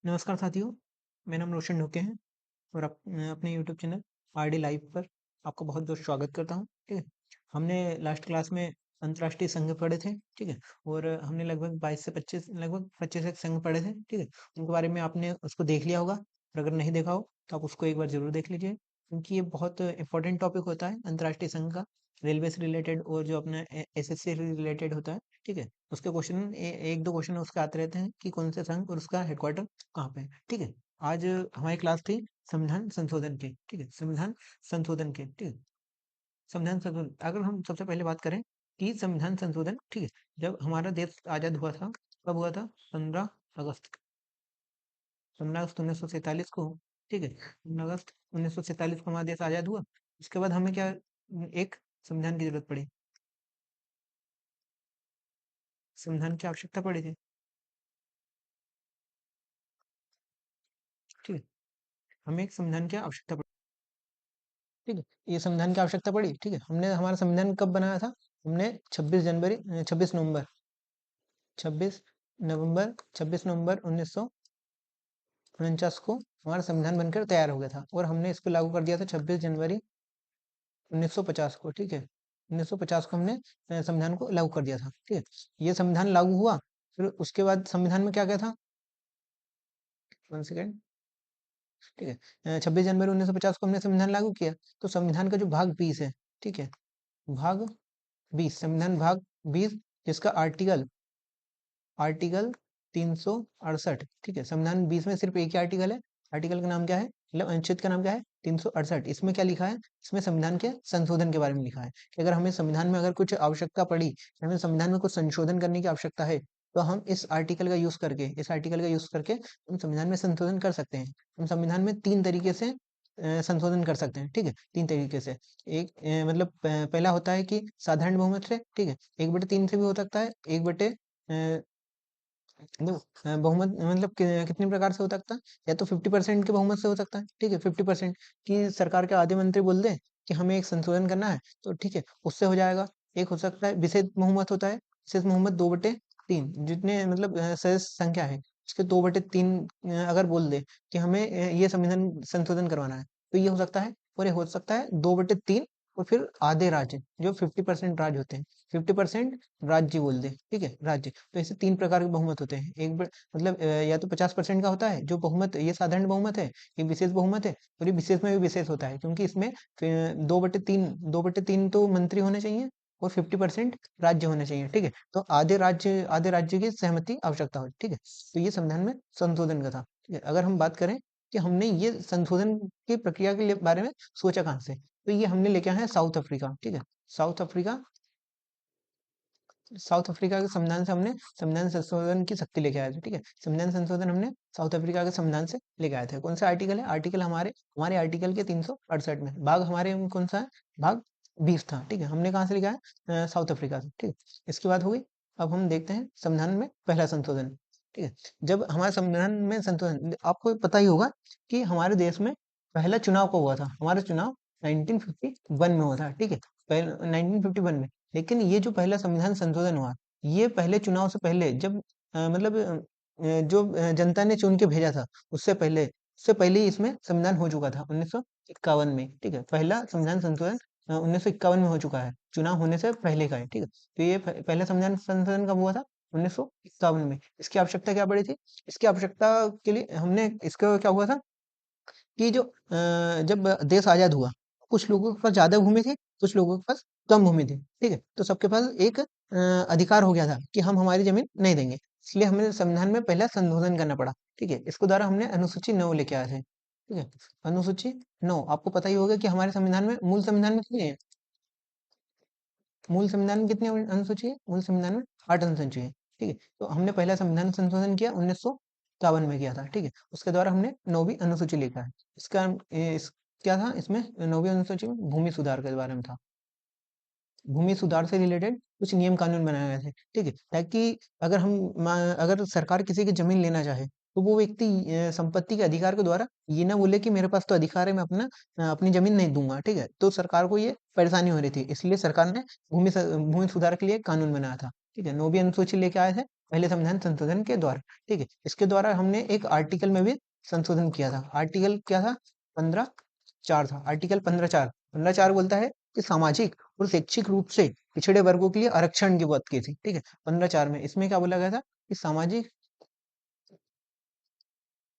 नमस्कार साथियों, मेरा नाम रोशन ढोके है और अपने यूट्यूब चैनल आरडी लाइव पर आपका बहुत बहुत स्वागत करता हूँ। ठीक है, हमने लास्ट क्लास में अंतर्राष्ट्रीय संघ पढ़े थे। ठीक है, और हमने लगभग 22 से 25 लगभग 25 एक संघ पढ़े थे। ठीक है, उनके बारे में आपने उसको देख लिया होगा, और अगर नहीं देखा हो तो आप उसको एक बार जरूर देख लीजिए, क्योंकि ये बहुत इंपॉर्टेंट टॉपिक होता है अंतर्राष्ट्रीय संघ का, रेलवे से रिलेटेड और जो अपना एसएससी से रिलेटेड होता है। ठीक है, उसके क्वेश्चन एक दो क्वेश्चन उसके आते रहते हैं कि कौन से संघ और उसका हेडक्वार्टर कहाँ पे है। ठीक है, आज हमारी क्लास थी संविधान संशोधन की। ठीक है, संविधान संशोधन की। ठीक है, संविधान संशोधन अगर हम सबसे पहले बात करें कि संविधान संशोधन, ठीक है, जब हमारा देश आजाद हुआ था, कब हुआ था? 15 अगस्त, 15 अगस्त 1947 को। ठीक है, 15 अगस्त 1947 को हमारा देश आजाद हुआ। उसके बाद हमें क्या, एक संविधान की जरूरत पड़ी, संविधान की आवश्यकता पड़ी थी। ठीक है, हमें एक संविधान की आवश्यकता पड़ी। ठीक है, ये संविधान की आवश्यकता पड़ी। ठीक है, हमने हमारा संविधान कब बनाया था? हमने 26 जनवरी 26 नवंबर 26 नवंबर 1949 को हमारा संविधान बनकर तैयार हो गया था, और हमने इसको लागू कर दिया था 26 जनवरी 1950 को। ठीक है, 1950 को हमने संविधान को लागू कर दिया था। ठीक है, ये संविधान लागू हुआ, फिर उसके बाद संविधान में क्या क्या था? 1 सेकेंड। ठीक है, 26 जनवरी 1950 को हमने संविधान लागू किया, तो संविधान का जो भाग 20 है, ठीक है, भाग 20, संविधान भाग 20, जिसका आर्टिकल आर्टिकल 368। ठीक है, संविधान 20 में सिर्फ एक ही आर्टिकल है। आर्टिकल का नाम क्या है, मतलब अनुच्छेद का नाम क्या है? 368। इसमें क्या लिखा है? इसमें संविधान के संशोधन के बारे में लिखा है कि अगर हमें संविधान में अगर कुछ आवश्यकता पड़ी, हमें संविधान में कुछ संशोधन करने की आवश्यकता है, तो हम इस आर्टिकल का यूज करके हम संविधान में संशोधन कर सकते हैं। हम संविधान में 3 तरीके से संशोधन कर सकते हैं। ठीक है, 3 तरीके से। एक मतलब पहला होता है कि साधारण बहुमत से। ठीक है, 1/3 से भी हो सकता है, 1/, देखो, बहुमत मतलब कितने प्रकार से हो सकता है? या तो 50% के बहुमत से हो सकता है। ठीक है, 50% की सरकार के आधे मंत्री बोल दे कि हमें एक संशोधन करना है, तो ठीक है, उससे हो जाएगा। एक हो सकता है विशेष बहुमत होता है, विशेष बहुमत 2/3, जितने मतलब सदस्य संख्या है उसके 2/3 अगर बोल दे कि हमें ये संविधान संशोधन करवाना है, तो ये हो सकता है। और ये हो सकता है 2/3, और फिर आधे राज्य जो 50% राज्य होते हैं, 50% राज्य बोल दे। ठीक है, राज्य। तो ऐसे 3 प्रकार के बहुमत होते हैं। मतलब या तो 50% का होता है जो बहुमत, ये साधारण बहुमत है, ये विशेष बहुमत है, और ये विशेष में भी विशेष होता है, क्योंकि इसमें 2/3 तो मंत्री होने चाहिए, और 50% राज्य होने चाहिए। ठीक है, तो आधे राज्य की सहमति आवश्यकता हो। ठीक है, तो ये संविधान में संशोधन का था। ठीक है, अगर हम बात करें कि हमने ये संशोधन की प्रक्रिया के बारे में सोचा कहाँ से, तो ये हमने लेके आए हैं साउथ अफ्रीका। ठीक है, साउथ अफ्रीका साउथ अफ्रीका के संविधान से हमने संविधान संशोधन की शक्ति लेके आए थे। ठीक है, संविधान संशोधन हमने साउथ अफ्रीका के संविधान से लेके आए थे। कौन सा आर्टिकल है? आर्टिकल हमारे हमारे आर्टिकल के 368 में। भाग हमारे में कौन सा है? भाग 20 था। ठीक है, हमने कहाँ से लिखा है? साउथ अफ्रीका से। ठीक है, इसकी बात हो गई। अब हम देखते हैं संविधान में पहला संशोधन। ठीक है, जब हमारे संविधान में संशोधन, आपको पता ही होगा कि हमारे देश में पहला चुनाव कब हुआ था? हमारा चुनाव 1951 में हुआ था। ठीक है, पहले 1951 में। लेकिन ये जो पहला संविधान संशोधन हुआ, ये पहले चुनाव से पहले, जब मतलब जो जनता ने चुन के भेजा था, उससे पहले ही इसमें संविधान हो चुका था 1951 में। ठीक है, पहला संविधान संशोधन 1951 में हो चुका है, चुनाव होने से पहले का है। ठीक है, तो ये पहला संविधान संशोधन कब हुआ था? 1951 में। इसकी आवश्यकता क्या पड़ी थी? इसकी आवश्यकता के लिए हमने, इसका क्या हुआ था कि जो जब देश आजाद हुआ, कुछ लोगों के पास ज्यादा भूमि थी, कुछ लोगों के पास कम भूमि थी। ठीक है, तो सबके पास एक अधिकार हो गया था कि हम हमारी जमीन नहीं देंगे, इसलिए हमें संविधान में पहला संशोधन करना पड़ा। ठीक है, इसको द्वारा हमने अनुसूची 9 लेके आए थे। ठीक है, अनुसूची 9, आपको पता ही होगा कि हमारे संविधान में, मूल संविधान में कितनी है? मूल संविधान में कितनी अनुसूची है? मूल संविधान में 8 अनुसूची है। ठीक है, तो हमने पहला संविधान संशोधन किया 1951 में किया था। ठीक है, उसके द्वारा हमने 9वीं अनुसूची लिखा है। क्या था इसमें? 9वीं अनुसूची में भूमि सुधार के बारे में था। भूमि सुधार से रिलेटेड कुछ नियम कानून बनाए गए थे। ठीक है, ताकि अगर सरकार किसी की जमीन लेना चाहे, तो वो व्यक्ति संपत्ति के अधिकार के द्वारा ये ना बोले कि मेरे पास तो अधिकार है, मैं अपनी जमीन नहीं दूंगा, ठीक है। तो सरकार को ये परेशानी हो रही थी, इसलिए सरकार ने भूमि सुधार के लिए एक कानून बनाया था, ठीक है। 9वीं अनुसूची लेके आए थे पहले संविधान संशोधन के द्वारा, ठीक है। इसके द्वारा हमने एक आर्टिकल में भी संशोधन किया था। आर्टिकल क्या था? 15(4) था। आर्टिकल 15(4). 15(4) बोलता है कि सामाजिक और शैक्षिक रूप से पिछड़े वर्गों के लिए आरक्षण की बात की थी, ठीक है। 15(4) में इसमें क्या बोला गया था कि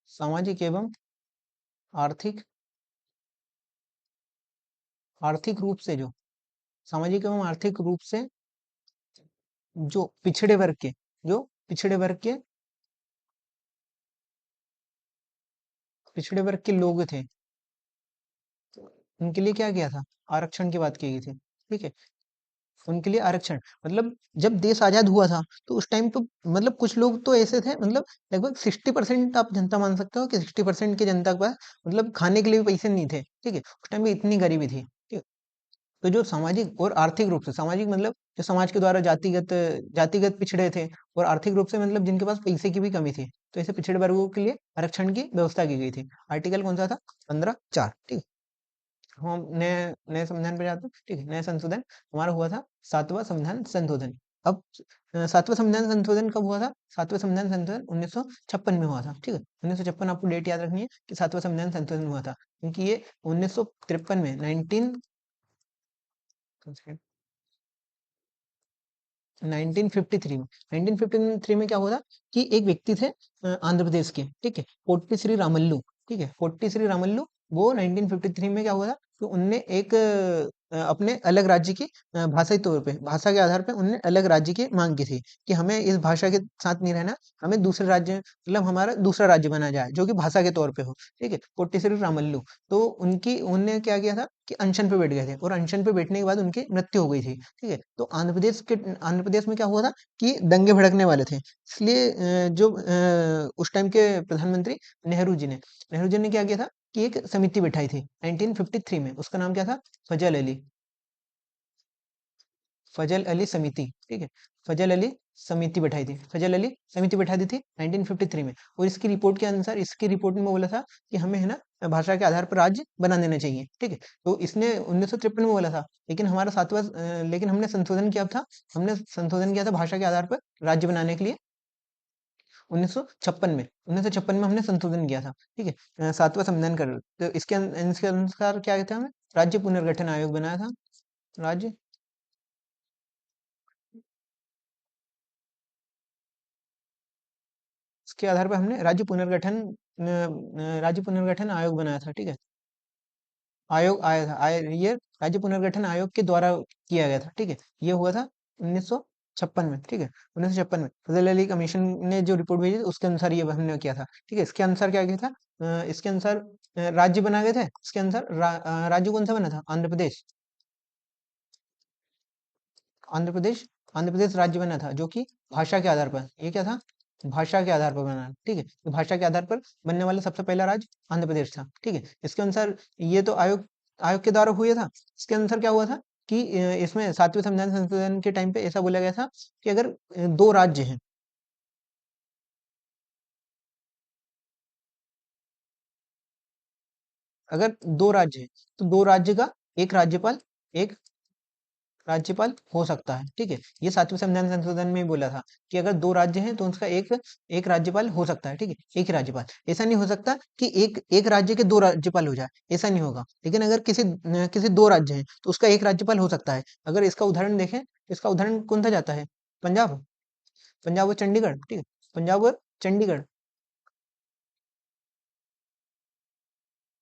सामाजिक एवं आर्थिक आर्थिक रूप से जो सामाजिक एवं आर्थिक रूप से जो पिछड़े वर्ग के जो पिछड़े वर्ग के पिछड़े वर्ग के लोग थे, उनके लिए क्या किया था? आरक्षण की बात की गई थी, ठीक है। उनके लिए आरक्षण मतलब जब देश आजाद हुआ था तो उस टाइम तो मतलब कुछ लोग तो ऐसे थे, मतलब लगभग 60% आप जनता मान सकते हो कि 60% की जनता के पास मतलब खाने के लिए भी पैसे नहीं थे, ठीक है। उस टाइम में इतनी गरीबी थी, ठीक है। तो जो सामाजिक और आर्थिक रूप से, सामाजिक मतलब जो समाज के द्वारा जातिगत जातिगत पिछड़े थे, और आर्थिक रूप से मतलब जिनके पास पैसे की भी कमी थी, तो ऐसे पिछड़े वर्गों के लिए आरक्षण की व्यवस्था की गई थी। आर्टिकल कौन सा था? 15(4), ठीक है। हम नए नए संविधान पे जाते हैं, ठीक है। नया संशोधन हमारा हुआ था 7वां संविधान संशोधन। अब 7वां संविधान संशोधन कब हुआ था? 7वां संविधान संशोधन 1956 में हुआ था, ठीक है। 1956 आपको डेट याद रखनी है कि 7वां संविधान संशोधन हुआ था, क्योंकि ये 1953 में 1953 में क्या हुआ था कि एक व्यक्ति थे आंध्र प्रदेश के, ठीक है, पोट्टी श्री रामल्लू, ठीक है। पोट्टी श्री रामल्लू, वो 1953 में क्या हुआ था कि उनने एक अपने अलग राज्य की भाषाई तौर पे, भाषा के आधार पे उनने अलग राज्य की मांग की थी कि हमें इस भाषा के साथ नहीं रहना, हमें दूसरे राज्य मतलब हमारा दूसरा राज्य बना जाए जो कि भाषा के तौर पे हो, ठीक है। पोट्टी श्री रामल्लू, तो उनकी उनने क्या किया था कि अनशन पे बैठ गए थे, और अनशन पे बैठने के बाद उनकी मृत्यु हो गई थी, ठीक है। तो आंध्र प्रदेश में क्या हुआ था कि दंगे भड़कने वाले थे, इसलिए उस टाइम के प्रधानमंत्री नेहरू जी ने क्या किया था कि एक समिति बिठाई थी 1953 में। उसका नाम क्या था? फजल अली फजल अली समिति, ठीक है। फजल अली समिति बैठाई थी, फजल अली समिति बैठा दी थी 1953 में। और इसकी रिपोर्ट के अनुसार, इसकी रिपोर्ट में बोला था कि हमें है ना भाषा के आधार पर राज्य बना देना चाहिए, ठीक है। तो इसने 1953 में बोला था, लेकिन लेकिन हमने संशोधन किया था, भाषा के आधार पर राज्य बनाने के लिए 1956 में हमने संशोधन किया था, ठीक है। 7वां संविधान कर, तो इसके अनुसार क्या कहते हैं, हमें राज्य पुनर्गठन आयोग बनाया था। राज्य इसके आधार पर हमने राज्य पुनर्गठन आयोग बनाया था, ठीक है। आयोग आया था, ये राज्य पुनर्गठन आयोग के द्वारा किया गया था, ठीक है। ये हुआ था 1956 में, ठीक है। 1956 में फजल अली कमीशन ने जो रिपोर्ट भेजी थी, उसके अनुसार ये हमने किया था, ठीक है। इसके अनुसार क्या किया था? इसके अनुसार राज्य बना गए थे। इसके अनुसार राज्य कौन सा बना था? आंध्र प्रदेश। आंध्र प्रदेश आंध्र प्रदेश राज्य बना था, जो कि भाषा के आधार पर, ये क्या था? भाषा के आधार पर बना, ठीक है। तो भाषा के आधार पर बनने वाला सबसे पहला राज्य आंध्र प्रदेश था, ठीक है। इसके अनुसार ये तो आयोग आयोग के द्वारा हुआ था। इसके अनुसार क्या हुआ था कि इसमें 7वें संविधान संशोधन के टाइम पे ऐसा बोला गया था कि अगर दो राज्य हैं, अगर दो राज्य हैं, तो दो राज्य का एक राज्यपाल एक राज्यपाल हो सकता है, ठीक है। ये 7वें संविधान संशोधन में बोला था कि अगर दो राज्य हैं तो उसका एक एक राज्यपाल हो सकता है, ठीक है। एक ही राज्यपाल, ऐसा नहीं हो सकता कि एक एक राज्य के दो राज्यपाल हो जाए, ऐसा नहीं होगा। लेकिन अगर किसी दो राज्य हैं तो उसका एक राज्यपाल हो सकता है। अगर इसका उदाहरण देखें तो इसका उदाहरण कौन सा जाता है? पंजाब। पंजाब और चंडीगढ़, ठीक है। पंजाब और चंडीगढ़,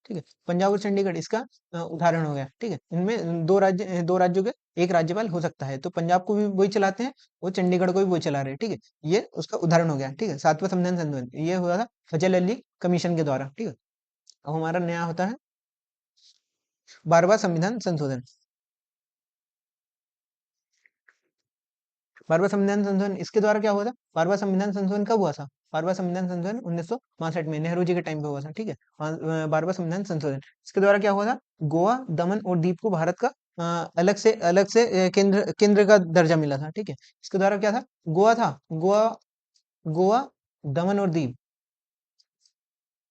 ठीक है। पंजाब और चंडीगढ़ इसका उदाहरण हो गया, ठीक है। इनमें दो राज्यों के एक राज्यपाल हो सकता है, तो पंजाब को भी वही चलाते हैं, वो चंडीगढ़ को भी वही चला रहे हैं, ठीक है। ये उसका उदाहरण हो गया, ठीक है। 7वां संविधान संशोधन ये हुआ था फजल अली कमीशन के द्वारा, ठीक है। अब हमारा नया होता है 12वां संविधान संशोधन। 12वां संविधान संशोधन इसके द्वारा क्या हुआ था? 12वां संविधान संशोधन कब हुआ था? 12वां संविधान संशोधन 1962 में नेहरू जी के टाइम पे हुआ था, ठीक है। 12वां संविधान संशोधन इसके द्वारा क्या हुआ था? गोवा, दमन और दीव को भारत का अलग से केंद्र केंद्र का दर्जा मिला था, ठीक है। इसके द्वारा क्या था? गोवा था, गोवा, दमन और दीव,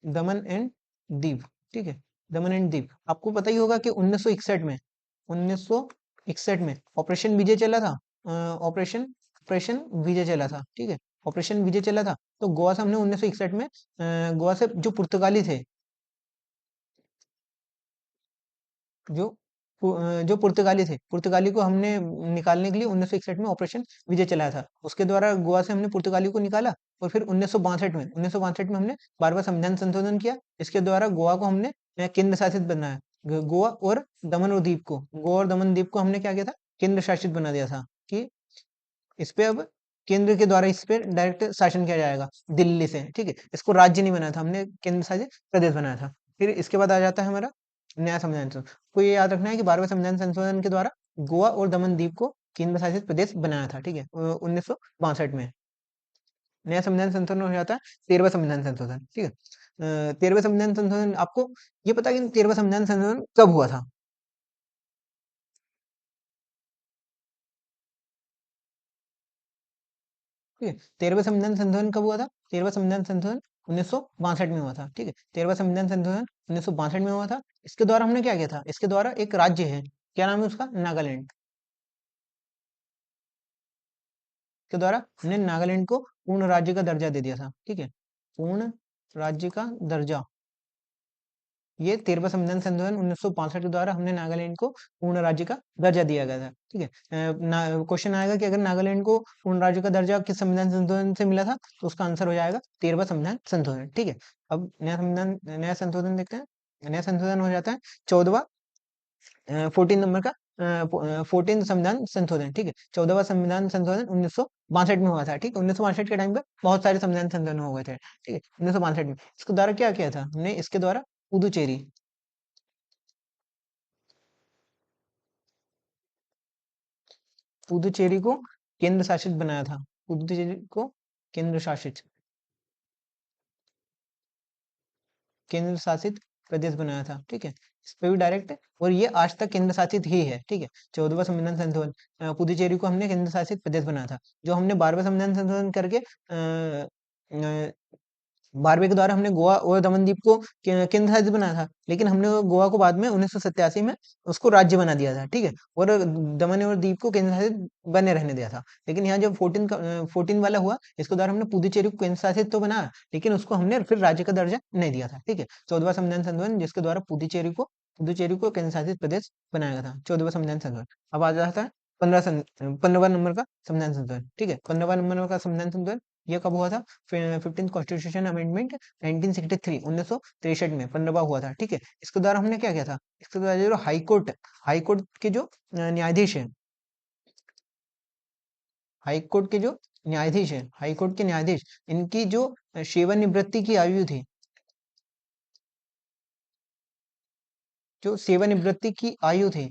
दमन एंड दीव, ठीक है, दमन एंड दीव। आपको पता ही होगा कि 1961 में ऑपरेशन विजय चला था। ऑपरेशन ऑपरेशन विजय चला था, ठीक है, ऑपरेशन विजय चला था। तो गोवा से हमने 1961 में गोवा से जो पुर्तगाली थे, जो जो पुर्तगाली थे, पुर्तगाली को हमने निकालने के लिए 1961 में ऑपरेशन विजय चलाया था। उसके द्वारा गोवा से हमने पुर्तगाली को निकाला। और फिर 1962 में हमने 12वां संविधान संशोधन किया। इसके द्वारा गोवा को हमने केंद्र शासित बनाया। गोवा और दमन और दीव को, गोवा और दमन द्वीप को हमने क्या किया था, केंद्र शासित बना दिया था कि इस पे अब केंद्र के द्वारा इस पे डायरेक्ट शासन किया जाएगा दिल्ली से, ठीक है। इसको राज्य नहीं बनाया था हमने, केंद्र शासित प्रदेश बनाया था। फिर इसके बाद आ जाता है हमारा नया संविधान संशोधन। को ये याद रखना है कि 12वें संविधान संशोधन के द्वारा गोवा और दमन द्वीप को केंद्र शासित प्रदेश बनाया था, ठीक है, 1962 में। नया संविधान संशोधन हो जाता है 13वां संविधान संशोधन, ठीक है। 13वें संविधान संशोधन, आपको ये पता है कि 13वां संविधान संशोधन कब हुआ था? ठीक है, 13वें संविधान संशोधन कब हुआ था? 13वां संविधान संशोधन 1962 में हुआ था, ठीक है। 13वां संविधान संशोधन 1962 में हुआ था। इसके द्वारा हमने क्या किया था? इसके द्वारा एक राज्य है, क्या नाम है उसका? नागालैंड। के द्वारा हमने नागालैंड को पूर्ण राज्य का दर्जा दे दिया था, ठीक है, पूर्ण राज्य का दर्जा। ये 13वां संविधान संशोधन 1965 के द्वारा हमने नागालैंड को पूर्ण राज्य का दर्जा दिया गया था, ठीक है। क्वेश्चन आएगा कि अगर नागालैंड को पूर्ण राज्य का दर्जा किस संविधान संशोधन से मिला था, तो उसका आंसर हो जाएगा 13वां संविधान संशोधन, ठीक है। अब नया संशोधन देखते हैं। नया संशोधन हो जाता है 14वां 14 नंबर का 14 संविधान संशोधन, ठीक है। 14वां संविधान संशोधन 1962 में हुआ था, ठीक है। 1962 के टाइम पे बहुत सारे संविधान संशोधन हो गए थे, ठीक है। 1962 में इसके द्वारा क्या किया था हमने? इसके द्वारा पुदुचेरी, पुदुचेरी को केंद्र शासित बनाया था। पुदुचेरी को केंद्र शासित केंद्र शासित प्रदेश बनाया था, ठीक है। इस पे भी डायरेक्ट, और ये आज तक केंद्र शासित ही है, ठीक है। 14वां संविधान संशोधन, पुदुचेरी को हमने केंद्र शासित प्रदेश बनाया था। जो हमने 12वें संविधान संशोधन करके 12वें के द्वारा हमने गोवा और दमन द्वीप को केंद्र शासित बनाया था, लेकिन हमने गोवा को बाद में 1987 में उसको राज्य बना दिया था, ठीक है। और दमन और द्वीप को केंद्र शासित बने रहने दिया था। लेकिन यहाँ जब 14 वाला हुआ, इसके द्वारा हमने पुदुचेरी को केंद्र शासित तो बनाया, लेकिन उसको हमने फिर राज्य का दर्जा नहीं दिया था, ठीक है। 14वां संविधान संशोधन, जिसके द्वारा पुदुचेरी को केंद्र शासित प्रदेश बनाया गया था, 14वां संविधान संशोधन। अब आ जाता है 15वां नंबर का संविधान संशोधन, ठीक है। 15वां नंबर का संविधान संशोधन ये कब हुआ था? 15th कॉन्स्टिट्यूशन अमेंडमेंट 1963, 1963 में 15वां हुआ था, ठीक है। इसके द्वारा हमने क्या किया था? इसके द्वारा जो हाई कोर्ट के जो न्यायाधीश है, हाई कोर्ट के जो न्यायाधीश है, हाई कोर्ट के न्यायाधीश, इनकी जो सेवानिवृत्ति की आयु थी, जो सेवानिवृत्ति की आयु थी,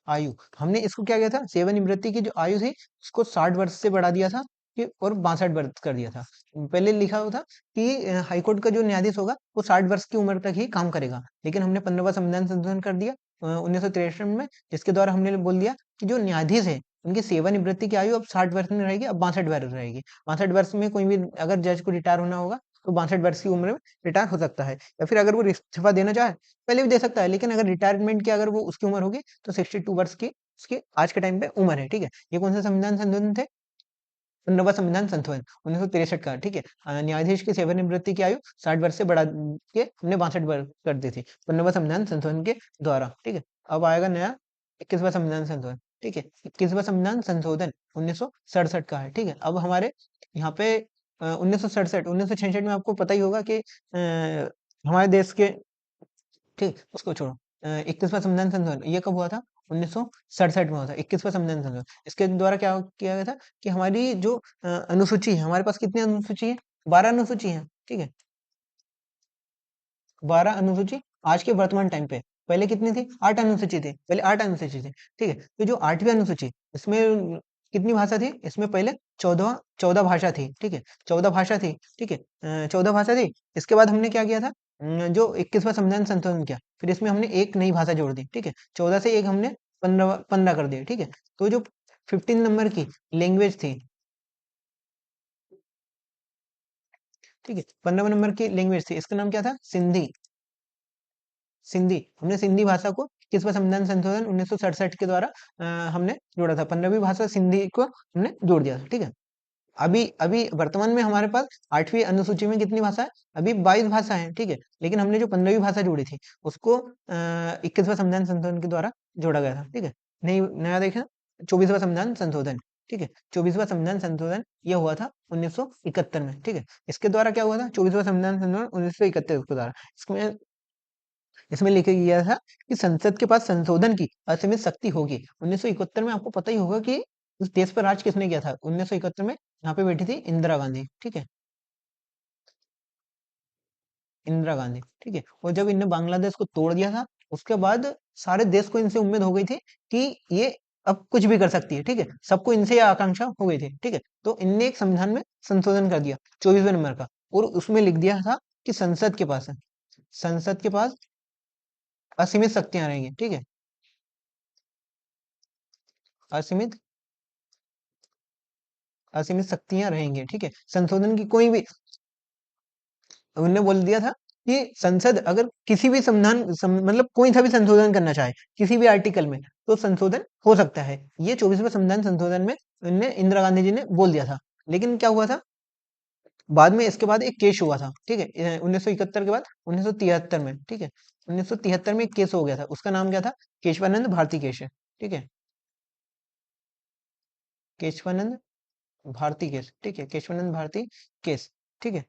आयु, हमने इसको क्या किया था? सेवानिवृत्ति की जो आयु थी, उसको 60 वर्ष से बढ़ा दिया था, और 62 वर्ष कर दिया था। पहले लिखा हुआ था कि हाईकोर्ट का जो न्यायाधीश होगा वो 60 वर्ष की उम्र तक ही काम करेगा, लेकिन हमने 15वां संविधान संशोधन कर दिया 1963 में, जिसके द्वारा हमने बोल दिया कि जो न्यायाधीश है, उनकी सेवानिवृत्ति की आयु अब 60 वर्ष नहीं रहेगी, अब 62 वर्ष रहेगी। 62 वर्ष में कोई भी अगर जज को रिटायर होना होगा, तो 62 वर्ष की उम्र में रिटायर हो सकता है, या फिर अगर वो इस्तीफा देना चाहे पहले भी दे सकता है, लेकिन अगर रिटायरमेंट की अगर वो उसकी उम्र होगी, तो 62 वर्ष की उसकी आज के टाइम पे उम्र है, ठीक है। ये कौन सा संविधान संशोधन थे? 15वां संविधान संशोधन 1963 का, ठीक है। न्यायाधीश की सेवानिवृत्ति की आयु 60 वर्ष से बढ़ा के हमने 62 वर्ष कर दी थी 15वां संविधान संशोधन के द्वारा, ठीक है। अब आएगा नया 21वां संविधान संशोधन, ठीक है। 21वां संविधान संशोधन 1967 का है, ठीक है। अब हमारे यहाँ पे 1967 में आपको पता ही होगा कि हमारे देश के, ठीक, उसको छोड़ो। 21वां संविधान संशोधन ये कब हुआ था? 1967 में हुआ था 21वां संविधान संशोधन। इसके द्वारा क्या किया गया था कि हमारी जो अनुसूची है, हमारे पास कितनी अनुसूची है? 12 अनुसूची है, ठीक है। 12 अनुसूची आज के वर्तमान टाइम पे, पहले कितनी थी? 8 अनुसूची थी, पहले 8 अनुसूची थी, ठीक है। तो जो 8वीं अनुसूची, इसमें कितनी भाषा थी? इसमें पहले 14 भाषा थी, ठीक है। 14 भाषा थी, ठीक है। 14 भाषा थी। इसके बाद हमने क्या किया था? जो 21वां संविधान संशोधन किया, फिर इसमें हमने एक नई भाषा जोड़ दी, ठीक है। 14 से एक हमने 15 कर दिया, ठीक है। तो जो 15 नंबर की लैंग्वेज थी, ठीक है। 15 नंबर की लैंग्वेज थी, इसका नाम क्या था? सिंधी। सिंधी, हमने सिंधी भाषा को किसवा संविधान संशोधन 1967 के द्वारा हमने जोड़ा था। 15वीं भाषा सिंधी को हमने जोड़ दिया था। ठीक है। अभी अभी वर्तमान में हमारे पास 8वीं अनुसूची में कितनी भाषा है? अभी 22 भाषा है। ठीक है। लेकिन हमने जो 15वीं भाषा जोड़ी थी उसको 21वां संविधान संशोधन के द्वारा जोड़ा गया था। ठीक है। नहीं, नया देखें, 24वां संविधान संशोधन। ठीक है। 24वां संविधान संशोधन यह हुआ था 1971 में। ठीक है। इसके द्वारा क्या हुआ था? 24वां संविधान संशोधन 1971 के द्वारा इसमें इसमें लिखा गया था कि संसद के पास संशोधन की असीमित शक्ति होगी। 1971 में आपको पता ही होगा कि उस देश पर राज किसने किया था? 1971 में यहाँ पे बैठी थी इंदिरा गांधी। ठीक है। इंदिरा गांधी। ठीक है। और जब इनने बांग्लादेश को तोड़ दिया था, उसके बाद सारे देश को इनसे उम्मीद हो गई थी कि ये अब कुछ भी कर सकती है। ठीक है। सबको इनसे ये आकांक्षा हो गई थी। ठीक है। तो इनने एक संविधान में संशोधन कर दिया 24वें नंबर का, और उसमें लिख दिया था कि संसद के पास असीमित शक्तियां रहेंगी। ठीक है। असीमित असीमित शक्तियां रहेंगी। ठीक है। संशोधन की कोई भी, उन्होंने बोल दिया था कि संसद अगर किसी भी मतलब कोई सा भी संशोधन करना चाहे किसी भी आर्टिकल में, तो संशोधन हो सकता है। ये 24वें संविधान संशोधन में उन्होंने इंदिरा गांधी जी ने बोल दिया था। लेकिन क्या हुआ था बाद में? इसके बाद एक केस हुआ था। ठीक है। 1971 के बाद 1973 में। ठीक है। 1973 में एक केस हो गया था, उसका नाम क्या था? केशवानंद भारती केस है। ठीक है। केशवानंद भारती केस। ठीक है। केशवानंद भारती केस। ठीक है।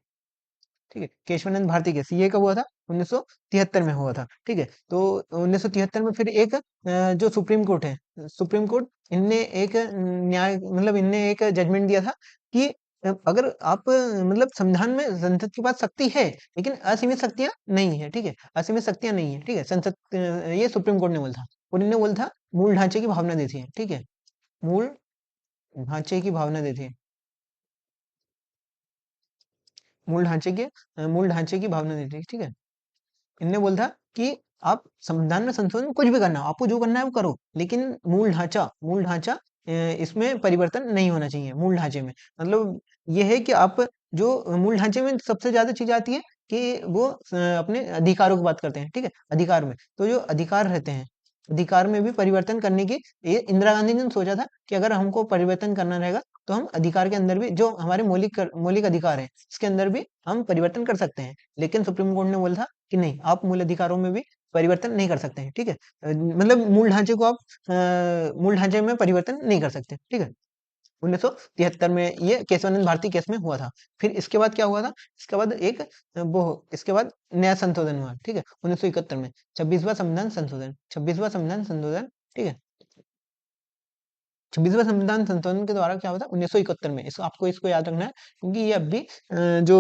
ठीक है। केशवानंद भारती केस ये कब हुआ था? 1973 में हुआ था। ठीक है। तो 1973 में फिर एक जो सुप्रीम कोर्ट है, सुप्रीम कोर्ट, इनने एक न्याय मतलब इनने एक जजमेंट दिया था कि अगर आप मतलब संविधान में संसद के पास शक्ति है, लेकिन असीमित शक्तियां नहीं है। ठीक है। असीमित शक्तियां नहीं है। ठीक है। संसद ये सुप्रीम कोर्ट ने बोला था, और इन्होंने बोला था मूल ढांचे की भावना दी थी। ठीक है। मूल ढांचे की भावना दी थी। मूल ढांचे की भावना दी थी। ठीक है। इनने बोला था कि आप संविधान में संशोधन कुछ भी करना, आपको जो करना है वो करो, लेकिन मूल ढांचा इसमें परिवर्तन नहीं होना चाहिए। मूल ढांचे में मतलब ये है कि आप जो मूल ढांचे में सबसे ज्यादा चीज आती है कि वो अपने अधिकारों की बात करते हैं। ठीक है। अधिकार में तो जो अधिकार रहते हैं, अधिकार में भी परिवर्तन करने की, ये इंदिरा गांधी ने सोचा था कि अगर हमको परिवर्तन करना रहेगा तो हम अधिकार के अंदर भी, जो हमारे मौलिक अधिकार है, इसके अंदर भी हम परिवर्तन कर सकते हैं। लेकिन सुप्रीम कोर्ट ने बोला था कि नहीं, आप मूल अधिकारों में भी परिवर्तन नहीं कर सकते हैं। ठीक है। मतलब मूल ढांचे को आप मूल ढांचे में परिवर्तन नहीं कर सकते। ठीक है। 1973 में ये केशवानंद भारती केस में हुआ था। फिर इसके बाद क्या हुआ था? इसके बाद इसके बाद नया संशोधन हुआ। ठीक है। 1971 में 26वां संविधान संशोधन। ठीक है। 26वां संविधान संशोधन के द्वारा क्या हुआ था 1971 में? इसको आपको इसको याद रखना है, क्योंकि ये अभी जो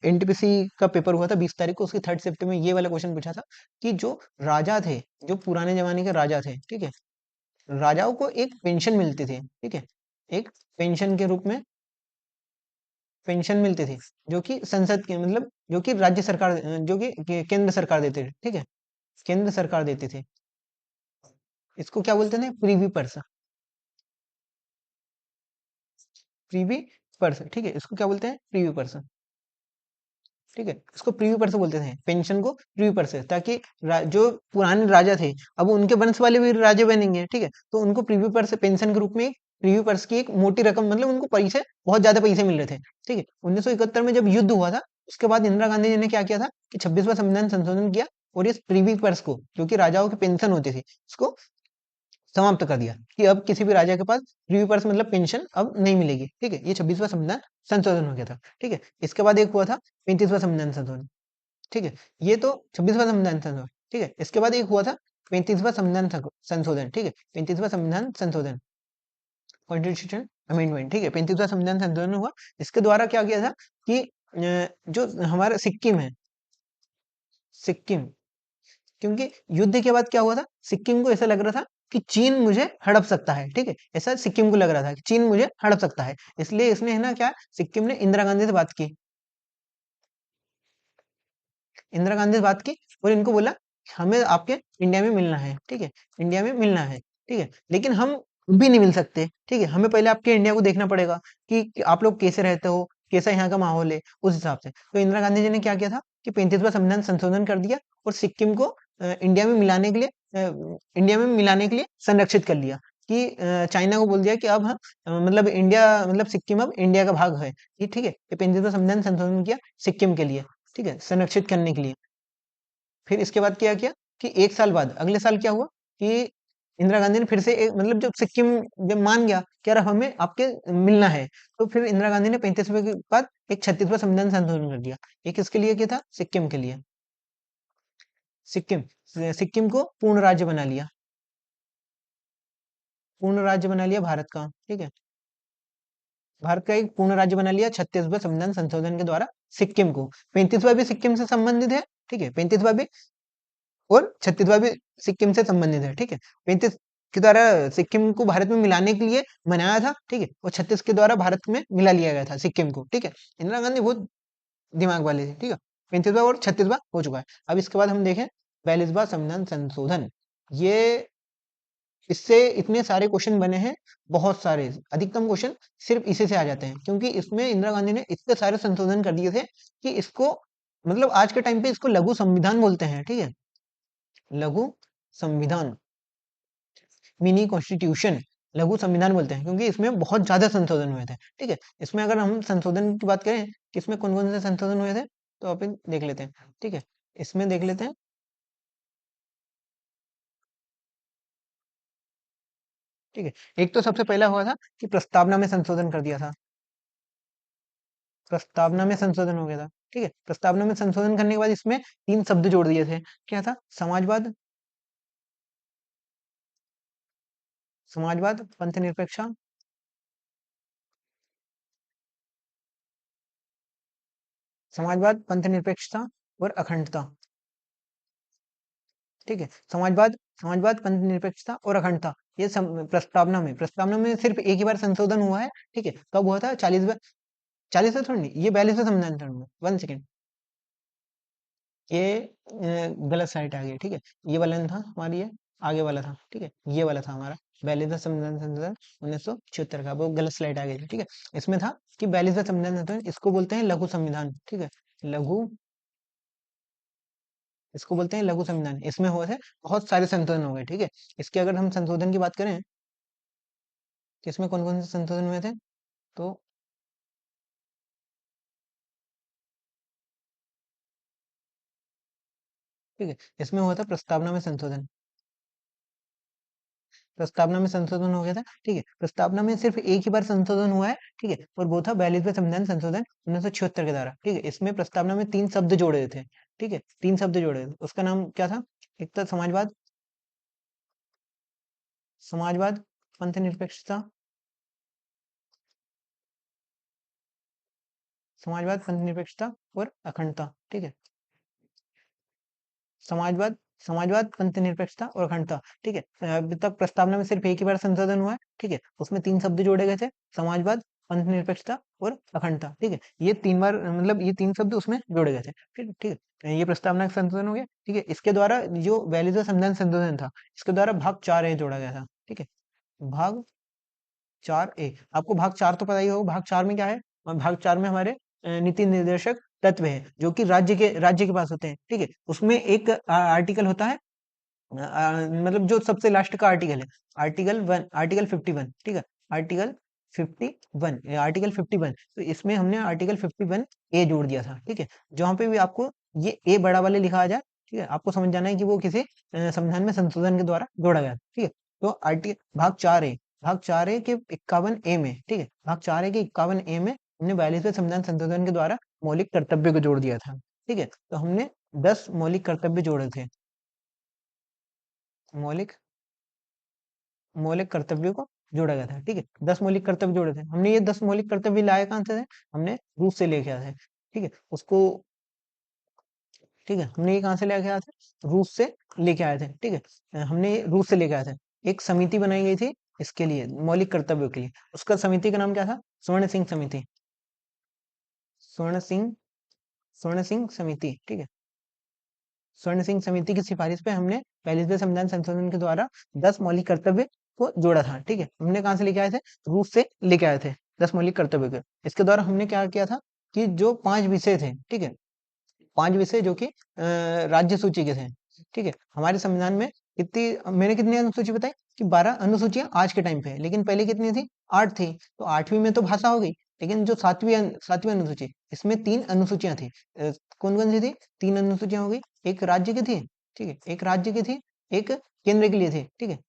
एनटीपीसी का पेपर हुआ था 20 तारीख को, उसकी थर्ड शिफ्ट में ये वाला क्वेश्चन पूछा था कि जो राजा थे, जो पुराने जमाने के राजा थे, ठीक है, राजाओं को एक पेंशन मिलती थी। ठीक है। एक पेंशन के रूप में पेंशन मिलती थी, जो कि संसद के मतलब जो कि राज्य सरकार जो कि केंद्र सरकार देती थी। ठीक है। केंद्र सरकार देती थी। इसको क्या बोलते थे? प्रीवी पर्स। प्रीवी पर्स। ठीक है। इसको क्या बोलते हैं? प्रीवी पर्स। ठीक है। इसको प्रीव्यू पर से बोलते थे, पेंशन को प्रीव्यू पर से, ताकि जो पुराने राजा थे अब उनके वंश वाले भी राजे बनेंगे। ठीक है। तो उनको प्रीव्यू पर से पेंशन के रूप में प्रीव्यू पर्स की एक मोटी रकम, मतलब उनको पैसे, बहुत ज्यादा पैसे मिल रहे थे। ठीक है। 1971 में जब युद्ध हुआ था, उसके बाद इंदिरा गांधी जी ने क्या किया था कि 26वां संविधान संशोधन किया, और इस प्रीव्यू पर्स को, जो कि राजाओं की पेंशन होती थी, इसको समाप्त कर दिया कि अब किसी भी राजा के पास प्रीव्यू पर्स मतलब पेंशन अब नहीं मिलेगी। ठीक है। ये 26वां संविधान संशोधन हो गया था। ठीक है। इसके बाद एक हुआ था 35वां संविधान संशोधन। ठीक है। ये तो 26वां संविधान संशोधन। ठीक है। इसके बाद एक हुआ था 35वां संविधान संशोधन। ठीक है। 35वां संविधान संशोधन, कॉन्स्टिट्यूशन अमेंडमेंट। ठीक है। 35वां संविधान संशोधन हुआ। इसके द्वारा क्या किया था कि जो हमारा सिक्किम है, सिक्किम, क्योंकि युद्ध के बाद क्या हुआ था, सिक्किम को ऐसा लग रहा था कि चीन मुझे हड़प सकता है। ठीक है। ऐसा सिक्किम को लग रहा था कि चीन मुझे हड़प सकता है, इसलिए इसने है ना क्या, सिक्किम ने इंदिरा गांधी से बात की। इंदिरा गांधी से बात की और इनको बोला हमें आपके इंडिया में मिलना है। ठीक है। इंडिया में मिलना है। ठीक है। लेकिन हम भी नहीं मिल सकते। ठीक है। हमें पहले आपके इंडिया को देखना पड़ेगा कि आप लोग कैसे रहते हो, कैसा यहाँ का माहौल है उस हिसाब से। तो इंदिरा गांधी जी ने क्या किया था कि 35वां संविधान संशोधन कर दिया और सिक्किम को इंडिया में मिलाने के लिए संरक्षित कर लिया कि चाइना को बोल दिया कि अब हम मतलब इंडिया मतलब सिक्किम अब इंडिया का भाग है। ये ठीक है, ये 35वां संविधान संशोधन किया सिक्किम के लिए, ठीक है, संरक्षित करने के लिए। फिर इसके बाद क्या किया कि एक साल बाद अगले साल क्या हुआ कि इंदिरा गांधी ने फिर से मतलब जब सिक्किम जब मान गया कि यार हमें आपके मिलना है, तो फिर इंदिरा गांधी ने 35वें के बाद एक 36वां संविधान संशोधन कर दिया। ये किसके लिए किया था? सिक्किम के लिए। सिक्किम सिक्किम को पूर्ण राज्य बना लिया, पूर्ण राज्य बना लिया भारत का, ठीक है, भारत का एक पूर्ण राज्य बना लिया 36वें संविधान संशोधन के द्वारा सिक्किम को। 35वां भी सिक्किम से संबंधित है, ठीक है, 35वां भी और 36वां भी सिक्किम से संबंधित है, ठीक है। 35 के द्वारा सिक्किम को भारत में मिलाने के लिए बनाया था, ठीक है, और 36 के द्वारा भारत में मिला लिया गया था सिक्किम को, ठीक है। इंदिरा गांधी बहुत दिमाग वाले थे, ठीक है। 35वां और 36वां हो चुका है। अब इसके बाद हम देखें 42वां संविधान संशोधन। ये इससे इतने सारे क्वेश्चन बने हैं, बहुत सारे, अधिकतम क्वेश्चन सिर्फ इसी से आ जाते हैं, क्योंकि इसमें इंदिरा गांधी ने इतने सारे संशोधन कर दिए थे कि इसको मतलब आज के टाइम पे इसको लघु संविधान बोलते हैं, ठीक है, लघु संविधान, मिनी कॉन्स्टिट्यूशन, लघु संविधान बोलते हैं, क्योंकि इसमें बहुत ज्यादा संशोधन हुए थे, ठीक है। इसमें अगर हम संशोधन की बात करें कि इसमें कौन कौन से संशोधन हुए थे, तो अपन देख लेते हैं, ठीक है। इसमें देख लेते हैं, ठीक है। एक तो सबसे पहला हुआ था कि प्रस्तावना में संशोधन कर दिया था, प्रस्तावना में संशोधन हो गया था, ठीक है। प्रस्तावना में संशोधन करने के बाद इसमें 3 शब्द जोड़ दिए थे। क्या था? समाजवाद, समाजवाद, पंथ निरपेक्षा, समाजवाद, पंथ निरपेक्षता और अखंडता, ठीक है। समाजवाद, समाजवाद, पंथ निरपेक्षता और अखंडता, ये प्रस्तावना में सिर्फ एक ही बार संशोधन हुआ है, ठीक है। कब हुआ था? 40वें थोड़ी नहीं, ये 42वें संविधान संशोधन में। 1 सेकेंड, ये गलत साइट आ गई, ठीक है। ये वाला नहीं था हमारी, ये आगे वाला था, ठीक है, ये वाला था हमारा 42वां संविधान संशोधन 1976 का, वो गलत स्लाइड आ गई थी, ठीक है। इसमें था कि 42वां संविधान संशोधन, इसको बोलते हैं लघु संविधान, ठीक है, लघु, इसको बोलते हैं लघु संविधान। इसमें हुए थे बहुत सारे संशोधन हो गए, ठीक है। इसके अगर हम संशोधन की बात करें कि इसमें कौन कौन से संशोधन हुए थे, तो ठीक है, इसमें हुआ था प्रस्तावना में संशोधन, प्रस्तावना में संशोधन हो गया था, ठीक है। प्रस्तावना में सिर्फ एक ही बार संशोधन हुआ है, ठीक है, और वो था 42वें संविधान संशोधन 1976 के द्वारा, ठीक है। इसमें प्रस्तावना में 3 शब्द जोड़े थे, ठीक है, 3 शब्द जोड़े थे। उसका नाम क्या था? एक था समाजवाद, समाजवाद, पंथ निरपेक्षता, समाजवाद, पंथ निरपेक्षता और अखंडता, ठीक है। समाजवाद, समाजवाद, पंथ निरपेक्षता और अखंडता, ठीक है। अभी तक प्रस्तावना में सिर्फ एक ही बार संशोधन हुआ है, ठीक है। उसमें 3 शब्द जोड़े गए थे, समाजवाद, पंथ निरपेक्षता और अखंडता, ठीक है। ये 3 बार मतलब ये 3 शब्द उसमें जोड़े गए थे, फिर ठीक है। ये प्रस्तावना का संशोधन हो गया, ठीक है। इसके द्वारा जो 42वां संविधान संशोधन था, इसके द्वारा भाग 4 ए जोड़ा गया था, ठीक है। भाग 4 ए, आपको भाग 4 तो पता ही होगा, भाग 4 में क्या है? भाग 4 में हमारे नीति निर्देशक तत्व है, जो कि राज्य के पास होते हैं, ठीक है। उसमें एक आर्टिकल होता है, मतलब जो सबसे लास्ट का आर्टिकल है, आर्टिकल 1, आर्टिकल 51, ठीक है, आर्टिकल 51, आर्टिकल 51। तो इसमें हमने आर्टिकल 51 ए जोड़ दिया था, ठीक है। जहाँ पे भी आपको ये ए बड़ा वाले लिखा आ जाए, ठीक है, आपको समझ जाना है कि वो किसी संविधान में संशोधन के द्वारा जोड़ा गया, ठीक है। तो आर्टिकल भाग 4 ए के 51 ए में, ठीक है, भाग 4 ए के 51 ए में हमने 42वें संविधान संशोधन के द्वारा मौलिक कर्तव्य को जोड़ दिया था, ठीक है। तो हमने 10 मौलिक कर्तव्य जोड़े थे, मौलिक मौलिक कर्तव्यों को जोड़ा गया था, ठीक है। 10 मौलिक कर्तव्य जोड़े थे हमने। ये 10 मौलिक कर्तव्य लाए कहाँ से थे? हमने रूस से लेके आए थे, ठीक है, उसको, ठीक है, हमने ये कहाँ से लेके आए थे? रूस से लेके आए थे, ठीक है। हमने ये रूस से लेके आए थे। एक समिति बनाई गई थी इसके लिए, मौलिक कर्तव्यों के लिए। उसका समिति का नाम क्या था? स्वर्ण सिंह समिति, स्वर्ण सिंह, स्वर्ण सिंह समिति, ठीक है। स्वर्ण सिंह समिति की सिफारिश पे हमने 42वें संविधान संशोधन के द्वारा 10 मौलिक कर्तव्य को जोड़ा था, ठीक है। हमने कहाँ से लेके आए थे? रूस से लेके आए थे, 10 मौलिक कर्तव्य के। इसके द्वारा हमने क्या किया था कि जो 5 विषय थे, ठीक है? 5 विषय जो कि राज्य सूची के थे, ठीक है? हमारे संविधान में मैंने कितनी अनुसूची बताई कि 12 अनुसूचियाँ आज के टाइम पे है, लेकिन पहले कितनी थी? 8 थी। तो 8वीं में तो भाषा हो गई, लेकिन जो 7वीं अनुसूची, इसमें 3 अनुसूचियाँ थी। कौन-कौन सी थी? 3 अनुसूचियाँ हो गई, एक राज्य की थी, ठीक है? एक राज्य की थी, एक केंद्र के लिए थी, ठीक है?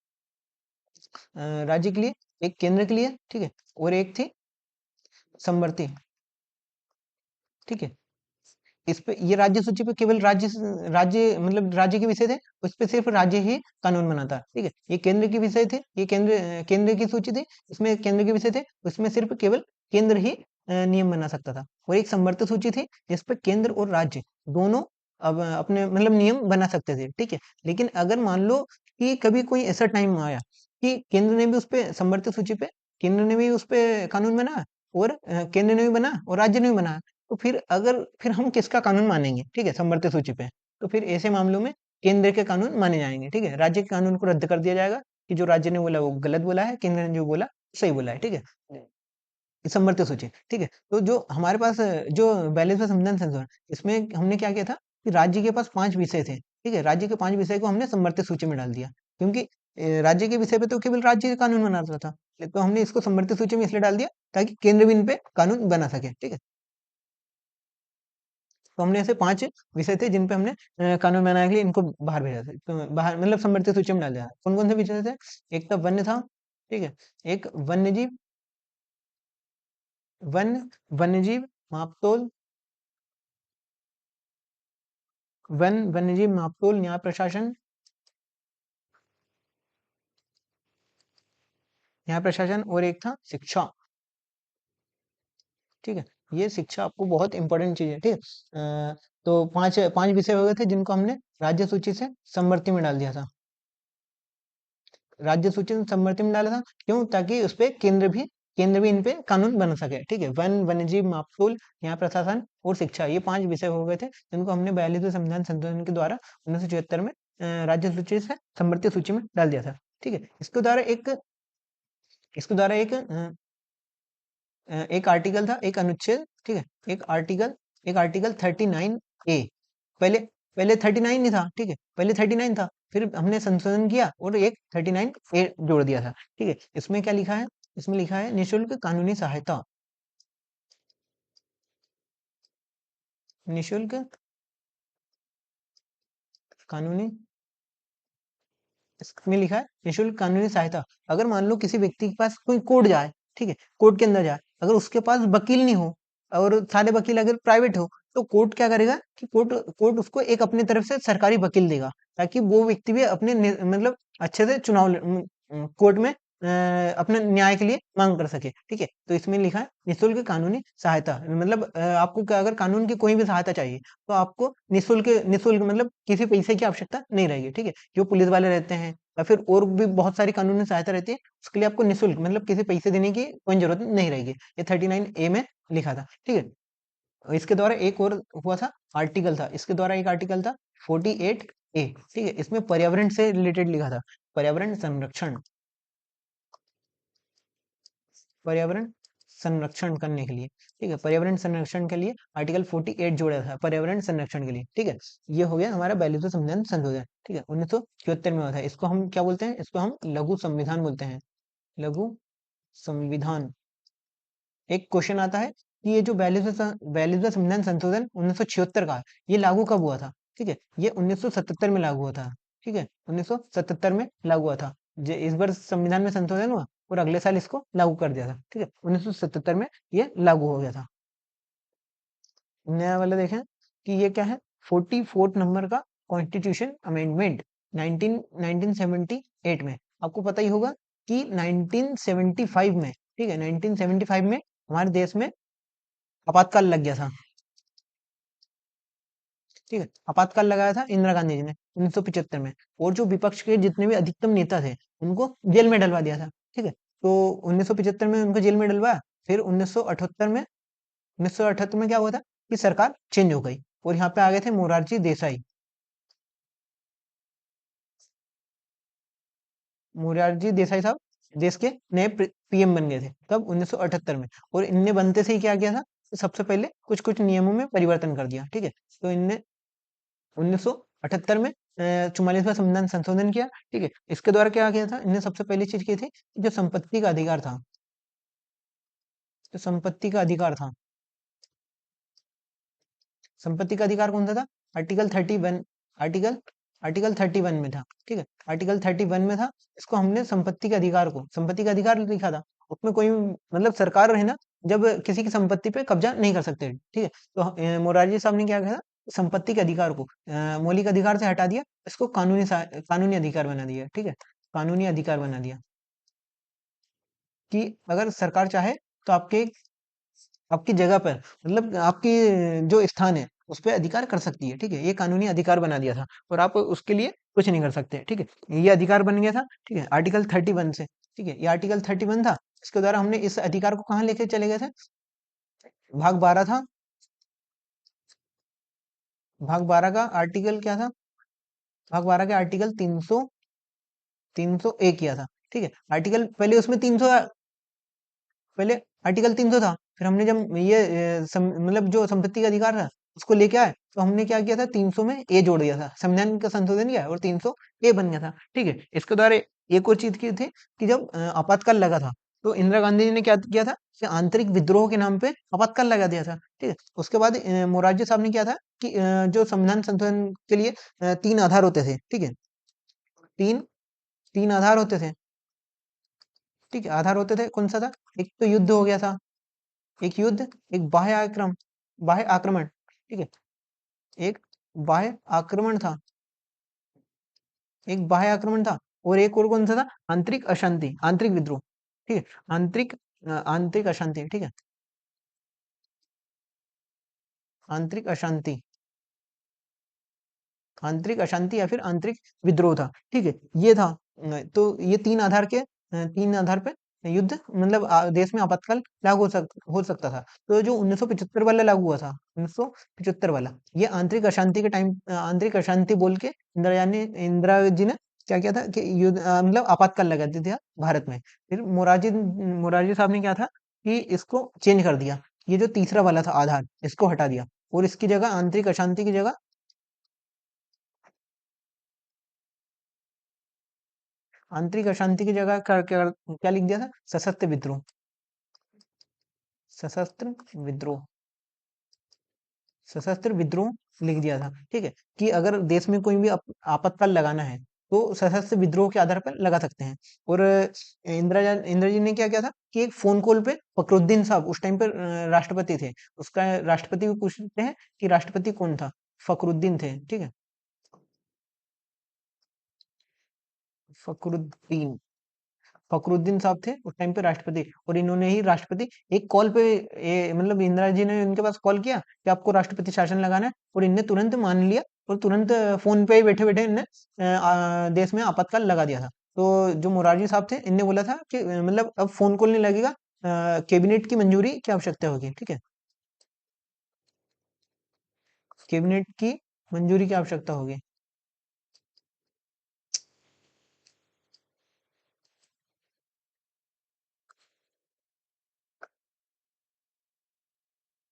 राज्य के लिए, एक केंद्र के लिए, ठीक है? और एक थी समवर्ती, ठीक है? इस पे ये राज्य सूची पे केवल राज्य मतलब राज्य के विषय थे, उस पे सिर्फ राज्य ही कानून बनाता, ठीक है? ये केंद्र के विषय थे, ये केंद्र की सूची थी, इसमें केंद्र के विषय थे, उसमें सिर्फ केवल केंद्र ही नियम बना सकता था। और एक समवर्त सूची थी, जिस पे केंद्र और राज्य दोनों अब अपने मतलब नियम बना सकते थे, ठीक है? लेकिन अगर मान लो कि कभी कोई ऐसा टाइम आया कि केंद्र ने भी उस पे समवर्त सूची पे केंद्र ने भी उस पे कानून बनाया और केंद्र ने भी बनाया और राज्य ने भी बनाया, तो फिर हम किसका कानून मानेंगे, ठीक है? समवर्ती सूची पे। तो फिर ऐसे मामलों में केंद्र के कानून माने जाएंगे, ठीक है? राज्य के कानून को रद्द कर दिया जाएगा कि जो राज्य ने बोला वो गलत बोला है, केंद्र ने जो बोला सही बोला है, ठीक है? समवर्ती सूची, ठीक है? तो जो हमारे पास जो 42वां संविधान संशोधन, इसमें हमने क्या किया था कि राज्य के पास 5 विषय थे, ठीक है? राज्य के 5 विषय को हमने समवर्ती सूची में डाल दिया, क्योंकि राज्य के विषय पे तो केवल राज्य का कानून बनाता था, तो हमने इसको समवर्ती सूची में इसलिए डाल दिया ताकि केंद्र भी इन पे कानून बना सके, ठीक है? तो हमने ऐसे 5 विषय थे जिन पे हमने कानून बनाने के लिए इनको बाहर भेजा था, तो बाहर मतलब समवर्ती सूची में डाल दिया। कौन-कौन से विषय थे? एक तो वन्य था, ठीक है? एक वन्यजीव, वन्यजीव, मापतोल, वन्यजीव, मापतोल, न्याय प्रशासन, और एक था शिक्षा, ठीक है? ये शिक्षा आपको बहुत इंपॉर्टेंट चीज़ है, ठीक है? तो 5 विषय हो गए थे जिनको हमने राज्य सूची से समवर्ती में डाल दिया था। राज्य सूची में समवर्ती में डाला था, क्यों? ताकि उसपे केंद्र भी इन पे कानून बना सके, ठीक है? वन्यजीव, मापतोल, न्याय प्रशासन और शिक्षा, ये 5 विषय हो गए थे जिनको हमने 42वें संविधान संशोधन के द्वारा 1974 में राज्य सूची से समवर्ती सूची में डाल दिया था, ठीक है? इसके द्वारा एक आर्टिकल था, एक अनुच्छेद, ठीक है? एक आर्टिकल 39 ए, पहले पहले 39 नहीं था, ठीक है? पहले 39 था, फिर हमने संशोधन किया और एक 39 ए जोड़ दिया था, ठीक है? इसमें क्या लिखा है? इसमें लिखा है निःशुल्क कानूनी सहायता, निःशुल्क कानूनी, इसमें लिखा है निःशुल्क कानूनी सहायता। अगर मान लो किसी व्यक्ति के पास कोई कोर्ट जाए, ठीक है? कोर्ट के अंदर जाए, अगर उसके पास वकील नहीं हो और सारे वकील अगर प्राइवेट हो, तो कोर्ट क्या करेगा कि कोर्ट उसको एक अपनी तरफ से सरकारी वकील देगा, ताकि वो व्यक्ति भी अपने मतलब अच्छे से कोर्ट में अपने न्याय के लिए मांग कर सके, ठीक है? तो इसमें लिखा है निःशुल्क कानूनी सहायता, मतलब आपको अगर कानून की कोई भी सहायता चाहिए, तो आपको निःशुल्क निःशुल्क मतलब किसी पैसे की आवश्यकता नहीं रहेगी, ठीक है? जो पुलिस वाले रहते हैं या फिर और भी बहुत सारी कानूनी सहायता रहती है, उसके लिए आपको निःशुल्क मतलब किसी पैसे देने की कोई जरूरत नहीं रहेगी। ये 39 ए में लिखा था, ठीक है? और इसके द्वारा एक और हुआ था, आर्टिकल था, इसके द्वारा एक आर्टिकल था 48 ए, ठीक है? इसमें पर्यावरण से रिलेटेड लिखा था, पर्यावरण संरक्षण, पर्यावरण संरक्षण करने के लिए, ठीक है? पर्यावरण संरक्षण के लिए आर्टिकल 48 जोड़ा था पर्यावरण संरक्षण के लिए, ठीक है? ये हो गया हमारा 42वां संविधान संशोधन, ठीक है? 1974 में हुआ था। इसको हम क्या बोलते हैं? इसको हम लघु संविधान बोलते हैं, लघु संविधान। एक क्वेश्चन आता है कि ये जो 42वां संविधान संशोधन 1976 का है, ये लागू कब हुआ था? ठीक है? ये 1977 में लागू हुआ था, ठीक है? 1977 में लागू हुआ था। इस बार संविधान में संशोधन हुआ और अगले साल इसको लागू कर दिया था, ठीक है? 1977 में ये लागू हो गया था। नया वाला देखें कि ये क्या है, 44 नंबर का कॉन्स्टिट्यूशन अमेंडमेंट 1978 में। आपको पता ही होगा कि 1975 में, ठीक है, 1975 में हमारे देश में आपातकाल लग गया था, ठीक है? आपातकाल लगाया था इंदिरा गांधी जी ने 1975 में, और जो विपक्ष के जितने भी अधिकतम नेता थे उनको जेल में डलवा दिया था, ठीक है? तो 1975 में उनको जेल में डलवाया, फिर 1978 में क्या हुआ था कि सरकार चेंज हो गई और यहाँ पे आ गए थे मोरारजी देसाई, मोरारजी देसाई साहब देश के नए पीएम बन गए थे, कब? 1978 में। और इनने बनते से ही क्या किया था, सबसे पहले कुछ कुछ नियमों में परिवर्तन कर दिया, ठीक है। तो इनने 1978 में 44वां संविधान संशोधन किया, ठीक है। इसके द्वारा क्या किया था, इनने सबसे पहली चीज की थी, जो संपत्ति का अधिकार था, जो संपत्ति का अधिकार था, संपत्ति का अधिकार कौन सा था? आर्टिकल 31, आर्टिकल आर्टिकल 31 में था, ठीक है। आर्टिकल 31 में था। इसको हमने संपत्ति के अधिकार को, संपत्ति का अधिकार लिखा था। उसमें कोई मतलब सरकार है ना, जब किसी की संपत्ति पे कब्जा नहीं कर सकते, ठीक है। तो मोरारजी साहब ने क्या किया था, संपत्ति के अधिकार को मौलिक अधिकार से हटा दिया, इसको कानूनी अधिकार बना दिया, ठीक है। कानूनी अधिकार बना दिया कि अगर सरकार चाहे तो आपकी जगह पर, मतलब आपकी जो स्थान है उस पे अधिकार कर सकती है, ठीक है। ये कानूनी अधिकार बना दिया था, और आप उसके लिए कुछ नहीं कर सकते, ठीक है। ये अधिकार बन गया था, ठीक है, आर्टिकल 31 से, ठीक है। ये आर्टिकल 31 था। इसके द्वारा हमने इस अधिकार को कहाँ लेके चले गए थे? भाग 12 था। भाग 12 का आर्टिकल क्या था? भाग 12 के आर्टिकल 301 किया था, ठीक है। आर्टिकल पहले उसमें 300, पहले आर्टिकल 300 था। फिर हमने जब ये मतलब जो संपत्ति का अधिकार था उसको लेके आए, तो हमने क्या किया था, 300 में ए जोड़ दिया था, संविधान का संशोधन किया और 300 ए बन गया था, ठीक है। इसके द्वारा एक और चीज की थी कि जब आपातकाल लगा था, तो इंदिरा गांधी जी ने क्या किया था कि आंतरिक विद्रोह के नाम पे आपातकाल लगा दिया था, ठीक है। उसके बाद मोरारजी साहब ने किया था कि जो संविधान संशोधन के लिए 3 आधार होते थे, ठीक है। तीन तीन आधार होते थे, ठीक है। आधार होते थे, कौन सा था? एक तो युद्ध हो गया था, एक युद्ध, एक बाह्य आक्रमण, ठीक है। एक बाह्य आक्रमण था, एक बाह्य आक्रमण था, और एक और कौन सा था? आंतरिक अशांति, आंतरिक विद्रोह, ठीक है। आंतरिक अशांति, ठीक है। आंतरिक अशांति, आंतरिक अशांति या फिर आंतरिक विद्रोह था, ठीक है। ये था तो ये 3 आधार के 3 आधार पे युद्ध, मतलब देश में आपातकाल लागू हो सकता था। तो जो 1975 वाला लागू हुआ था, 1975 वाला, ये आंतरिक अशांति के टाइम, आंतरिक अशांति बोल के इंदिरा जी ने क्या किया था कि युद्ध मतलब आपातकाल लगा दिया था भारत में। फिर मोरारजी साहब ने क्या था कि इसको चेंज कर दिया, ये जो तीसरा वाला था आधार, इसको हटा दिया, और इसकी जगह आंतरिक अशांति की जगह, आंतरिक अशांति की जगह क्या क्या लिख दिया था? सशस्त्र विद्रोह, सशस्त्र विद्रोह, सशस्त्र विद्रोह लिख दिया था, ठीक है। कि अगर देश में कोई भी आपातकाल लगाना है तो सशस्त्र विद्रोह के आधार पर लगा सकते हैं। और इंदिरा जी ने क्या किया था कि एक फोन कॉल पे फखरुद्दीन साहब उस टाइम पर राष्ट्रपति थे, उसका राष्ट्रपति को पूछते हैं कि राष्ट्रपति कौन था? फखरुद्दीन थे, ठीक है। फखरुद्दीन फखरुद्दीन साहब थे उस टाइम पे राष्ट्रपति, और इन्होंने ही राष्ट्रपति एक कॉल पे, मतलब इंदिरा जी ने इनके पास कॉल किया कि आपको राष्ट्रपति शासन लगाना है, और इनने तुरंत मान लिया, और तुरंत फोन पे ही बैठे बैठे इनने देश में आपातकाल लगा दिया था। तो जो मोरारजी साहब थे, इनने बोला था कि मतलब अब फोन कॉल नहीं लगेगा, कैबिनेट की मंजूरी की आवश्यकता होगी, ठीक है। कैबिनेट की मंजूरी की आवश्यकता होगी।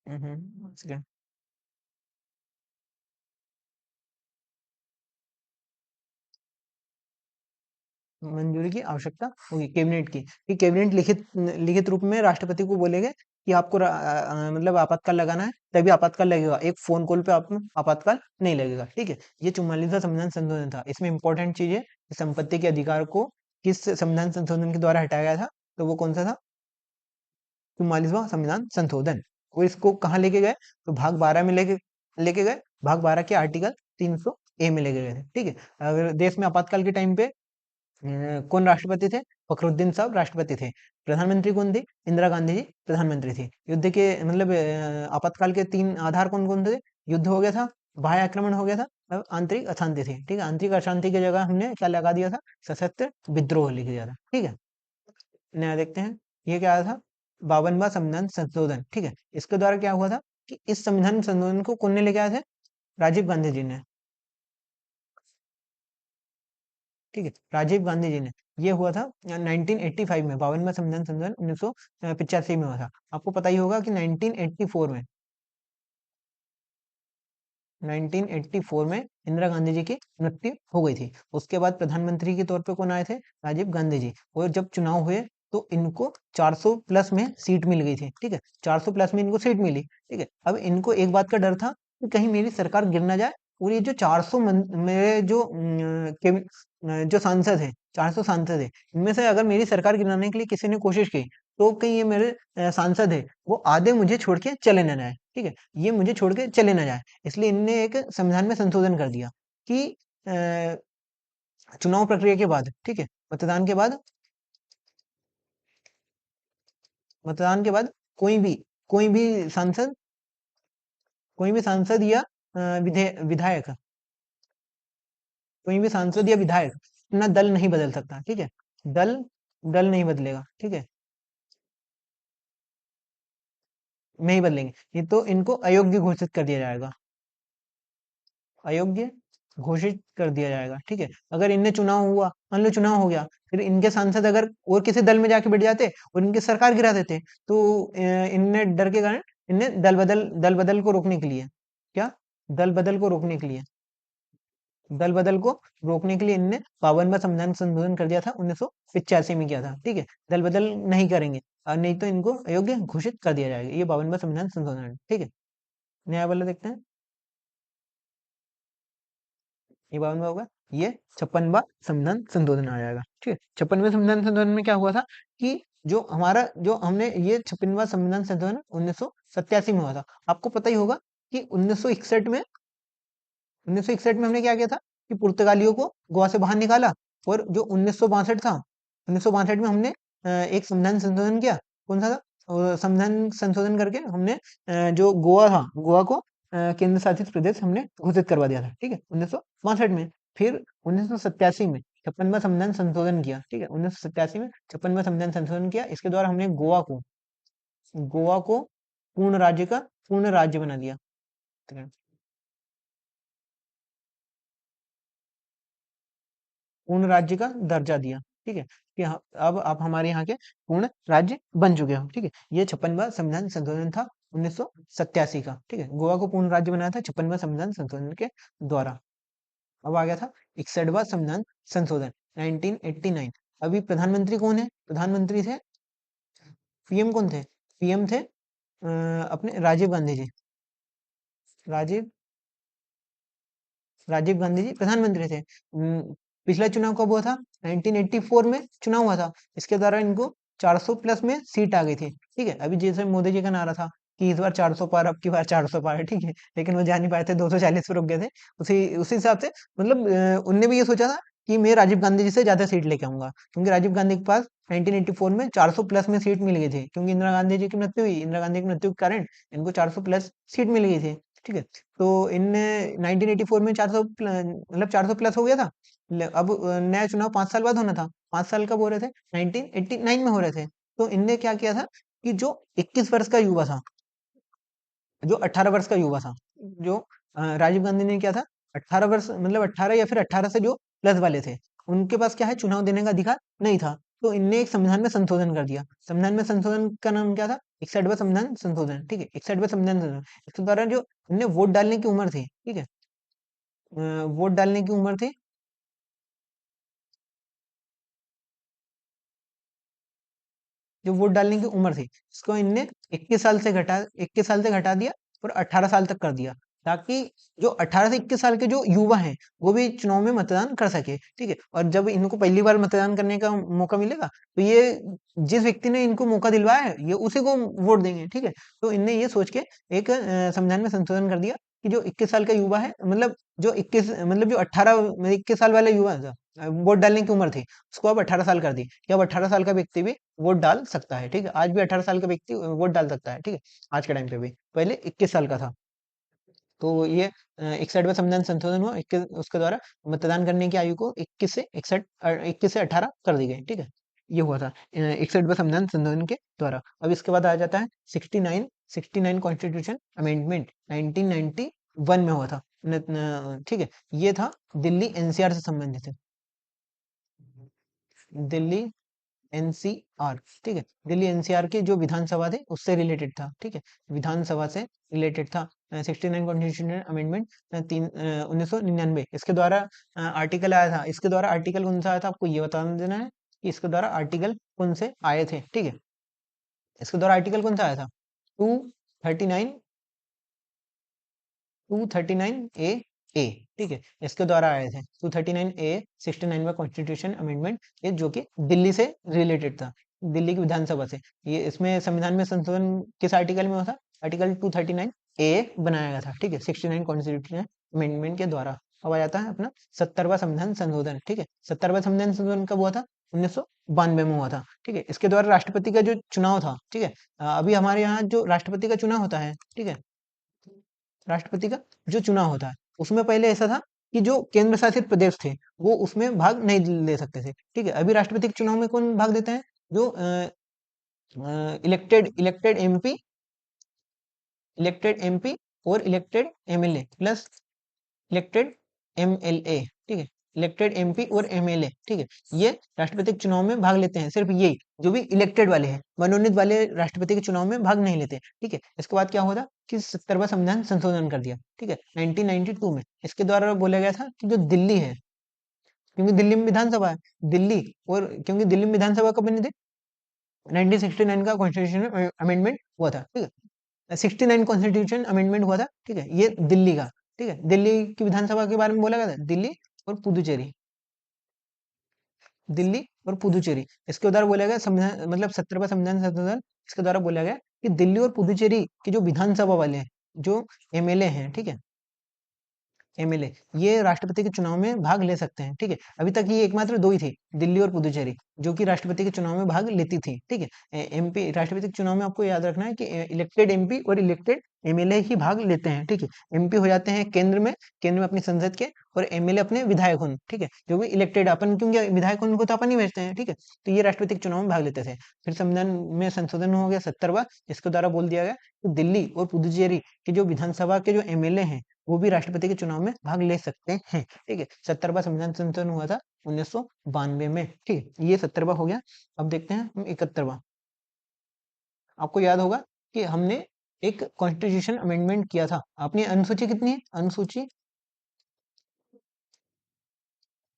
हम्म, मंजूरी की आवश्यकता होगी कैबिनेट की, कि कैबिनेट लिखित लिखित रूप में राष्ट्रपति को बोलेंगे कि आपको मतलब आपातकाल लगाना है, तभी आपातकाल लगेगा, एक फोन कॉल पे आप आपातकाल नहीं लगेगा, ठीक है। ये 44वां संविधान संशोधन था। इसमें इंपॉर्टेंट चीज है कि संपत्ति के अधिकार को किस संविधान संशोधन के द्वारा हटाया गया था, तो वो कौन सा था? 44वां संविधान संशोधन। वो इसको कहाँ लेके गए? तो भाग 12 में लेके लेके गए, भाग 12 के आर्टिकल 300 ए में लेके गए थे, ठीक है। अगर देश में आपातकाल के टाइम पे कौन राष्ट्रपति थे? फखरुद्दीन साहब राष्ट्रपति थे। प्रधानमंत्री कौन थी? इंदिरा गांधी जी प्रधानमंत्री थी। युद्ध के मतलब आपातकाल के 3 आधार कौन कौन थे? युद्ध हो गया था, बाह्य आक्रमण हो गया था, और आंतरिक अशांति थी, ठीक है। आंतरिक अशांति की जगह हमने क्या लगा दिया था? सशस्त्र विद्रोह लिख दिया था, ठीक है। नया देखते हैं, ये क्या आया था? 52वां संविधान संशोधन, ठीक है। इसके द्वारा क्या हुआ था कि इस संविधान संशोधन को कौन ने लेके आए थे? राजीव गांधी जी ने। ठीक है, राजीव गांधी जी ने। ये हुआ था 1985 में, 52वां संविधान संशोधन 1985 में हुआ था। आपको पता ही होगा कि 1984 में 1984 में इंदिरा गांधी जी की मृत्यु हो गई थी। उसके बाद प्रधानमंत्री के तौर पे कौन आए थे? राजीव गांधी जी। और जब चुनाव हुए तो इनको 400 प्लस में सीट मिल गई थी, ठीक है, 400 प्लस में इनको सीट मिली, ठीक है। अब इनको एक बात का डर था कि कहीं मेरी सरकार गिर ना जाए, और ये जो 400 मेरे जो जो सांसद है, 400 सांसद है, इनमें से अगर मेरी सरकार गिराने के लिए किसी ने कोशिश की, तो कहीं ये मेरे सांसद है वो आधे मुझे छोड़ के चले ना जाए, ठीक है, ये मुझे छोड़ के चले ना जाए। इसलिए इनने एक संविधान में संशोधन कर दिया कि चुनाव प्रक्रिया के बाद, ठीक है, मतदान के बाद कोई भी कोई भी सांसद कोई भी सांसद या विधायक, कोई भी सांसद या विधायक अपना दल नहीं बदल सकता, ठीक है, दल दल नहीं बदलेगा, ठीक है, नहीं बदलेंगे, ये तो इनको अयोग्य घोषित कर दिया जाएगा, अयोग्य घोषित कर दिया जाएगा, ठीक है। अगर इनने चुनाव हुआ, मान लो चुनाव हो गया, फिर इनके सांसद अगर और किसी दल में जाके बैठ जाते और इनकी सरकार गिरा देते, तो इनने डर के कारण इनने दल बदल को रोकने के लिए, क्या, दल बदल को रोकने के लिए दल बदल को रोकने के लिए इनने 52वां संविधान संशोधन कर दिया था, 1985 में किया था, ठीक है। दल बदल नहीं करेंगे और नहीं तो इनको अयोग्य घोषित कर दिया जाएगा। ये 52वां संविधान संशोधन है, ठीक है। न्याय वाला देखते हैं, ये 52वां होगा, ये 56वां संविधान संशोधन आ जाएगा, ठीक है। 56वें संविधान संशोधन में क्या हुआ था कि जो हमारा जो हमने ये 56वां संविधान संशोधन 1987 में हुआ था। आपको पता ही होगा कि 1961 में हमने क्या किया था कि पुर्तगालियों को गोवा से बाहर निकाला, और जो 1962 था, 1962 में हमने एक संविधान संशोधन किया। कौन सा था? संविधान संशोधन करके हमने जो गोवा था, गोवा को केंद्र शासित प्रदेश हमने घोषित करवा दिया था, ठीक है, 1962 में। फिर 1987 में 56वां संविधान संशोधन किया, ठीक है, 1987 में 56वां संविधान संशोधन किया। इसके द्वारा हमने गोवा को पूर्ण राज्य बना दिया, ठीक है, पूर्ण राज्य का दर्जा दिया, ठीक है, कि अब आप हमारे यहाँ के पूर्ण राज्य बन चुके हो, ठीक है। ये 56वां संविधान संशोधन था 1987 का, ठीक है। गोवा को पूर्ण राज्य बनाया था 56वां संविधान संशोधन के द्वारा। अब आ गया था 61वां संविधान संशोधन 1989। अभी प्रधानमंत्री कौन है? प्रधानमंत्री थे, पीएम कौन थे? पीएम थे अपने राजीव गांधी जी। राजीव राजीव गांधी जी प्रधानमंत्री थे। पिछला चुनाव कब हुआ था? 1984 में चुनाव हुआ था। इसके द्वारा इनको 400 प्लस में सीट आ गई थी, ठीक है। अभी जैसे मोदी जी का नारा था कि इस बार 400 पार, अब की बार 400 पार, ठीक है, लेकिन वो जा नहीं पाए थे, 240 पे रुक गए थे। उसी उसी हिसाब से मतलब उनने भी ये सोचा था कि मैं राजीव गांधी जी से ज्यादा सीट लेके आऊंगा, क्योंकि राजीव गांधी के पास 1984 में 400 प्लस में सीट मिल गई थी, क्योंकि इंदिरा गांधी जी की मृत्यु हुई, इंदिरा गांधी की मृत्यु के कारण इनको 400 प्लस सीट मिल गई थी, ठीक है। तो इनने 1984 में 400 मतलब 400 प्लस हो गया था। अब नया चुनाव 5 साल बाद होना था। 5 साल कब हो रहे थे? 1989 में हो रहे थे। तो इनने क्या किया था कि जो 21 वर्ष का युवा था, जो 18 वर्ष का युवा था, जो राजीव गांधी ने किया था, 18 वर्ष मतलब 18 या फिर 18 से जो प्लस वाले थे, उनके पास क्या है, चुनाव देने का अधिकार नहीं था। तो इनने एक संविधान में संशोधन कर दिया। संविधान में संशोधन का नाम क्या था? 61वां संविधान संशोधन, ठीक है, 61वां संविधान संशोधन। इसके द्वारा जो इनने वोट डालने की उम्र थी, ठीक है, वोट डालने की उम्र थी, जो वोट डालने की उम्र थी, इसको इनने 21 साल से घटा दिया और 18 साल तक कर दिया, ताकि जो 18 से 21 साल के जो युवा हैं वो भी चुनाव में मतदान कर सके, ठीक है। और जब इनको पहली बार मतदान करने का मौका मिलेगा, तो ये जिस व्यक्ति ने इनको मौका दिलवाया है ये उसी को वोट देंगे, ठीक है। तो इनने ये सोच के एक संविधान में संशोधन कर दिया कि जो 21 साल का युवा है, मतलब जो 21 मतलब जो 21 साल वाला युवा था, वोट डालने की उम्र थी, उसको अब 18 साल कर दी कि अब 18 साल का व्यक्ति भी वोट डाल सकता है, ठीक है। आज भी 18 साल का व्यक्ति वोट डाल सकता है, ठीक है, आज के टाइम पे भी। पहले 21 साल का था। तो ये 61वां संविधान संशोधन हुआ, 21 उसके द्वारा मतदान करने की आयु को 21 से 18 कर दी गई, ठीक है। ये हुआ था 61वां संविधान संशोधन के द्वारा। अब इसके बाद आ जाता है 69 कॉन्स्टिट्यूशन अमेंडमेंट 1991 में हुआ था, ठीक है। ये था दिल्ली एनसीआर से संबंधित है। दिल्ली एनसीआर, ठीक है, दिल्ली एनसीआर के जो विधानसभा थे उससे रिलेटेड था, ठीक है, विधानसभा से रिलेटेड था। 69 कॉन्स्टिट्यूशनल अमेंडमेंट 1999 इसके द्वारा आर्टिकल आया था। इसके द्वारा आर्टिकल कौन सा आया था आपको ये बता देना है कि इसके द्वारा आर्टिकल कौन से आए थे, ठीक है। इसके द्वारा आर्टिकल कौन सा आया था? 239, 239 ए, ठीक है, इसके द्वारा आए थे 239 ए 69 कॉन्स्टिट्यूशन अमेंडमेंट, ये जो कि दिल्ली से रिलेटेड था, दिल्ली की विधानसभा से। ये इसमें संविधान में संशोधन किस आर्टिकल में हुआ था? आर्टिकल 239 ए बनाया गया था, ठीक है, 69 कॉन्स्टिट्यूशन अमेंडमेंट के द्वारा। अब आ जाता है अपना 70वां संविधान संशोधन, ठीक है। 70वां संविधान संशोधन कब हुआ था? 1992 में हुआ था, ठीक है। इसके द्वारा राष्ट्रपति का जो चुनाव था, ठीक है, अभी हमारे यहाँ जो राष्ट्रपति का चुनाव होता है, ठीक है, राष्ट्रपति का जो चुनाव होता है उसमें पहले ऐसा था कि जो केंद्र शासित प्रदेश थे वो उसमें भाग नहीं ले सकते थे, ठीक है। अभी राष्ट्रपति के चुनाव में कौन भाग लेते हैं? जो इलेक्टेड एमपी, इलेक्टेड एमपी और elected MLA plus elected MLA, ठीक है, इलेक्टेड एमपी और एमएलए, ठीक है, ये राष्ट्रपति के चुनाव में भाग लेते हैं। सिर्फ यही जो भी इलेक्टेड वाले हैं, मनोनीत वाले राष्ट्रपति के चुनाव में भाग नहीं लेते, ठीक है। इसके बाद क्या होता कि 70वां संविधान संशोधन कर दिया, ठीक है, 1992 में। इसके द्वारा बोला गया था कि जो दिल्ली है, क्योंकि दिल्ली में विधानसभा है, दिल्ली, और क्योंकि दिल्ली में विधानसभा कब बनी थी? 1969 का कॉन्स्टिट्यूशन अमेंडमेंट हुआ था, ठीक है, 69 कॉन्स्टिट्यूशन अमेंडमेंट हुआ था, ठीक है, ये दिल्ली का, ठीक है। दिल्ली की विधानसभा के बारे में बोला गया था, दिल्ली और पुदुचेरी, दिल्ली और पुदुचेरी। इसके द्वारा बोला गया संविधान, मतलब 70वां संविधान संशोधन, इसके द्वारा बोला गया कि दिल्ली और पुदुचेरी के जो विधानसभा वाले हैं, जो एमएलए हैं, ठीक है, एमएलए, ये राष्ट्रपति के चुनाव में भाग ले सकते हैं, ठीक है। अभी तक ये एकमात्र दो ही थे, दिल्ली और पुदुचेरी, जो कि राष्ट्रपति के चुनाव में भाग लेती थी, ठीक है। एमपी राष्ट्रपति के चुनाव में आपको याद रखना है कि इलेक्टेड एमपी और इलेक्टेड एमएलए ही भाग लेते हैं, ठीक है। एमपी हो जाते हैं केंद्र में, केंद्र में अपनी संसद के, और एमएलए अपने विधायक हों, ठीक है, जो भी इलेक्टेड अपन, क्योंकि विधायक उनको तो अपन ही भेजते हैं, ठीक है। तो ये राष्ट्रपति के चुनाव में भाग लेते थे। फिर संविधान में संशोधन हो गया 70वां, इसके द्वारा बोल दिया गया कि दिल्ली और पुदुचेरी के जो विधानसभा के जो एमएलए हैं वो भी राष्ट्रपति के चुनाव में भाग ले सकते हैं, ठीक है। 70वां संविधान संशोधन हुआ था 1992 में, ठीक है, ये 70वां हो गया। अब देखते हैं हम 71वां। आपको याद होगा कि हमने एक कॉन्स्टिट्यूशन अमेंडमेंट किया था। अपनी अनुसूची कितनी है? अनुसूची,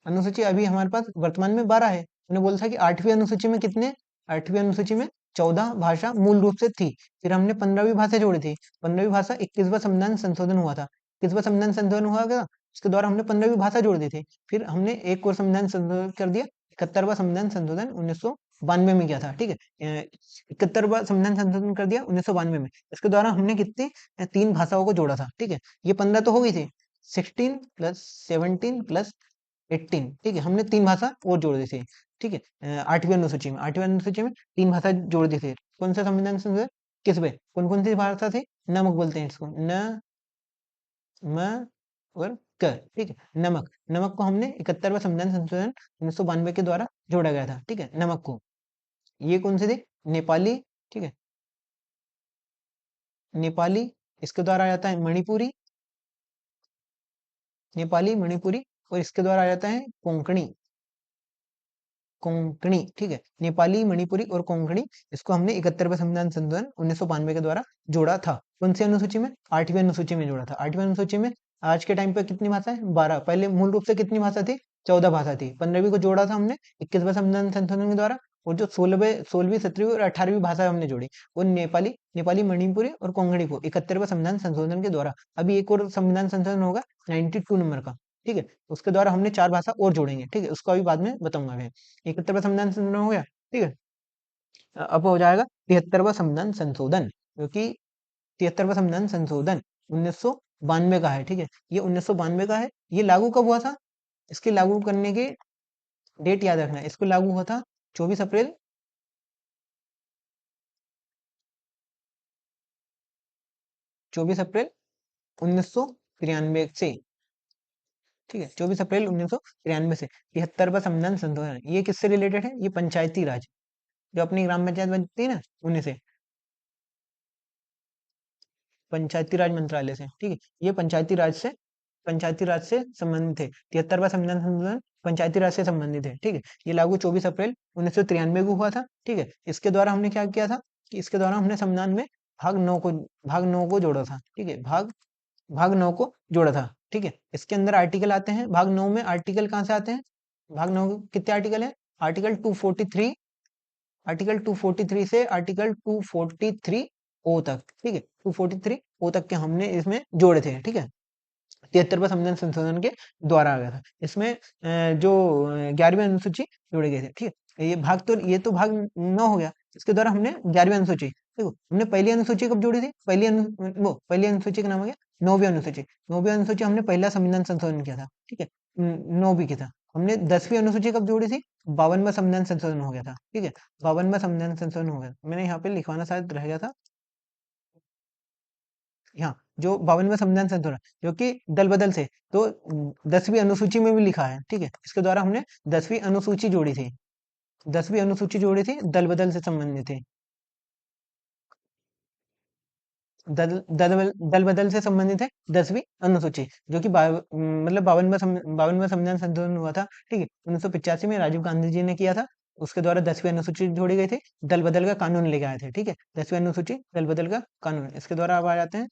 अनुसूची अभी हमारे पास वर्तमान में 12 है। मैंने बोला था कि 8वीं अनुसूची में कितने? 8वीं अनुसूची में 14 भाषा मूल रूप से थी। फिर हमने 15वीं भाषा जोड़ी थी। 15वीं भाषा 21वां संविधान संशोधन हुआ था। 21वां संविधान संशोधन हुआ था, इसके द्वारा हमने 15वीं भाषा जोड़ दी थी। फिर हमने एक और संविधान संशोधन कर दिया, 71वां संविधान संशोधन 1992 में किया था, ठीक है। 71वां संविधान संशोधन कर दिया 1992 में। इसके द्वारा हमने कितनी 3 भाषाओं को जोड़ा था, ठीक है। ये 15 तो हो गई थी, 16 प्लस 17 प्लस 18, ठीक है, हमने 3 भाषा और जोड़ दी थी, ठीक है। 8वीं अनुसूची में, 8वीं अनुसूची में 3 भाषा जोड़ दी थी। कौन सा संविधान संशोधन? किस पे? कौन कौन सी भाषा थी? नमक बोलते हैं इसको, न, म और क, ठीक है, नमक। नमक को हमने 71वां संविधान संशोधन 1992 के द्वारा जोड़ा गया था, ठीक है, नमक को। ये कौन से थे? नेपाली, ठीक है, नेपाली, इसके द्वारा आ जाता है मणिपुरी, नेपाली, मणिपुरी, और इसके द्वारा आ जाता है कोंकणी, कोंकणी, ठीक है, नेपाली, मणिपुरी और कोंकणी। इसको हमने 71वें संविधान संशोधन 1992 के द्वारा जोड़ा था। कौन सी अनुसूची में? 8वीं अनुसूची में जोड़ा था। 8वीं अनुसूची में आज के टाइम पे कितनी भाषा है? 12। पहले मूल रूप से कितनी भाषा थी? 14 भाषा थी। 15वीं को जोड़ा था हमने 21वें संविधान संशोधन के द्वारा, और जो 16वीं 17वीं और 18वीं भाषा हमने जोड़ी वो नेपाली, नेपाली, मणिपुरी और कोंकणी को 71वें संविधान संशोधन के द्वारा। अभी एक और संविधान संशोधन होगा 92 नंबर का, ठीक है, उसके द्वारा हमने 4 भाषा और जोड़ेंगे, ठीक है, उसको अभी बाद में बताऊंगा मैं। 71वां संविधान संशोधन हो गया, ठीक है। अब हो जाएगा 73वां संविधान संशोधन, क्योंकि 73वां संविधान संशोधन 1992 का है, ठीक है, ये 1992 का है। ये लागू कब हुआ था? इसके लागू करने की डेट याद रखना है। इसको लागू हुआ था 24 अप्रैल 1993 से, ठीक है, 24 अप्रैल 1993 से। 73वां संविधान संशोधन ये किससे रिलेटेड है? ये पंचायती राज, जो अपनी ग्राम पंचायत बनती है ना, उन्हीं से, पंचायती राज मंत्रालय से, ठीक है, ये पंचायती राज से पंचायती राज से संबंधित है। 73वां संविधान संशोधन पंचायती राज से संबंधित है। ठीक है, ये लागू 24 अप्रैल 1993 को हुआ था। ठीक है, इसके द्वारा हमने क्या किया था कि इसके द्वारा हमने संविधान में भाग 9 को जोड़ा था। ठीक है, भाग 9 को जोड़ा था। ठीक है, इसके अंदर आर्टिकल आते हैं। भाग 9 में आर्टिकल कहाँ से आते हैं? भाग 9 के कितने आर्टिकल हैं? आर्टिकल 243, आर्टिकल 243 से आर्टिकल 243 ओ तक। ठीक है, 243 ओ तक के हमने इसमें जोड़े थे। ठीक है, 73वां संविधान संशोधन के द्वारा आ गया था। इसमें जो 11वीं अनुसूची जोड़े गए थे। ठीक है, ये तो भाग 9 हो गया। इसके द्वारा हमने 11वीं अनुसूची, देखो हमने पहली अनुसूची कब जोड़ी थी? पहली अनुसूची का नाम हो गया 9वीं अनुसूची। 9वीं अनुसूची हमने पहला संविधान संशोधन किया था। ठीक है, 9वीं की था। हमने 10वीं अनुसूची कब जोड़ी थी? 52वां संविधान संशोधन हो गया था। ठीक है, 52वां संविधान संशोधन हो गया। मैंने यहाँ पे लिखवाना शायद रह गया था। यहाँ जो 52वां संविधान संशोधन जो कि दल बदल से, तो 10वीं अनुसूची में भी लिखा है। ठीक है, इसके द्वारा हमने 10वीं अनुसूची जोड़ी थी। 10वीं अनुसूची जोड़ी थी, दल बदल से संबंधित थी। दल बदल से संबंधित है 10वीं अनुसूची, जो कि मतलब 52वां संविधान संशोधन हुआ था। ठीक है, 1985 में राजीव गांधी जी ने किया था। उसके द्वारा 10वीं अनुसूची जोड़ी गई थी। दल बदल का कानून लेके आए थे। ठीक है, 10वीं अनुसूची दल बदल का कानून, इसके द्वारा अब आ जाते हैं।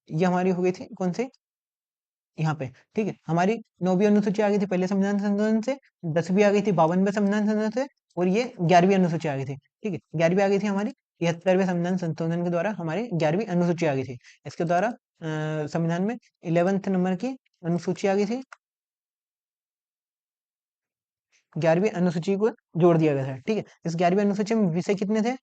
ये हमारी हो गई थी कौन सी? यहाँ पे। ठीक है, हमारी 9वीं अनुसूची आ गई थी पहले संविधान संशोधन से। 10वीं आ गई थी 52वें संविधान संशोधन से। और ये 11वीं अनुसूची आ गई थी। ठीक है, 11वीं आ गई थी हमारी 73वें संविधान संशोधन के द्वारा हमारी 11वीं अनुसूची आ गई थी। इसके द्वारा संविधान में 11th नंबर की अनुसूची आ गई थी। 11वीं अनुसूची को जोड़ दिया गया था। ठीक है, इस 11वीं अनुसूची में विषय कितने थे?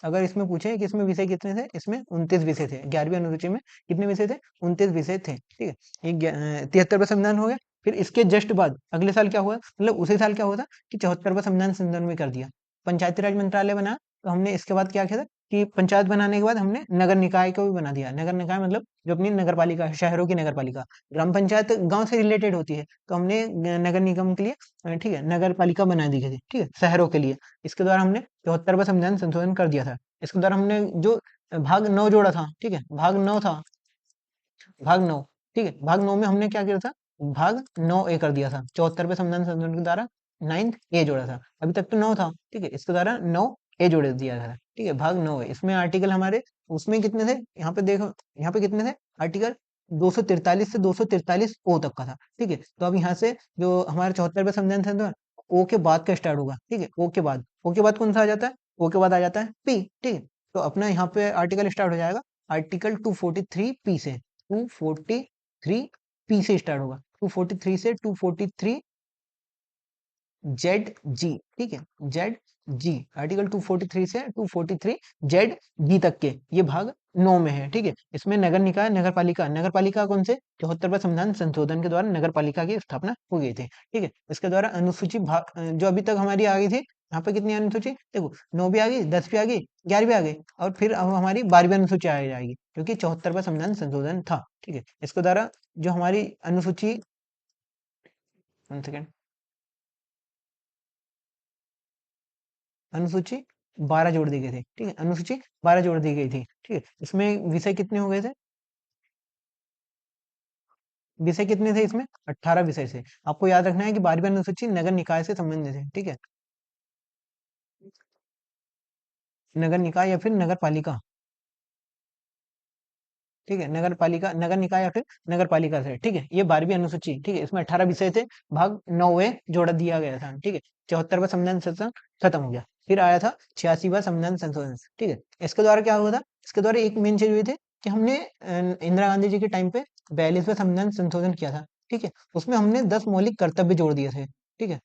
अगर इसमें पूछे कि इसमें विषय कितने थे, इसमें 29 विषय थे। 11वीं अनुसूची में कितने विषय थे? 29 विषय थे। ठीक है, ये 73वां संविधान हो गया। फिर इसके जस्ट बाद अगले साल क्या हुआ, मतलब उसी साल क्या हुआ था कि 74वां संविधान संशोधन में कर दिया। पंचायती राज मंत्रालय बना, तो हमने इसके बाद क्या किया था कि पंचायत बनाने के बाद हमने नगर निकाय को भी बना दिया। नगर निकाय मतलब जो अपनी नगर पालिका है, शहरों की नगर पालिका। ग्राम पंचायत गांव से रिलेटेड होती है, तो हमने नगर निगम के लिए ठीक है नगर पालिका बना दी गई थी। ठीक है, शहरों के लिए। इसके द्वारा हमने 74वां संविधान संशोधन कर दिया था। इसके द्वारा हमने जो भाग 9 जोड़ा था। ठीक है, भाग 9 था, भाग 9। ठीक है, भाग 9 में हमने क्या किया था? भाग 9 ए कर दिया था। 74वें संविधान संशोधन के द्वारा 9 ए जोड़ा था। अभी तक तो 9 था। ठीक है, इसके द्वारा 9 ए जोड़ दिया था। ठीक है, भाग 9 है। इसमें आर्टिकल हमारे उसमें कितने थे? यहाँ पे देखो, यहाँ पे कितने थे आर्टिकल? 243 से 243 ओ तक का था। ठीक है, तो अब यहाँ से जो हमारे 74वें संविधान संशोधन ओ के बाद का स्टार्ट होगा। ठीक है, ओ के बाद कौन सा आ जाता है? ओ के बाद आ जाता है पी। ठीक है, तो अपना यहाँ पे आर्टिकल स्टार्ट हो जाएगा आर्टिकल 243 पी से। 243 पी से स्टार्ट होगा। 243 से 243 जेड जी। ठीक है, जेड जी। आर्टिकल 243 से 243 जेड जी तक के ये भाग 9 में है। ठीक है, इसमें नगर निकाय, नगर पालिका, नगर पालिका कौन से? 74वें संविधान संशोधन के द्वारा नगर पालिका की स्थापना हो गई थी। ठीक है, इसके द्वारा अनुसूची भाग जो अभी तक हमारी आ गई थी, यहाँ पे कितनी अनुसूची देखो, 9वीं आ गई, 10वीं आ गई, 11वीं आ गई, और फिर अब हमारी 12वीं अनुसूची आ जाएगी, क्योंकि 74वां संविधान संशोधन था। ठीक है, इसके द्वारा जो हमारी अनुसूची, 1 सेकेंड, अनुसूची 12 जोड़ दी गई थी। ठीक है, अनुसूची 12 जोड़ दी गई थी। ठीक है, इसमें विषय कितने हो गए थे? विषय कितने थे इसमें? 18 विषय थे। आपको याद रखना है कि 12वीं अनुसूची नगर निकाय से संबंधित है। ठीक है, नगर निकाय या फिर नगर पालिका। ठीक है, नगर पालिका, नगर निकाय या फिर नगर पालिका से। ठीक है, ये 12वीं अनुसूची। ठीक है, इसमें 18 विषय थे। भाग 9 जोड़ दिया गया था। ठीक है, 74वां संविधान संशोधन खत्म हो गया। फिर आया था 86वां संविधान संशोधन। ठीक है, इसके द्वारा क्या हुआ था? इसके द्वारा एक मेन चीज हुई थी कि हमने इंदिरा गांधी जी के टाइम पे 42वां संविधान संशोधन किया था। ठीक है, उसमें हमने 10 मौलिक कर्तव्य जोड़ दिए थे। ठीक है,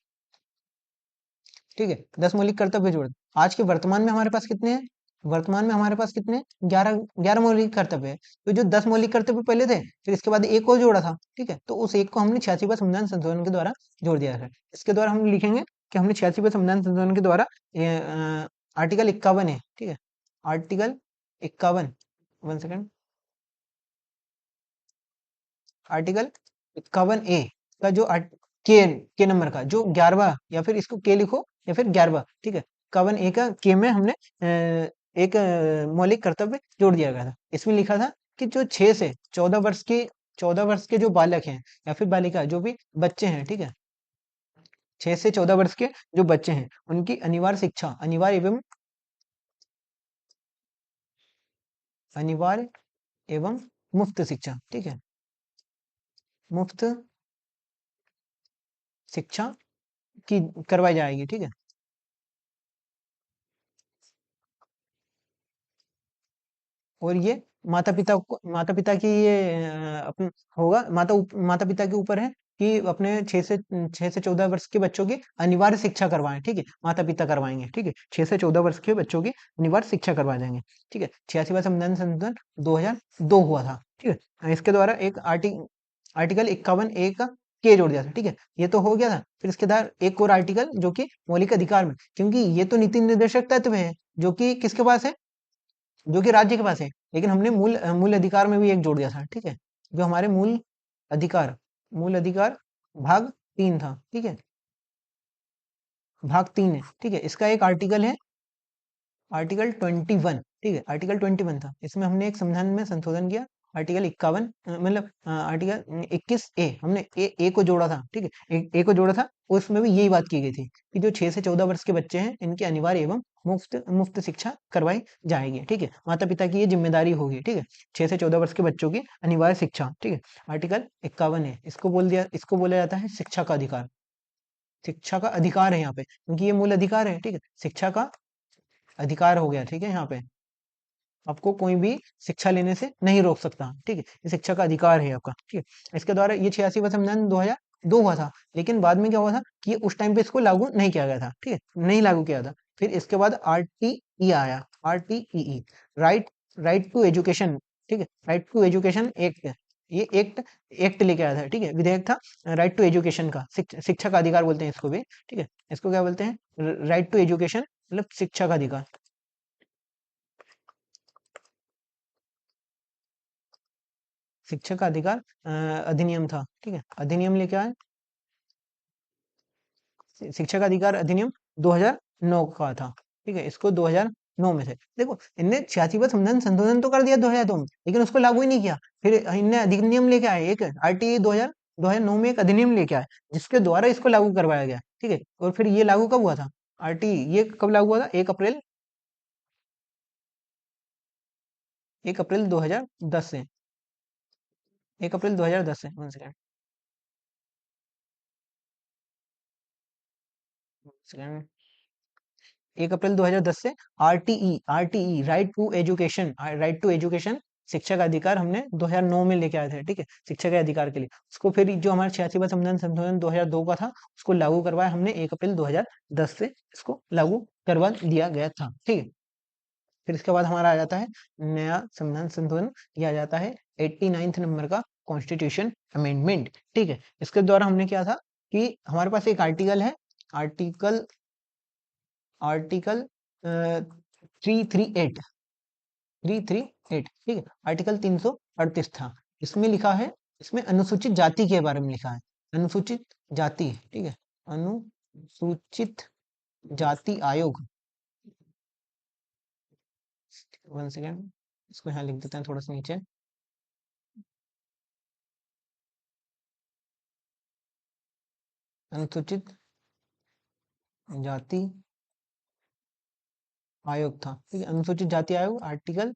ठीक है, 10 मौलिक कर्तव्य जोड़। आज के वर्तमान में हमारे पास कितने हैं? वर्तमान में हमारे पास कितने? 11 मौलिक कर्तव्य है। तो जो 10 मौलिक कर्तव्य पहले थे, फिर इसके बाद एक और जोड़ा था। ठीक है, तो उस एक को हमने 86वां संविधान संशोधन के द्वारा जोड़ दिया है। इसके द्वारा हम लिखेंगे कि हमने 86वां संविधान संशोधन के द्वारा आर्टिकल 51 है। ठीक है, आर्टिकल 51, 1 सेकेंड, आर्टिकल 51 ए का जो के नंबर का जो 11वां, या फिर इसको के लिखो या फिर 11वां। ठीक है, 51 ए का के में हमने एक मौलिक कर्तव्य जोड़ दिया गया था। इसमें लिखा था कि जो 6 से 14 वर्ष की 14 वर्ष के जो बालक हैं या फिर बालिका, जो भी बच्चे हैं, ठीक है, 6 से 14 वर्ष के जो बच्चे हैं, उनकी अनिवार्य शिक्षा, अनिवार्य एवं मुफ्त शिक्षा, ठीक है, मुफ्त शिक्षा की करवाई जाएगी, ठीक है। और ये माता पिता की ये अपन होगा, माता पिता के ऊपर है कि अपने 6 से 14 वर्ष के बच्चों की अनिवार्य शिक्षा करवाएं, ठीक है, माता पिता करवाएंगे, ठीक है, 6 से 14 वर्ष के बच्चों की अनिवार्य शिक्षा करवा जाएंगे, ठीक है। 86वां संविधान संशोधन 2002 हुआ था, ठीक है। इसके द्वारा एक आर्टिकल 51A का के जोड़ दिया था, ठीक है, ये तो हो गया था। फिर इसके बाद एक और आर्टिकल जो कि मौलिक अधिकार में, क्योंकि ये तो नीति निर्देशक तत्व है जो कि किसके पास है, जो कि राज्य के पास है, लेकिन हमने मूल अधिकार में भी एक जोड़ दिया था, ठीक है, जो हमारे मूल अधिकार भाग 3 था, ठीक है, भाग 3 है, ठीक है। इसका एक आर्टिकल है, आर्टिकल 21, ठीक है, आर्टिकल 21 था, इसमें हमने एक संविधान में संशोधन किया, आर्टिकल 51, मतलब आर्टिकल 21A, हमने ए को जोड़ा था, ठीक है, ए को जोड़ा था, उसमें भी यही बात की गई थी कि जो 6 से 14 वर्ष के बच्चे हैं, इनकी अनिवार्य एवं मुफ्त शिक्षा करवाई जाएगी, ठीक है, माता पिता की ये जिम्मेदारी होगी, ठीक है, 6 से 14 वर्ष के बच्चों की अनिवार्य शिक्षा, ठीक है। आर्टिकल 51 है, इसको बोला जाता है शिक्षा का अधिकार, शिक्षा का अधिकार है यहाँ पे, क्योंकि ये मूल अधिकार है, ठीक है, शिक्षा का अधिकार हो गया, ठीक है, यहाँ पे आपको कोई भी शिक्षा लेने से नहीं रोक सकता, ठीक है, ये शिक्षा का अधिकार है आपका, ठीक है। इसके द्वारा ये 86वां संविधान 2002 हुआ था, लेकिन बाद में क्या हुआ था कि उस टाइम पे इसको लागू नहीं किया गया था, ठीक है, नहीं लागू किया था। फिर इसके बाद आरटीई आया, RTE, right right to education, ठीक है, राइट टू एजुकेशन एक्ट, ये एक्ट लेके आया था, ठीक है, विधेयक था राइट टू एजुकेशन का, शिक्षा का अधिकार बोलते हैं इसको भी, ठीक है, इसको क्या बोलते हैं, राइट टू एजुकेशन मतलब शिक्षा का अधिकार, शिक्षा का अधिकार अधिनियम था, ठीक है, अधिनियम लेके आए, शिक्षा का अधिकार अधिनियम 2009 का था, ठीक है, इसको 2009 में से देखो, इनने 86वां संविधान संशोधन तो कर दिया 2002 में, लेकिन उसको लागू ही नहीं किया। फिर इनने अधिनियम लेके आए, एक आरटीई 2009 में एक अधिनियम लेके आए, जिसके द्वारा इसको लागू करवाया गया, ठीक है। और फिर ये लागू कब हुआ था, आरटीई ये कब लागू हुआ था, 1 अप्रैल 2010 से, 1 अप्रैल 2010 से, 1 सेकंड, 1 सेकंड, 1 अप्रैल 2010 से आरटीई राइट टू एजुकेशन शिक्षा का अधिकार हमने 2009 में लेके आए थे, ठीक है, शिक्षा के अधिकार के लिए। उसको फिर जो हमारा 86वां संविधान संशोधन 2002 का था, उसको लागू करवाया हमने 1 अप्रैल 2010 से, इसको लागू करवा दिया गया था, ठीक है। फिर इसके बाद हमारा आ जाता है नया संविधान संशोधन, यह आ जाता है 89th नंबर का कॉन्स्टिट्यूशन अमेंडमेंट, ठीक है। इसके द्वारा हमने क्या था कि हमारे पास एक आर्टिकल है, आर्टिकल आर्टिकल 338, 338, ठीक है, आर्टिकल 338 था, इसमें लिखा है, इसमें अनुसूचित जाति के बारे में लिखा है, अनुसूचित जाति, ठीक है, अनुसूचित जाति आयोग, 1 सेकेंड, इसको यहाँ लिख देते हैं थोड़ा सा नीचे, अनुसूचित जाति आयोग था, ठीक है, अनुसूचित जाति आयोग आर्टिकल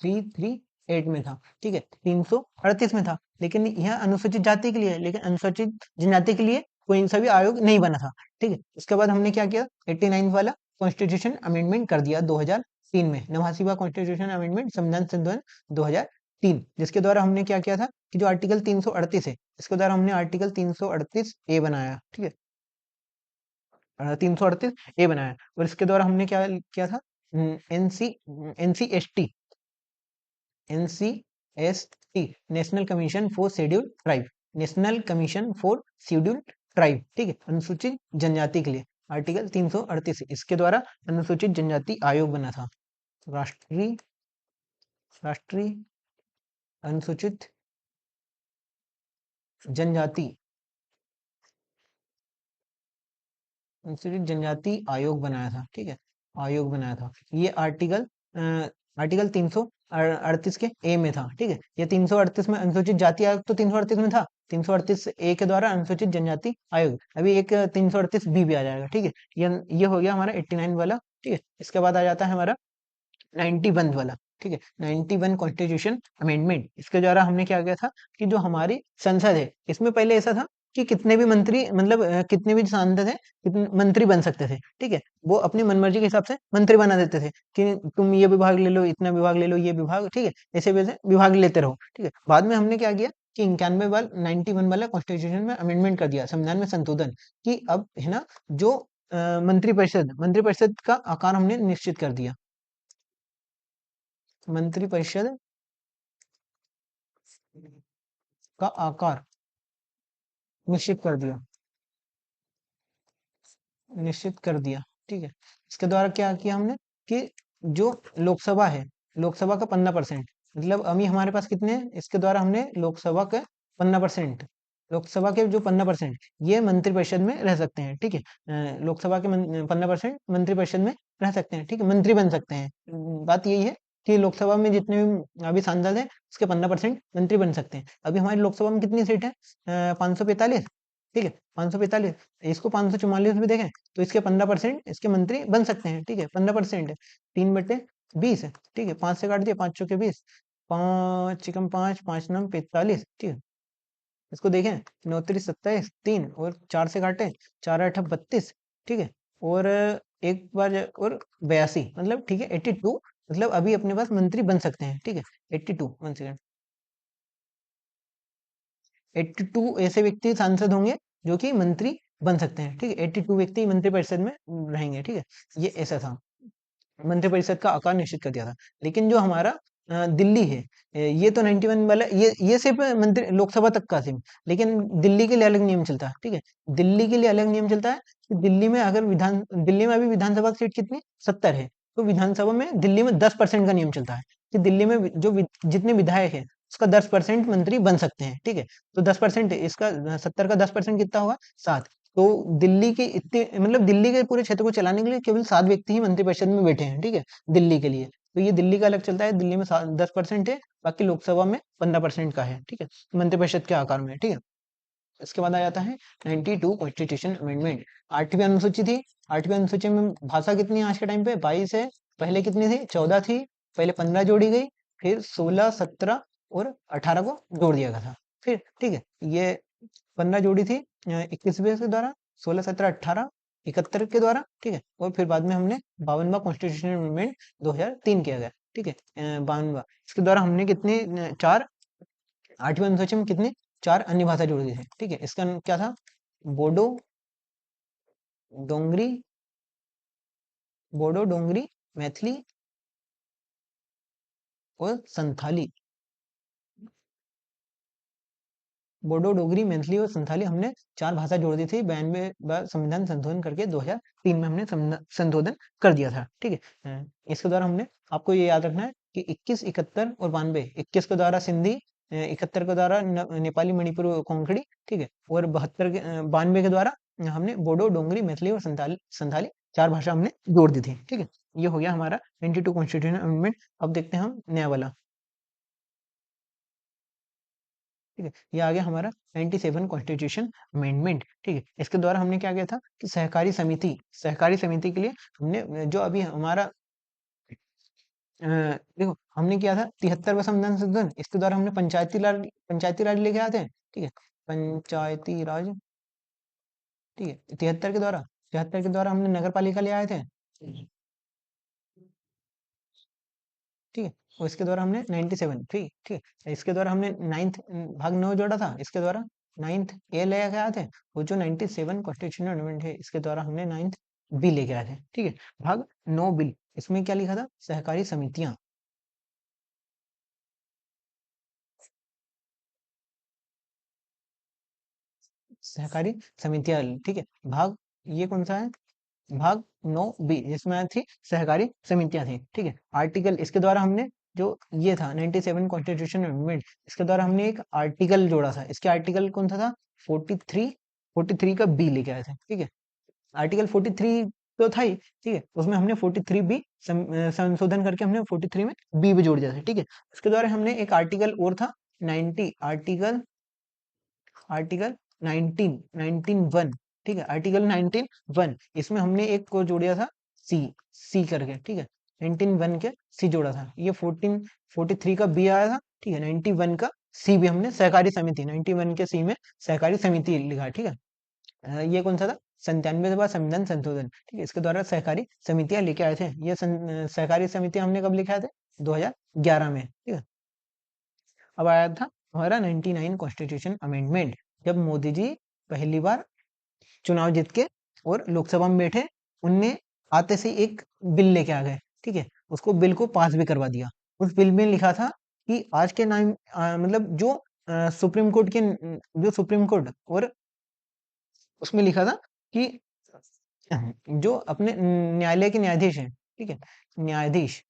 338 में था, ठीक है, 338 में था, लेकिन यह अनुसूचित जाति के लिए है, लेकिन अनुसूचित जनजाति के लिए कोई सा भी आयोग नहीं बना था, ठीक है। इसके बाद हमने क्या किया, 89 वाला कॉन्स्टिट्यूशन अमेंडमेंट कर दिया 2003 में, 89वां कॉन्स्टिट्यूशन अमेंडमेंट संविधान संशोधन 2003, जिसके द्वारा हमने क्या किया था कि जो आर्टिकल 338 है, इसके द्वारा हमने आर्टिकल 338A बनाया, ठीक है, 338A बनाया, और इसके द्वारा हमने क्या किया था, NC ancestry, ancestry, national commission for schedule tribe, national commission for schedule tribe, ठीक है, अनुसूचित जनजाति के लिए, आर्टिकल 338, इसके द्वारा अनुसूचित जनजाति आयोग बना था, राष्ट्रीय राष्ट्रीय अनुसूचित जनजाति अनुसूचित जनजाति आयोग बनाया था, ठीक है, आयोग बनाया था। ये आर्टिकल आर्टिकल 338 के ए में था, ठीक है। ये 338 में अनुसूचित जाति आयोग तो 338 में था, 338 ए के द्वारा अनुसूचित जनजाति आयोग, अभी एक 338 बी भी आ जाएगा, ठीक है। ये हो गया हमारा 89 वाला, ठीक है। इसके बाद आ जाता है हमारा 91 वाला, ठीक है। 91 कॉन्स्टिट्यूशन अमेंडमेंट, इसके द्वारा हमने क्या किया था कि जो हमारी संसद है, इसमें पहले ऐसा था कि कितने भी मंत्री, मतलब कितने भी सांसद है, कितने मंत्री बन सकते थे, ठीक है। वो अपनी मनमर्जी के हिसाब से मंत्री बना देते थे कि तुम ये विभाग ले लो, इतना विभाग ले लो, ये विभाग, ठीक है। ऐसे वैसे विभाग लेते रहो, ठीक है। बाद में हमने क्या किया कि 91 वाला 91 वाला कॉन्स्टिट्यूशन में अमेंडमेंट कर दिया, संविधान में संशोधन, कि अब है ना जो मंत्रिपरिषद का आकार हमने निश्चित कर दिया, मंत्रिपरिषद का आकार निश्चित कर दिया, निश्चित कर दिया, ठीक है। इसके द्वारा क्या किया हमने कि जो लोकसभा है, लोकसभा का 15%, मतलब अभी हमारे पास कितने हैं, इसके द्वारा हमने लोकसभा के 15%, लोकसभा के जो 15% ये मंत्रिपरिषद में रह सकते हैं, ठीक है। लोकसभा के 15% मंत्रिपरिषद में रह सकते हैं, ठीक है, मंत्री बन सकते हैं। बात यही है कि लोकसभा में जितने भी अभी सांसद है उसके 15% मंत्री बन सकते हैं। अभी हमारी लोकसभा में कितनी सीट है, 545, ठीक है, 545। इसको 544 भी देखें तो इसके 15% इसके मंत्री बन सकते हैं, ठीक है। 15% है, 3/20 है, ठीक है। 5 से काट दिया, 5 चौके 20, 5 चिकम 5, 5 9 45, ठीक है। इसको देखें, 9 3 27, 3 और 4 से काटे, 4 8 32, ठीक है। और एक बार और 82, मतलब ठीक है 82, मतलब अभी अपने पास मंत्री बन सकते हैं, ठीक है। 82, 1 सेकंड, 82 ऐसे व्यक्ति सांसद होंगे जो कि मंत्री बन सकते हैं, ठीक है। 82 व्यक्ति मंत्रिपरिषद में रहेंगे, ठीक है। ये ऐसा था, मंत्रिपरिषद का आकार निश्चित कर दिया था। लेकिन जो हमारा दिल्ली है, ये तो 91 वाला, ये सिर्फ मंत्री लोकसभा तक का सिर्फ, लेकिन दिल्ली के लिए अलग नियम चलता है, ठीक है। दिल्ली के लिए अलग नियम चलता है कि दिल्ली में अगर दिल्ली में अभी विधानसभा की सीट कितनी 70 है, तो विधानसभा में दिल्ली में 10% का नियम चलता है कि दिल्ली में जितने विधायक है उसका 10% मंत्री बन सकते हैं, ठीक है। तो 10% इसका 70 का 10% कितना होगा, 7। तो दिल्ली के इतने, मतलब दिल्ली के पूरे क्षेत्र को चलाने के लिए केवल 7 व्यक्ति ही मंत्रिपरिषद में बैठे हैं, ठीक है, दिल्ली के लिए। तो ये दिल्ली का अलग चलता है, दिल्ली में 10% है, बाकी लोकसभा में 15% का है, ठीक है, मंत्रिपरिषद के आकार में, ठीक है। इसके बाद आ जाता है 92 कॉन्स्टिट्यूशन अमेंडमेंट, 8वीं अनुसूची थी। 8वीं अनुसूची में भाषा कितनी है आज के टाइम पे, 22 है। पहले कितनी थी, 14 थी। पहले 15 जोड़ी गई, फिर 16, 17 और 18 को जोड़ दिया गया था, फिर, ठीक है। ये 15 जोड़ी थी 21वें के द्वारा, 16, 17, 18, 71 के द्वारा, ठीक है। और फिर बाद में हमने 52वां कॉन्स्टिट्यूशनल अमेंडमेंट 2003 किया गया, ठीक है। 52वां, इसके द्वारा हमने कितने, चार, 8वीं अनुसूची में कितने, 4 अन्य भाषा जोड़ दी थी, ठीक है। इसका क्या था, बोडो, डोंगरी, बोडो, डोंगरी, मैथिली और संथाली। बोडो, डोगरी, मैथिली और संथाली, हमने 4 भाषा जोड़ दी थी 92 बार संविधान संशोधन करके 2003 में हमने संशोधन कर दिया था, ठीक है। इसके द्वारा हमने, आपको ये याद रखना है कि 21, 71 और 92, 21 के द्वारा सिंधी, 71 के द्वारा नेपाली, मणिपुर, कोंकणी, ठीक है। और 72 के 92 के द्वारा हमने बोडो, डोंगरी, मैथिली और संथाली संथाली 4 भाषा हमने जोड़ दी थी, ठीक है। ये हो गया हमारा 92 कॉन्स्टिट्यूशन अमेंडमेंट। अब देखते हैं हम नया वाला, ठीक है। ये आ गया हमारा 97 कॉन्स्टिट्यूशन अमेंडमेंट, ठीक है। इसके द्वारा हमने क्या किया था कि सहकारी समिति के लिए हमने जो अभी हमारा देखो हमने किया था 73वां संविधान संशोधन, इसके द्वारा हमने पंचायती राज लेके आते हैं, ठीक है। पंचायती राज, ठीक है, 73 के द्वारा हमने नगर पालिका ले आए थे, ठीक है। और इसके द्वारा हमने 97, ठीक ठीक है। इसके द्वारा हमने 9th भाग 9 जोड़ा था, इसके द्वारा 9th ए लेके आए थे। वो जो 97 कॉन्स्टिट्यूशनल अमेंडमेंट है, इसके द्वारा हमने 9th बी लेके आए थे, ठीक है। भाग 9 बिल, इसमें क्या लिखा था, सहकारी समितियां, सहकारी समितियां, ठीक है। भाग, ये कौन सा है, भाग 9 बी, जिसमें थी सहकारी समितियां थी, ठीक है। आर्टिकल, इसके द्वारा हमने जो ये था 97 कॉन्स्टिट्यूशन अमेंडमेंट, इसके द्वारा हमने एक आर्टिकल जोड़ा था। इसके आर्टिकल कौन सा था, 43, 43 का बी लेके आए थे, ठीक है। आर्टिकल 43 तो था ही, ठीक है, उसमें हमने 43 बी संशोधन करके हमने 43 में बी भी जोड़ दिया था, ठीक है। उसके द्वारा हमने एक आर्टिकल और था 90 आर्टिकल आर्टिकल 19 1 ठीक है, आर्टिकल 19 1 इसमें हमने एक को जोड़ा था सी सी करके, ठीक है, 19 1 के सी जोड़ा था, ये 43 का बी आया था, ठीक है, 91 का सी भी हमने सहकारी समिति 91 के सी में सहकारी समिति लिखा, ठीक है। ये कौन सा था 97वां संविधान संशोधन, ठीक है, इसके द्वारा सहकारी समितियां लेके आए थे, ये सहकारी समितियां हमने कब लिखा थे 2011 में, ठीक है। अब आया था हमारा 99 कॉन्स्टिट्यूशन अमेंडमेंट, जब मोदी जी पहली बार चुनाव जीत के और लोकसभा में बैठे, उनने आते से एक बिल लेके आ गए, ठीक है, उसको बिल को पास भी करवा दिया। उस बिल में लिखा था कि आज के नाम मतलब जो सुप्रीम कोर्ट के जो सुप्रीम कोर्ट और उसमें लिखा था कि जो अपने न्यायालय के न्यायाधीश हैं, ठीक है, न्यायाधीश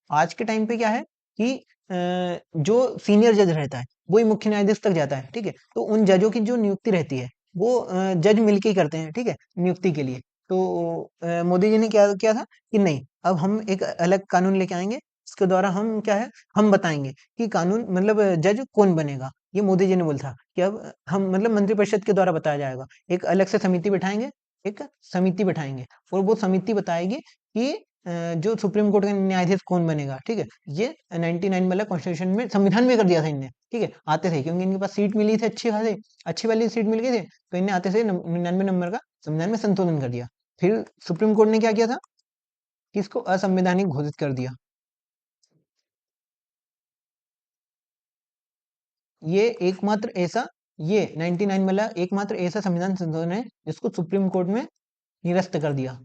आज के टाइम पे क्या है कि जो सीनियर जज रहता है वही मुख्य न्यायाधीश तक जाता है, ठीक है, तो उन जजों की जो नियुक्ति रहती है वो जज मिलके ही करते हैं, ठीक है, नियुक्ति के लिए। तो मोदी जी ने क्या किया था कि नहीं, अब हम एक अलग कानून लेके आएंगे, इसके द्वारा हम क्या है, हम बताएंगे कि कानून मतलब जज कौन बनेगा। ये मोदी जी ने बोला था कि अब हम मतलब मंत्रिपरिषद के द्वारा बताया जाएगा, एक अलग से समिति बिठाएंगे, एक समिति बिठाएंगे और वो समिति बताएगी कि जो सुप्रीम कोर्ट का न्यायाधीश कौन बनेगा, ठीक है। ये 99 वाला कॉन्स्टिट्यूशन में संविधान में कर दिया था इनने, ठीक है, आते थे क्योंकि इनके पास सीट मिली थी अच्छी खासी, अच्छी वाली सीट मिल गई थी, तो इनने आते से 99 नंबर का संविधान में संशोधन कर दिया। फिर सुप्रीम कोर्ट ने क्या किया था कि इसको असंवैधानिक घोषित कर दिया। ये एकमात्र ऐसा ये 99 वाला एकमात्र ऐसा संविधान संशोधन है जिसको सुप्रीम कोर्ट में निरस्त कर दिया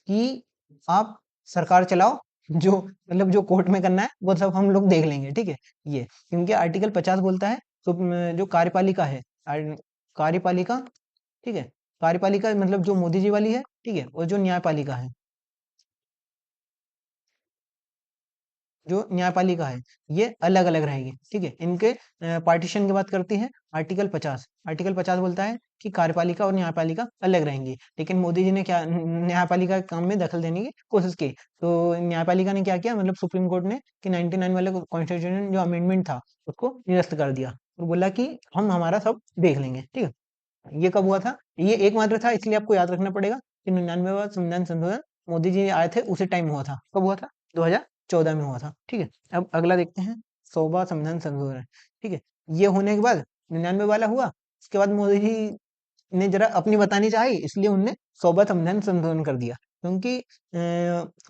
कि आप सरकार चलाओ, जो मतलब जो कोर्ट में करना है वो सब हम लोग देख लेंगे, ठीक है। ये क्योंकि आर्टिकल 50 बोलता है तो जो कार्यपालिका है कार्यपालिका, ठीक है, कार्यपालिका मतलब जो मोदी जी वाली है, ठीक है, और जो न्यायपालिका है, जो न्यायपालिका है ये अलग अलग रहेगी, ठीक है। इनके पार्टीशन की बात करती है आर्टिकल 50 बोलता है कि कार्यपालिका और न्यायपालिका अलग रहेंगी, लेकिन मोदी जी ने क्या न्यायपालिका के काम में दखल देने की कोशिश की, तो न्यायपालिका ने क्या किया मतलब सुप्रीम कोर्ट ने कि 99 वाले कॉन्स्टिट्यूशन जो अमेंडमेंट था उसको निरस्त कर दिया और बोला कि हम हमारा सब देख लेंगे, ठीक है। ये कब हुआ था, ये एकमात्र था, इसलिए आपको याद रखना पड़ेगा कि 99वां संविधान संशोधन मोदी जी आए थे उसी टाइम हुआ था, कब हुआ था 2014 में हुआ था, ठीक है। अब अगला देखते हैं 100वां संविधान संशोधन, ठीक है। ये होने के बाद 99 वाला हुआ, उसके बाद मोदी जी ने जरा अपनी बतानी चाहिए, इसलिए उनने 100वां संविधान संशोधन कर दिया, क्योंकि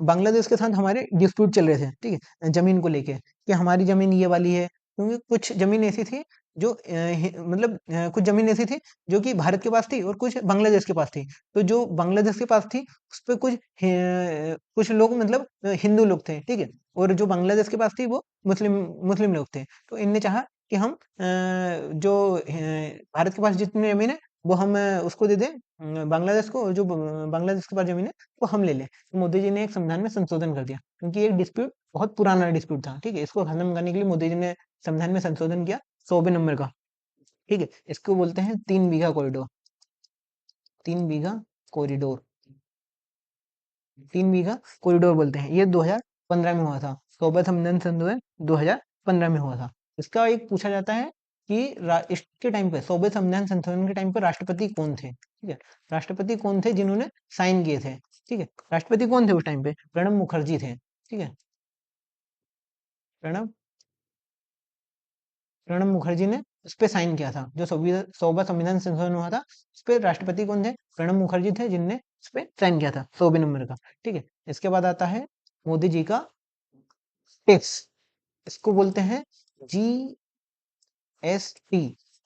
बांग्लादेश के साथ हमारे डिस्प्यूट चल रहे थे, ठीक है, जमीन को लेके कि हमारी जमीन ये वाली है, क्योंकि कुछ जमीन ऐसी थी जो मतलब कुछ जमीन ऐसी थी जो कि भारत के पास थी और कुछ बांग्लादेश के पास थी, तो जो बांग्लादेश के पास थी उस पे कुछ लोग मतलब हिंदू लोग थे, ठीक है, और जो बांग्लादेश के पास थी वो मुस्लिम मुस्लिम लोग थे, तो इनने चाहा कि हम जो भारत के पास जितनी जमीन है वो हम उसको दे दें बांग्लादेश को, और जो बांग्लादेश के पास जमीन है वो हम ले लें, तो मोदी जी ने एक संविधान में संशोधन कर दिया, क्योंकि ये डिस्प्यूट बहुत पुराना डिस्प्यूट था, ठीक है, इसको खत्म करने के लिए मोदी जी ने संविधान में संशोधन किया 100वें नंबर का, ठीक है। इसको बोलते हैं 3 बीघा कॉरिडोर, 3 बीघा कॉरिडोर, 3 बीघा कॉरिडोर बोलते हैं, ये 2015 में हुआ था, 100वां संविधान संशोधन 2015 में हुआ था। इसका एक पूछा जाता है कि इसके टाइम पे 100वें संविधान संशोधन के टाइम पे राष्ट्रपति कौन थे, ठीक है, राष्ट्रपति कौन थे जिन्होंने साइन किए थे, ठीक है, राष्ट्रपति कौन थे उस टाइम पे, प्रणब मुखर्जी थे, ठीक है, प्रणब प्रणब मुखर्जी ने उस पे साइन किया था, जो 100वां संविधान संशोधन हुआ था उस पे राष्ट्रपति कौन थे, प्रणब मुखर्जी थे, जिनने उस पे साइन किया था 100वें नंबर का, ठीक है। इसके बाद आता है मोदी जी का टैक्स, इसको बोलते हैं जीएसटी,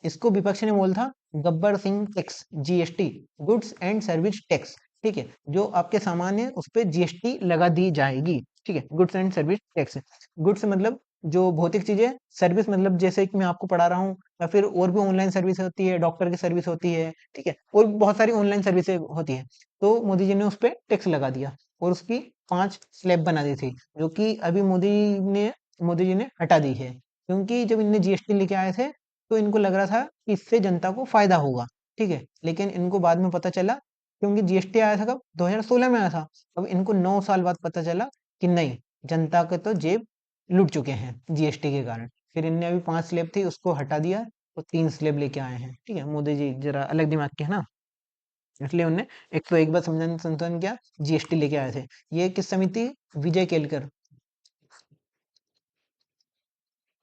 इसको विपक्ष ने बोला था Gabbar Singh tax, GST, goods and service tax, ठीक है, जो आपके सामान है उस पे जीएसटी लगा दी जाएगी, ठीक है, goods and service tax. Goods मतलब जो भौतिक चीजें, सर्विस मतलब जैसे कि मैं आपको पढ़ा रहा हूँ, या फिर और भी ऑनलाइन सर्विस होती है, डॉक्टर की सर्विस होती है, ठीक है, और बहुत सारी ऑनलाइन सर्विसेज होती है, तो मोदी जी ने उस पर टैक्स लगा दिया और उसकी 5 स्लैब बना दी थी, जो कि अभी मोदी जी ने हटा दी है, क्योंकि जब इनने जीएसटी लेके आए थे तो इनको लग रहा था कि इससे जनता को फायदा होगा, ठीक है, लेकिन इनको बाद में पता चला क्योंकि जीएसटी आया था कब, 2016 में आया था। अब इनको 9 साल बाद पता चला कि नहीं, जनता के तो जेब लूट चुके हैं जीएसटी के कारण। फिर इनने अभी 5 स्लैब थी उसको हटा दिया, तो 3 स्लैब लेके आए हैं। ठीक है, मोदी जी जरा अलग दिमाग के है ना, इसलिए उनने 101 बार संविधान संशोधन किया, जीएसटी लेके आए थे। ये किस समिति, विजय केलकर,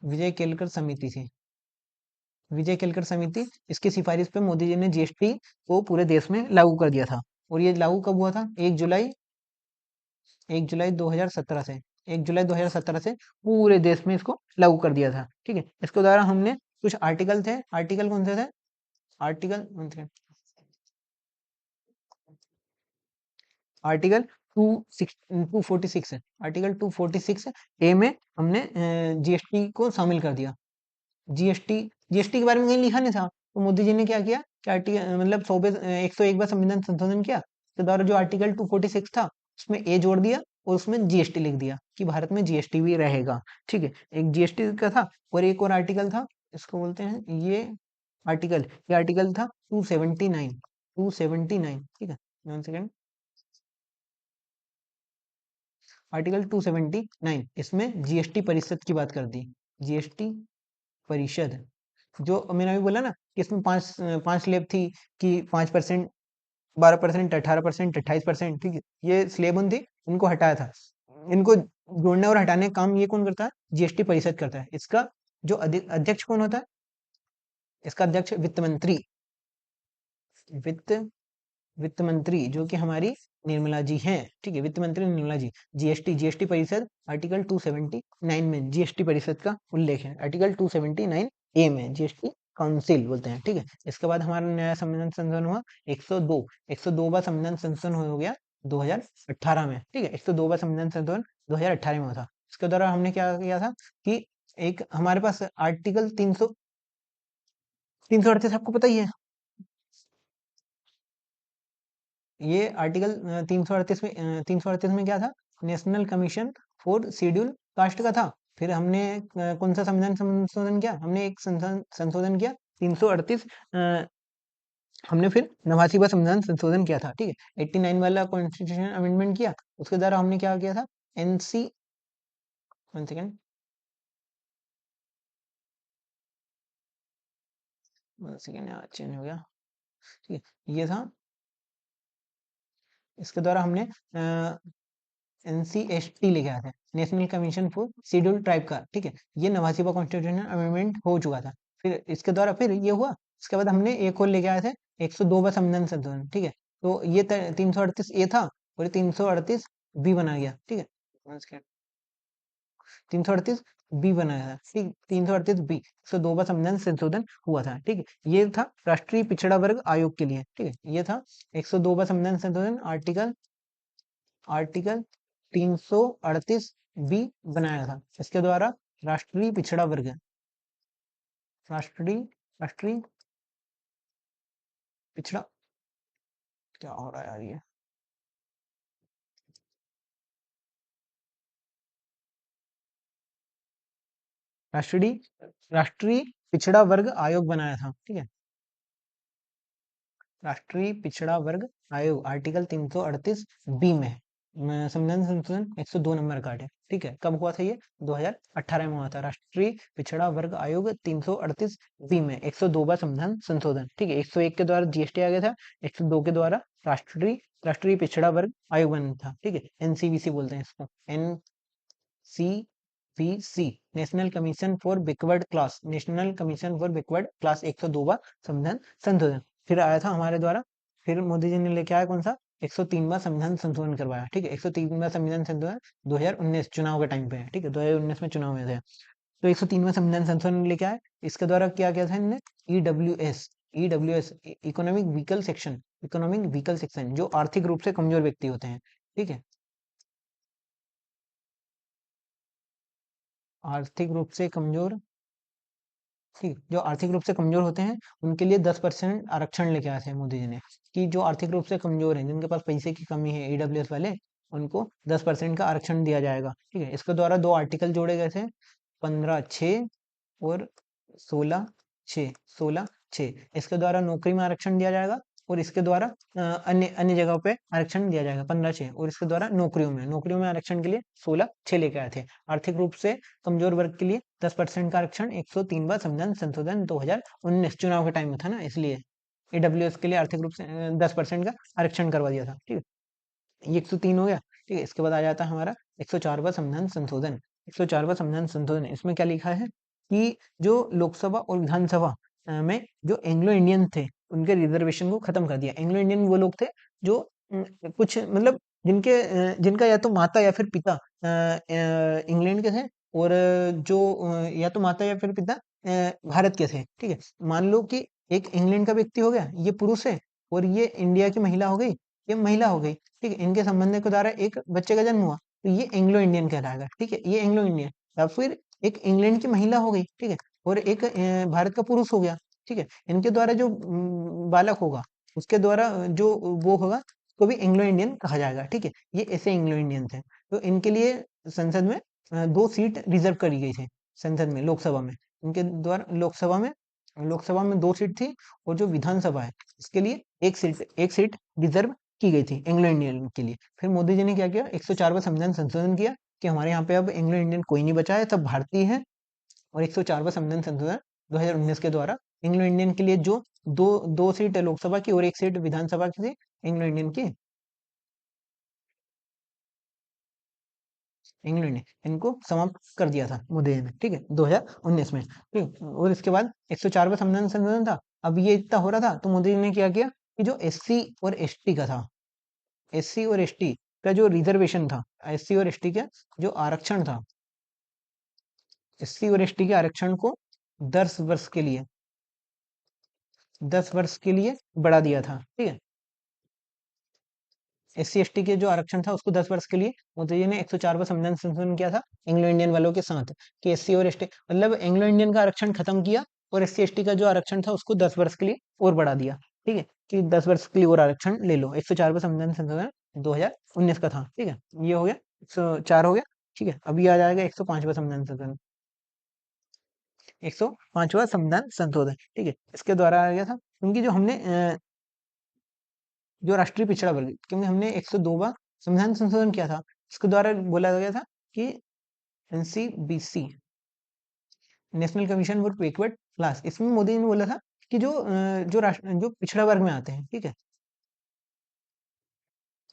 विजय केलकर समिति थी, विजय केलकर समिति। इसकी सिफारिश पे मोदी जी ने जीएसटी को पूरे देश में लागू कर दिया था। और ये लागू कब हुआ था, 1 जुलाई 2017 से, 1 जुलाई 2017 से पूरे देश में इसको लागू कर दिया था। ठीक है, इसके द्वारा हमने कुछ आर्टिकल थे, आर्टिकल कौन से थे, आर्टिकल आर्टिकल 246 है, आर्टिकल 246 ए में हमने जीएसटी को शामिल कर दिया। जीएसटी, जीएसटी के बारे में कहीं लिखा नहीं था, तो मोदी जी ने क्या किया कि आर्टिकल मतलब 101 बार संविधान संशोधन किया, तो द्वारा जो आर्टिकल 246 था उसमें ए जोड़ दिया और उसमें जीएसटी लिख दिया कि भारत में जीएसटी भी रहेगा। ठीक है, एक जीएसटी का था और एक और आर्टिकल था, इसको बोलते हैं ये आर्टिकल था 279, 279। ठीक है, 1 सेकेंड, आर्टिकल 279, इसमें जीएसटी परिषद की बात कर दी, जीएसटी परिषद। जो मैंने अभी बोला ना कि इसमें पांच पांच स्लेब थी कि 5%, 12%, 18%, 28%। ठीक है, ये स्लेब उन थी, इनको हटाया था। इनको जोड़ने और हटाने का काम ये कौन करता है, जीएसटी परिषद करता है। इसका जो अध्यक्ष कौन होता है, इसका अध्यक्ष वित्त मंत्री, वित्त वित्त मंत्री जो कि हमारी निर्मला जी हैं। ठीक है, वित्त मंत्री निर्मला जी। जीएसटी, जीएसटी परिषद आर्टिकल 279 में जीएसटी परिषद का उल्लेख है, आर्टिकल 279 ए में जीएसटी काउंसिल बोलते हैं। ठीक है, इसके बाद हमारा नया संविधान संशोधन हुआ 102, 102 बार संविधान संशोधन हो गया 2018 में। ठीक है, 102 बार संविधान संशोधन 2018 में हुआ था। इसके द्वारा हमने क्या किया था कि एक हमारे पास आर्टिकल 338 आपको पता ही है। ये आर्टिकल 338 में क्या था, national commission for schedule caste का था। फिर हमने कौन सा संविधान संशोधन किया, हमने एक संशोधन किया 338, हमने फिर 89वां संविधान संशोधन किया था। ठीक है, 89 वाला कॉन्स्टिट्यूशन अमेंडमेंट किया, उसके द्वारा हमने क्या किया था, एनसी, 1 सेकेंड, 1 सेकेंड, चेंज हो गया। ठीक है, ये था, इसके द्वारा हमने एनसीएसटी लेके आया था, national commission for schedule tribe का। ठीक है, ये 89वां कॉन्स्टिट्यूशनल अमेंडमेंट हो चुका था। फिर इसके द्वारा फिर ये हुआ, इसके बाद हमने एक और लेके आए थे 102वां संविधान संशोधन। ठीक है, तो ये 338 ए था और 338 बी बना गया। ठीक है, 338 बी बनाया था। ठीक, 338 बी, 102वां संविधान संशोधन हुआ था। ठीक है, ये था राष्ट्रीय पिछड़ा वर्ग आयोग के लिए। ठीक है, ये था 102वां संविधान संशोधन, आर्टिकल आर्टिकल 338 बी बनाया था। इसके द्वारा राष्ट्रीय पिछड़ा वर्ग, राष्ट्रीय राष्ट्रीय पिछड़ा, क्या हो रहा है यार ये, राष्ट्रीय राष्ट्रीय पिछड़ा वर्ग आयोग बनाया था। ठीक है, राष्ट्रीय पिछड़ा वर्ग आयोग आर्टिकल 338 बी में संविधान संशोधन 102 नंबर का है। ठीक है, कब हुआ था ये, 2018 में हुआ था। राष्ट्रीय पिछड़ा वर्ग आयोग 338 बी में 102वां संविधान संशोधन। ठीक है, 101 के द्वारा जीएसटी आ गया था, 102 के द्वारा राष्ट्रीय राष्ट्रीय पिछड़ा वर्ग आयोग बना था। ठीक है, एनसीबीसी बोलते हैं इसको, NCBC, national commission for backward class, national commission for backward class, 102वां संविधान संशोधन। फिर आया था हमारे द्वारा, फिर मोदी जी ने लेके आया कौन सा, 103वां संविधान संशोधन करवाया। ठीक है, 103वां संविधान संशोधन 2019 चुनाव के टाइम पे है। ठीक है, 2019 में चुनाव हुए थे, तो 103वां संविधान संशोधन लेके आए। इसके द्वारा क्या किया था इन्होंने, EWS, economic vehicle section, economic vehicle section, जो आर्थिक रूप से कमजोर व्यक्ति होते हैं। ठीक है, आर्थिक रूप से कमजोर, ठीक, जो आर्थिक रूप से कमजोर होते हैं उनके लिए 10% आरक्षण लेके आए थे मोदी जी ने, कि जो आर्थिक रूप से कमजोर हैं, जिनके पास पैसे की कमी है, ईडब्ल्यूएस वाले, उनको 10% का आरक्षण दिया जाएगा। ठीक है, इसके द्वारा दो आर्टिकल जोड़े गए थे, 15(6) और 16(6), 16(6). इसके द्वारा नौकरी में आरक्षण दिया जाएगा और इसके द्वारा अन्य अन्य जगहों पे आरक्षण दिया जाएगा 15/6। और इसके द्वारा नौकरियों में आरक्षण के लिए 16/6 लेके आए थे। आर्थिक रूप से कमजोर वर्ग के लिए 10% का आरक्षण 103वां संविधान संशोधन 2019 चुनाव के टाइम में था ना, इसलिए ईडब्ल्यूएस के लिए आर्थिक रूप से 10% का आरक्षण करवा दिया था। ठीक है, ये 103 हो गया। ठीक है, इसके बाद आ जाता है हमारा 104वां संविधान संशोधन। 104वां संविधान संशोधन, इसमें क्या लिखा है कि जो लोकसभा और विधानसभा में जो एंग्लो इंडियन थे उनके रिजर्वेशन को खत्म कर दिया। एंग्लो इंडियन वो लोग थे जो कुछ मतलब जिनका या तो माता या फिर पिता इंग्लैंड के थे, और जो या तो माता या फिर पिता भारत के थे। ठीक है, मान लो कि एक इंग्लैंड का व्यक्ति हो गया, ये पुरुष है, और ये इंडिया की महिला हो गई, ये महिला हो गई। ठीक है, इनके संबंध के द्वारा एक बच्चे का जन्म हुआ, तो ये एंग्लो इंडियन कहलाएगा। ठीक है, ये एंग्लो इंडियन। या फिर एक इंग्लैंड की महिला हो गई, ठीक है, और एक भारत का पुरुष हो गया। ठीक है, इनके द्वारा जो बालक होगा, उसके द्वारा जो वो होगा, उसको भी एंग्लो इंडियन कहा जाएगा। ठीक है, ये ऐसे एंग्लो इंडियन थे। तो इनके लिए संसद में 2 सीट रिजर्व करी गई थी। संसद में, लोकसभा में, इनके द्वारा लोकसभा में 2 सीट थी, और जो विधानसभा है इसके लिए एक सीट रिजर्व की गई थी एंग्लो इंडियन के लिए। फिर मोदी जी ने क्या किया, 104वां संविधान संशोधन किया कि हमारे यहाँ पे अब एंग्लो इंडियन कोई नहीं बचा है, सब भारतीय है। और 104वां संविधान संशोधन 2019 के द्वारा एंग्लो इंडियन के लिए जो दो दो सीट लोकसभा की और एक सीट विधानसभा की थी एंग्लो इंडियन की, इंग्लैंड ने इनको समाप्त कर दिया था मोदी जी ने। ठीक है, 2019 में। ठीक, और इसके बाद 104वां संविधान संशोधन था। अब ये इतना हो रहा था तो मोदी जी ने क्या किया कि जो एससी और एसटी का था, एससी और एसटी का जो रिजर्वेशन था, एससी और एसटी का जो आरक्षण था, एससी और एसटी के आरक्षण को 10 वर्ष के लिए बढ़ा दिया था। ठीक है, एससी एसटी के जो आरक्षण था उसको 10 वर्ष के लिए मोदी जी ने 104वां संविधान संशोधन किया था एंग्लो इंडियन वालों के साथ, कि एससी और एसटी मतलब एंग्लो इंडियन का आरक्षण खत्म किया, और एससी एसटी का जो आरक्षण था उसको 10 वर्ष के लिए और बढ़ा दिया। ठीक है, कि 10 वर्ष के लिए और आरक्षण ले लो। 104वां संविधान संशोधन 2019 का था। ठीक है, ये हो गया, 104 हो गया। ठीक है, अभी आ जाएगा 105वां संविधान संशोधन। 105वां संविधान संशोधन, ठीक है, इसके द्वारा आ गया था क्योंकि जो हमने जो राष्ट्रीय पिछड़ा वर्ग, क्योंकि हमने 102वां संविधान संशोधन किया था, इसके द्वारा बोला गया था कि NCBC, national commission for backward class, इसमें मोदी जी ने बोला था कि जो पिछड़ा वर्ग में आते हैं, ठीक है,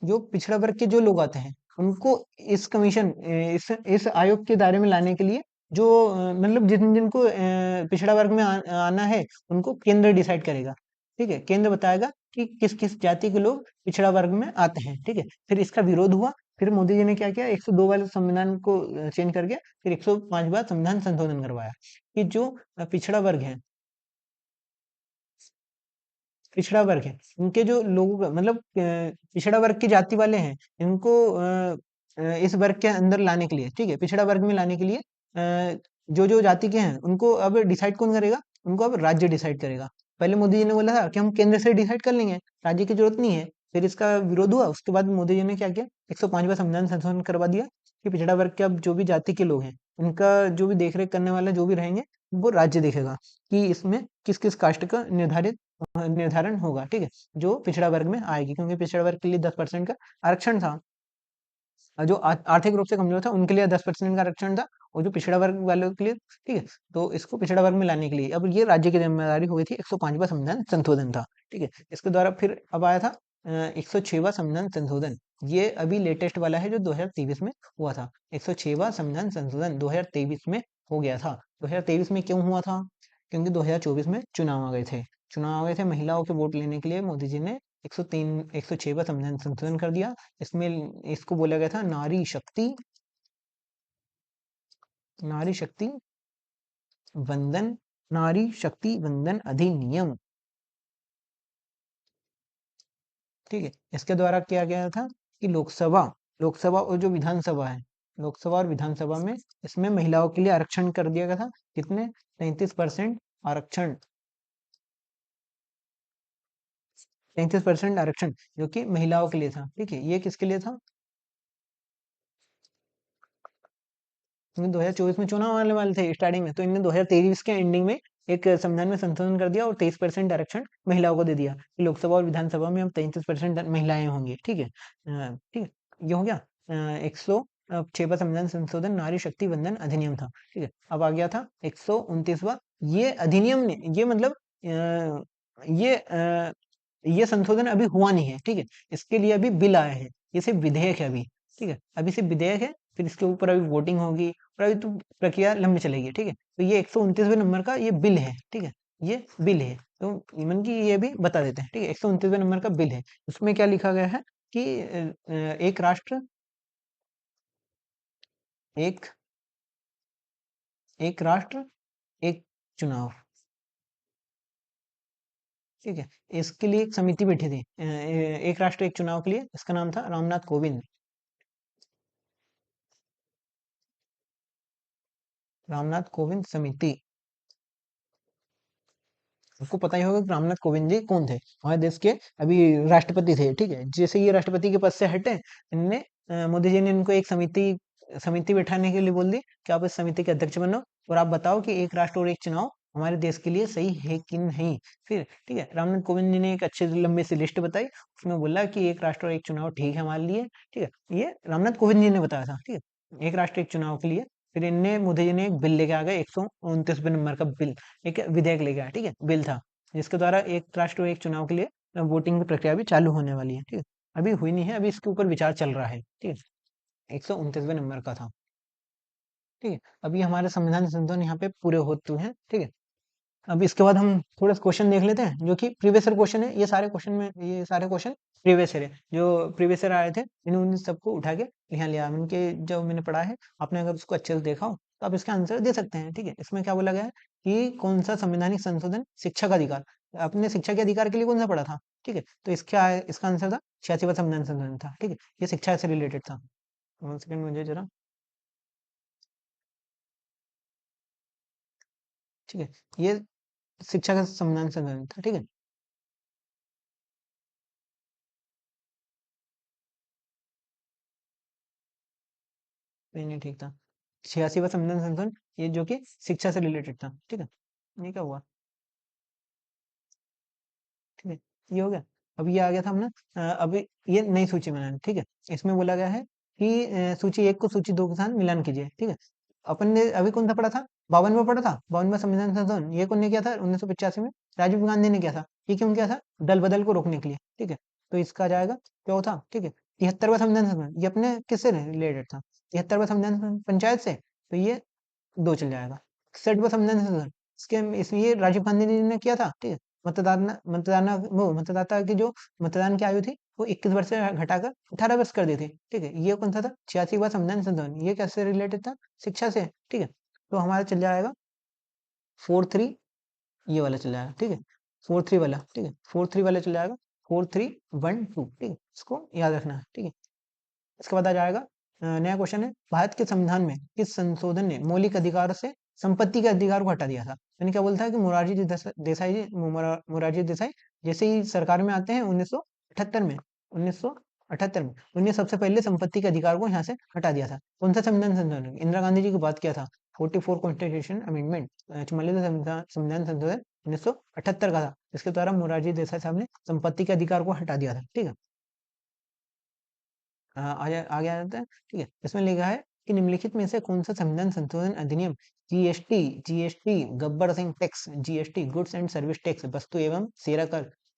जो पिछड़ा वर्ग के जो लोग आते हैं उनको इस कमीशन इस आयोग के दायरे में लाने के लिए जो मतलब जिन जिनको पिछड़ा वर्ग में आना है उनको केंद्र डिसाइड करेगा। ठीक है, केंद्र बताएगा कि किस किस जाति के लोग पिछड़ा वर्ग में आते हैं। ठीक है, फिर इसका विरोध हुआ, फिर मोदी जी ने क्या किया, 102 वाले संविधान को चेंज करके फिर 105वां संविधान संशोधन करवाया कि जो पिछड़ा वर्ग है, पिछड़ा वर्ग है, उनके जो लोगों का मतलब पिछड़ा वर्ग की जाति वाले हैं, इनको इस वर्ग के अंदर लाने के लिए, ठीक है, पिछड़ा वर्ग में लाने के लिए जो जो जाति के हैं उनको अब डिसाइड कौन करेगा, उनको अब राज्य डिसाइड करेगा। पहले मोदी जी ने बोला था कि हम केंद्र से डिसाइड कर लेंगे, राज्य की जरूरत नहीं है। फिर इसका विरोध हुआ, उसके बाद मोदी जी ने क्या किया, 105वां संविधान संशोधन करवा दिया कि पिछड़ा वर्ग के अब जो भी जाति के लोग हैं उनका जो भी देख रेख करने वाला जो भी रहेंगे वो राज्य देखेगा कि इसमें किस किस कास्ट का निर्धारण होगा। ठीक है, जो पिछड़ा वर्ग में आएगी, क्योंकि पिछड़ा वर्ग के लिए 10% का आरक्षण था, और जो आर्थिक रूप से कमजोर था उनके लिए 10% का आरक्षण था, और जो पिछड़ा वर्ग वालों के लिए, ठीक है, तो इसको पिछड़ा वर्ग में लाने के लिए अब ये राज्य की जिम्मेदारी हो गई थी। 105वां संविधान संशोधन था। ठीक है, इसके द्वारा फिर अब आया था 106वां संविधान संशोधन। ये अभी लेटेस्ट वाला है जो 2023 में हुआ था। 106वां संविधान संशोधन 2023 में हो गया था। 2023 में क्यों हुआ था, क्योंकि 2024 में चुनाव आ गए थे। चुनाव आ गए थे, महिलाओं के वोट लेने के लिए मोदी जी ने 106वां संविधान संशोधन कर दिया। इसमें इसको बोला गया था नारी शक्ति वंदन नारी शक्ति वंदन अधिनियम। ठीक है, इसके द्वारा किया गया था कि लोकसभा और जो विधानसभा है, लोकसभा और विधानसभा में इसमें महिलाओं के लिए आरक्षण कर दिया गया था। कितने, 33% आरक्षण, 33% आरक्षण जो कि महिलाओं के लिए था। ठीक है, ये किसके लिए था, क्योंकि 2024 में चुनाव आने वाले थे स्टार्टिंग में, तो इन्हें 2023 के एंडिंग में एक संविधान में संशोधन कर दिया और 23% आरक्षण महिलाओं को दे दिया। लोकसभा और विधानसभा में अब 33% महिलाएं होंगी। ठीक है, ठीक है, ये हो गया। 106वां संविधान संशोधन नारी शक्ति वंदन अधिनियम था। ठीक है, अब आ गया था 129वां। ये अधिनियम ने, ये मतलब ये संशोधन अभी हुआ नहीं है। ठीक है, इसके लिए अभी बिल आया है, ये सिर्फ विधेयक है अभी। ठीक है, अभी सिर्फ विधेयक है, फिर इसके ऊपर अभी वोटिंग होगी और अभी तो प्रक्रिया लंबी चलेगी। ठीक है, तो ये 129वें नंबर का ये बिल है। ठीक है, ये बिल है, तो इवन की ये भी बता देते हैं। ठीक है, 129वें नंबर का बिल है। उसमें क्या लिखा गया है कि एक राष्ट्र एक एक राष्ट्र एक चुनाव। ठीक है, इसके लिए एक समिति बैठी थी, एक राष्ट्र एक चुनाव के लिए। इसका नाम था रामनाथ कोविंद। रामनाथ कोविंद समिति। आपको पता ही होगा कि रामनाथ कोविंद जी कौन थे, हमारे देश के अभी राष्ट्रपति थे। ठीक है, जैसे ये राष्ट्रपति के पद से हटे, इनने मोदी जी ने इनको एक समिति समिति बैठाने के लिए बोल दी कि आप इस समिति के अध्यक्ष बनो और आप बताओ कि एक राष्ट्र और एक चुनाव हमारे देश के लिए सही है कि नहीं। फिर ठीक है, रामनाथ कोविंद जी ने एक अच्छे लंबे सी लिस्ट बताई, उसमें बोला कि एक राष्ट्र और एक चुनाव ठीक है हमारे लिए। ठीक है, ये रामनाथ कोविंद जी ने बताया था। ठीक है, एक राष्ट्र एक चुनाव के लिए। फिर इनने मोदी जी ने एक बिल लेके आ गए, 129वें नंबर का बिल, एक विधेयक लेके आया। ठीक है, बिल था जिसके द्वारा एक राष्ट्र एक चुनाव के लिए वोटिंग की प्रक्रिया भी चालू होने वाली है। ठीक है, अभी हुई नहीं है, अभी इसके ऊपर विचार चल रहा है। ठीक है, 129वें नंबर का था। ठीक है, अभी हमारे संविधान संशोधन यहाँ पे पूरे हो चुके हैं। ठीक है, अब इसके बाद हम थोड़ा क्वेश्चन देख लेते हैं जो कि प्रीवियस ईयर क्वेश्चन है। ये सारे क्वेश्चन प्रीवियस ईयर है, जो प्रीवियस ईयर आए थे, मैंने उन सबको उठा के यहाँ लिया। उनके जो मैंने पढ़ा है, आपने अगर उसको अच्छे से देखा हो तो आप इसका आंसर दे सकते हैं। ठीक है, इसमें क्या बोला गया है कि कौन सा संवैधानिक संशोधन शिक्षा का अधिकार, आपने शिक्षा के अधिकार के लिए कौन सा पढ़ा था। ठीक है, तो इसका आंसर था 86वां संविधान संशोधन था। ठीक है, ये शिक्षा से रिलेटेड था। सेकंड मुझे जरा। ठीक है, ये शिक्षा का संविधान संशोधन था। ठीक है, नहीं नहीं ठीक था। 86वां संविधान संशोधन, ये जो कि शिक्षा से रिलेटेड था। ठीक है, ये क्या हुआ। ठीक है, ये हो गया। अब ये आ गया था हमने, अभी ये नई सूची बनानी। ठीक है, इसमें बोला गया है कि सूची एक को सूची दो के साथ मिलान कीजिए। ठीक है, अपन ने अभी कौन सा पढ़ा था, 52वां पढ़ा था, 52वां संविधान संशोधन। ये कौन ने किया था 1985 में, राजीव गांधी ने किया था। ये क्यों किया था, दल बदल को रोकने के लिए। ठीक है, तो इसका आ जाएगा चौथा। ठीक है, 73वां संविधान संशोधन, ये अपने किससे रिलेटेड था, 73वां संविधान संशोधन पंचायत से, तो ये दो चल जाएगा। 61वां संविधान संशोधन, इसके इसमें ये राजीव गांधी जी ने किया था। ठीक है, मतदाता की जो मतदान की आयु थी वो 21 वर्ष से घटाकर 18 वर्ष कर दी थी। ठीक है, ये कौन सा था, 86वां संविधान संशोधन, ये कैसे रिलेटेड था, शिक्षा से। ठीक है, तो हमारा चल जाएगा 4-3, ये वाला चल जाएगा। ठीक है, 4-3 वाला। ठीक है, 4-3 वाला चल जाएगा, 4-3-1-2। ठीक है, इसको याद रखना है। ठीक है, इसके बाद आ जाएगा नया क्वेश्चन है, भारत के संविधान में किस संशोधन ने मौलिक अधिकार से संपत्ति के अधिकार को हटा दिया था। यानी क्या बोलता है कि मोरारजी देसाई जैसे ही सरकार में आते हैं 1978 में, 1978 में उन्हें सबसे पहले संपत्ति के अधिकार को यहाँ से हटा दिया था। कौन सा संविधान संशोधन, इंदिरा गांधी जी की बात किया था, 44 कॉन्स्टिट्यूशन अमेंडमेंट, 44वां संविधान संशोधन 1978 का था, जिसके द्वारा मोरारजी देसाई साहब ने संपत्ति के अधिकार को हटा दिया था। ठीक है, आगे आ जाता है। ठीक है, इसमें लिखा है कि निम्नलिखित में से कौन सा संविधान संशोधन अधिनियम GST GST Gabbar Singh tax, GST goods and service tax, वस्तु एवं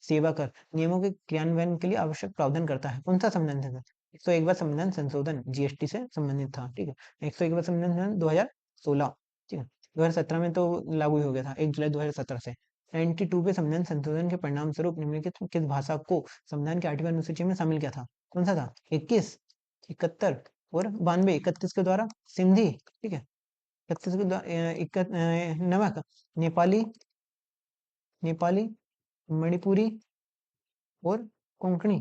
सेवा कर नियमों के क्रियान्वयन के लिए आवश्यक प्रावधान करता है। कौन सा संविधान संशोधन, 101वां संविधान संशोधन जीएसटी से संबंधित था। ठीक है, 101वां संविधान संशोधन 2016। ठीक है, 2017 में तो लागू ही हो गया था, 1 जुलाई 2017 से। 92वें संविधान संशोधन के परिणाम स्वरूप निम्नलिखित किस भाषा को संविधान की 8वीं अनुसूची में शामिल किया था। कौन सा था, 21, 71 और 92। 31 के द्वारा सिंधी। ठीक है, 31 के द्वारा नमक, नेपाली, नेपाली, मणिपुरी और कोंकणी,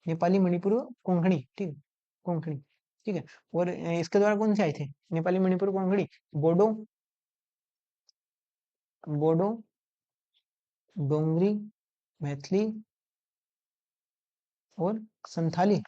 नेपाली, मणिपुरी और कोंकणी। ठीक है, कोंकणी। ठीक है, और इसके द्वारा कौन से आए थे, नेपाली, मणिपुर, कोंकणी, बोडो, बोडो, डोंगरी, मैथिली और संथाली,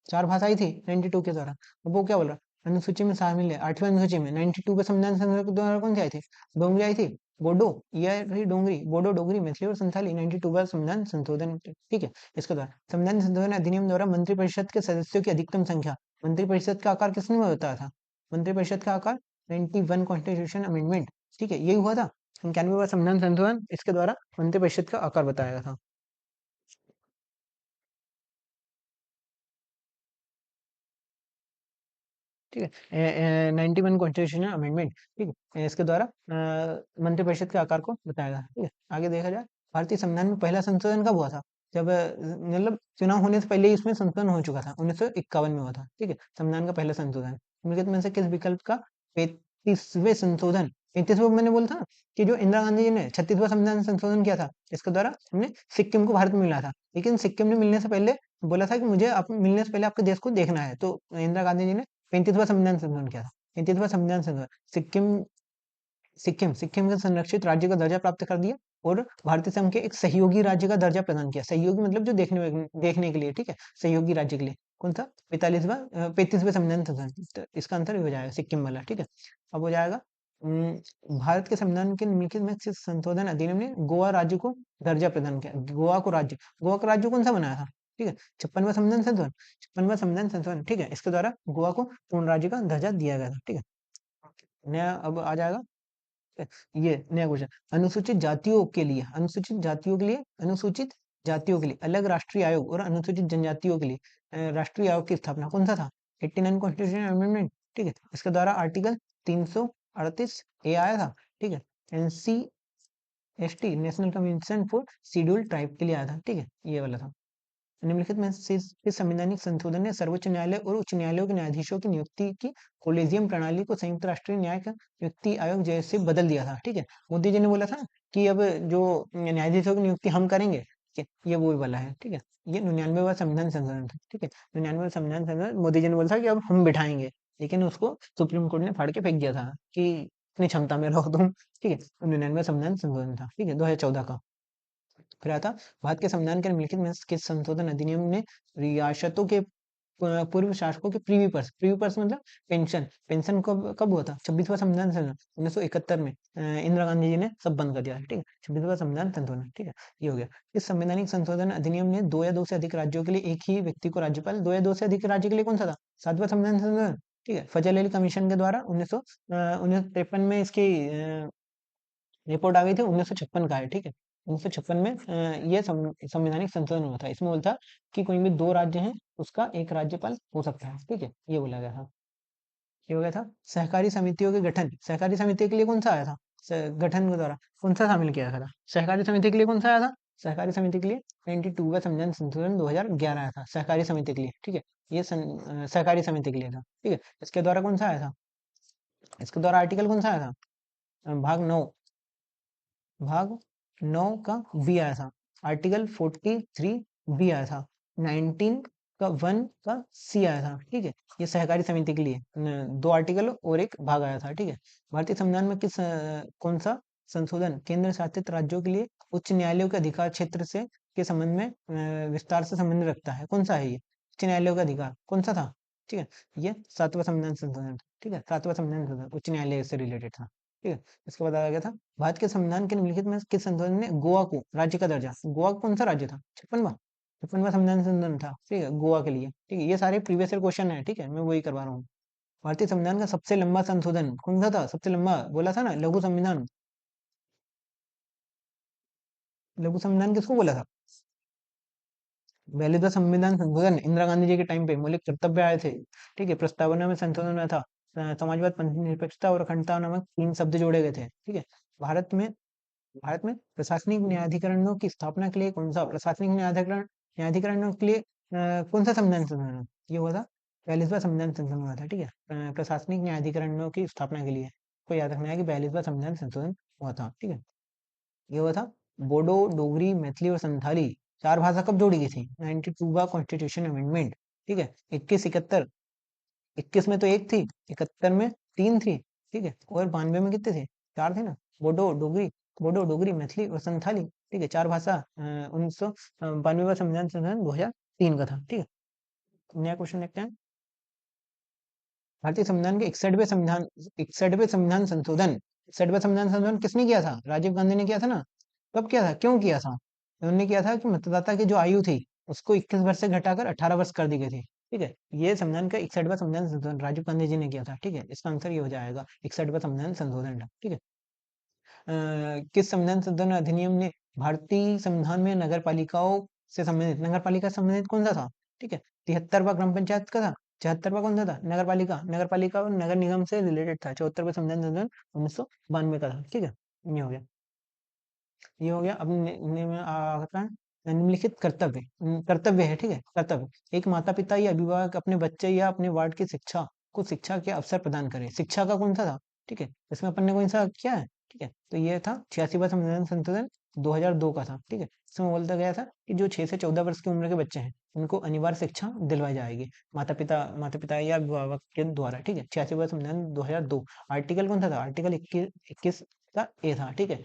चार भाषाएं थी 92 के द्वारा। अब वो क्या बोल रहा, अनुसूची में शामिल है, 8वीं अनुसूची में 92 का संविधान संशोधन के द्वारा कौन सी आई थी? डोंगरी आई थी, बोडो, ये रही डोंगरी, बोडो, डोगरी, मैथिली और संथाली, 92 का संविधान संशोधन, ठीक है। इसके द्वारा संविधान संशोधन अधिनियम द्वारा मंत्रिपरिषद के सदस्यों की अधिकतम संख्या, मंत्रिपरिषद का आकार किसने बताया था? मंत्रिपरिषद का आकार 91 कॉन्स्टिट्यूशन अमेंडमेंट, ठीक है, यही हुआ था 91वां संविधान संशोधन, इसके द्वारा मंत्रिपरिषद का आकार बताया गया था। ठीक है, 91 कॉन्स्टिट्यूशन अमेंडमेंट, ठीक है, इसके द्वारा मंत्रिपरिषद के आकार को बताया गया, ठीक है। आगे देखा जाए, भारतीय संविधान में पहला संशोधन कब हुआ था? जब मतलब चुनाव होने से पहले ही इसमें संशोधन हो चुका था, 1951 में हुआ था, ठीक है, संविधान का पहला संशोधन। निम्नलिखित में से किस विकल्प का 35वें संशोधन, 35वां मैंने बोला था कि जो इंदिरा गांधी जी ने 36वां संविधान संशोधन किया था, इसके द्वारा हमने सिक्किम को भारत में मिला था, लेकिन सिक्किम ने मिलने से पहले बोला था कि मुझे मिलने से पहले आपके देश को देखना है, तो इंदिरा गांधी जी ने 35वां संविधान संशोधन किया था। 35वां संविधान संशोधन, सिक्किम सिक्किम सिक्किम का संरक्षित राज्य का दर्जा प्राप्त कर दिया और भारतीय संघ के एक सहयोगी राज्य का दर्जा प्रदान किया। सहयोगी मतलब जो देखने के लिए, ठीक है, सहयोगी राज्य के लिए कौन सा? 35वें संविधान संशोधन, तो इसका आंसर हो जाएगा सिक्किम वाला, ठीक है। अब हो जाएगा भारत के संविधान के निम्नलिखित में से संशोधन अधिनियम ने गोवा राज्य को दर्जा प्रदान किया। गोवा का राज्य कौन सा बनाया था? ठीक है, 56वां संविधान, ठीक है, इसके द्वारा गोवा को पूर्ण राज्य का दर्जा दिया गया था, ठीक है। नया अब आ जाएगा ये नया क्वेश्चन, अनुसूचित जातियों के लिए अलग राष्ट्रीय आयोग और अनुसूचित जनजातियों के लिए राष्ट्रीय आयोग की स्थापना कौन सा था? 89 कॉन्स्टिट्यूशन अमेंडमेंट, ठीक है, इसके द्वारा आर्टिकल 338 ए आया था, ठीक है। NC ST, national commission for scheduled tribe के लिए आया था, ठीक है, ये वाला था। निम्नलिखित में से किस संवैधानिक संशोधन ने सर्वोच्च न्यायालय और उच्च न्यायालयों के न्यायाधीशों की नियुक्ति की कोलेजियम प्रणाली को संयुक्त राष्ट्रीय न्यायिक नियुक्ति आयोग जैसे बदल दिया था? ठीक है, मोदी जी ने बोला था कि अब जो न्यायाधीशों की नियुक्ति हम करेंगे, ठीक है, ये वो वाला है, ठीक है। ये 99वां संविधान संशोधन था, ठीक है, 99वां संविधान संशोधन, मोदी जी ने बोला था कि अब हम बिठाएंगे, लेकिन उसको सुप्रीम कोर्ट ने फाड़ के फेंक दिया था कि इतनी क्षमता में रहो तुम, ठीक है। 99वां संविधान संशोधन था, ठीक है, 2014 का। फिर आता भारत के संविधान के निम्नलिखित में से किस संशोधन अधिनियम ने रियासतों के पूर्व शासकों के प्रीवी पर्स मतलब पेंशन, पेंशन कब कब हुआ था? 26वां संविधान संशोधन 1971 में इंदिरा गांधी जी ने सब बंद कर दिया, ठीक है, 26वां संविधान संशोधन, ठीक है, ये हो गया। इस संवैधानिक संशोधन अधिनियम ने दो या दो से अधिक राज्यों के लिए एक ही व्यक्ति को राज्यपाल, दो या दो से अधिक राज्य के लिए कौन सा था? 7वां संविधान संशोधन, ठीक है, फजल अली कमीशन के द्वारा 1953 में इसकी रिपोर्ट आ गई थी, 1956 का है, ठीक है। 1956 में ये संवैधानिक संशोधन हुआ था, इसमें बोलता कि कोई भी दो राज्य हैं उसका एक राज्यपाल हो सकता है, ठीक है, ये बोला गया था। ये हो गया था सहकारी समितियों के गठन, सहकारी समिति के लिए कौन सा आया था? गठन के द्वारा कौन सा शामिल किया गया था? सहकारी समिति के लिए कौन सा आया था? सहकारी समिति के लिए 92 संविधान संशोधन 2011 आया था, सहकारी समिति के लिए, ठीक है, ये सहकारी समिति के लिए था, ठीक है। इसके द्वारा कौन सा आया था? इसके द्वारा आर्टिकल कौन सा आया था? भाग 9 का बी आया था, आर्टिकल 43 बी आया था, 19 का 1 का सी आया था, ठीक है। ये सहकारी समिति के लिए दो आर्टिकल और एक भाग आया था, ठीक है। भारतीय संविधान में कौन सा संशोधन केंद्र शासित राज्यों के लिए उच्च न्यायालयों के अधिकार क्षेत्र से के संबंध में विस्तार से संबंध रखता है? कौन सा है ये उच्च न्यायालयों का अधिकार कौन सा था? ठीक है, ये 7वां संविधान संशोधन था, ठीक है, 7वां संविधान संशोधन उच्च न्यायालय से रिलेटेड था, ठीक है। इसके बाद आ गया था भारत के संविधान के निम्नलिखित में किस संशोधन ने गोवा को राज्य का दर्जा, गोवा कौन सा राज्य था? 56वां संविधान संशोधन था, ठीक है, गोवा के लिए, ठीक है। ये सारे प्रीवियस ईयर क्वेश्चन है, ठीक है, मैं वही करवा रहा हूँ। भारतीय संविधान का सबसे लंबा संशोधन कौन सा था? सबसे लंबा बोला था ना, लघु संविधान। लघु संविधान किसको बोला था? पहले तो संविधान संशोधन इंदिरा गांधी जी के टाइम पे मौलिक कर्तव्य आए थे, ठीक है, प्रस्तावना में संशोधन हुआ था, समाजवाद, पंथ निरपेक्षता और अखंडता नामक 3 शब्द जोड़े गए थे, ठीक है। भारत में भारत में प्रशासनिक न्यायाधिकरणों की स्थापना के लिए कौन सा प्रशासनिक न्यायाधिकरणों के लिए कौन सा संविधान संशोधन ये हुआ था? 42वां संविधान संशोधन हुआ था, ठीक है। प्रशासनिक न्यायाधिकरणों की स्थापना के लिए को याद रखना है कि 42वां संविधान संशोधन हुआ था, ठीक है, ये हुआ था। बोडो, डोगरी, मैथिली और संथाली चार भाषा कब जोड़ी गई थी? 92वां कॉन्स्टिट्यूशन अमेंडमेंट, ठीक है। 21 में तो एक थी, 71 में 3 थी, ठीक है, और 92 में कितने थे? 4 थे ना। बोडो डोगरी बोडो डोगरी मैथिली और संथाली, ठीक है, चार भाषा 1992वां संविधान संशोधन 2003 का था, ठीक है। नया क्वेश्चन देखते हैं। भारतीय संविधान के 61वें संविधान संशोधन किसने किया था? राजीव गांधी ने किया था ना। कब किया था, क्यों किया था? उन्होंने किया था कि मतदाता की जो आयु थी उसको 21 वर्ष से घटाकर 18 वर्ष कर दी गई थी। ठीक है, ये संविधान का 61वां संविधान संशोधन राजीव गांधी जी ने किया था। ठीक है, इसका आंसर ये हो जाएगा 61वां संविधान संशोधन था। ठीक है, किस संविधान संशोधन अधिनियम ने भारतीय संविधान में नगर पालिका से संबंधित कौन सा था? ठीक है, 73वां ग्राम पंचायत का था, 74वां कौन सा था? नगर पालिका और नगर निगम से रिलेटेड था। 74वां संविधान संशोधन 1992 का था। ठीक है, ये हो गया। ये हो गया। अब आता है निम्नलिखित कर्तव्य। कर्तव्य है, ठीक है, कर्तव्य। एक माता पिता या अभिभावक अपने बच्चे या अपने वार्ड की शिक्षा के अवसर प्रदान करें। शिक्षा का कौन सा था? ठीक है, इसमें अपन ने कौन सा किया है? ठीक है, तो ये था 86वां संविधान संशोधन 2002 का था। ठीक है, इसमें बोलता गया था कि जो 6 से 14 वर्ष की उम्र के बच्चे हैं उनको अनिवार्य शिक्षा दिलवाई जाएगी माता पिता या अभिभावक के द्वारा। ठीक है, 86वां संविधान 2002। आर्टिकल कौन सा था? आर्टिकल 21 का ए था। ठीक है,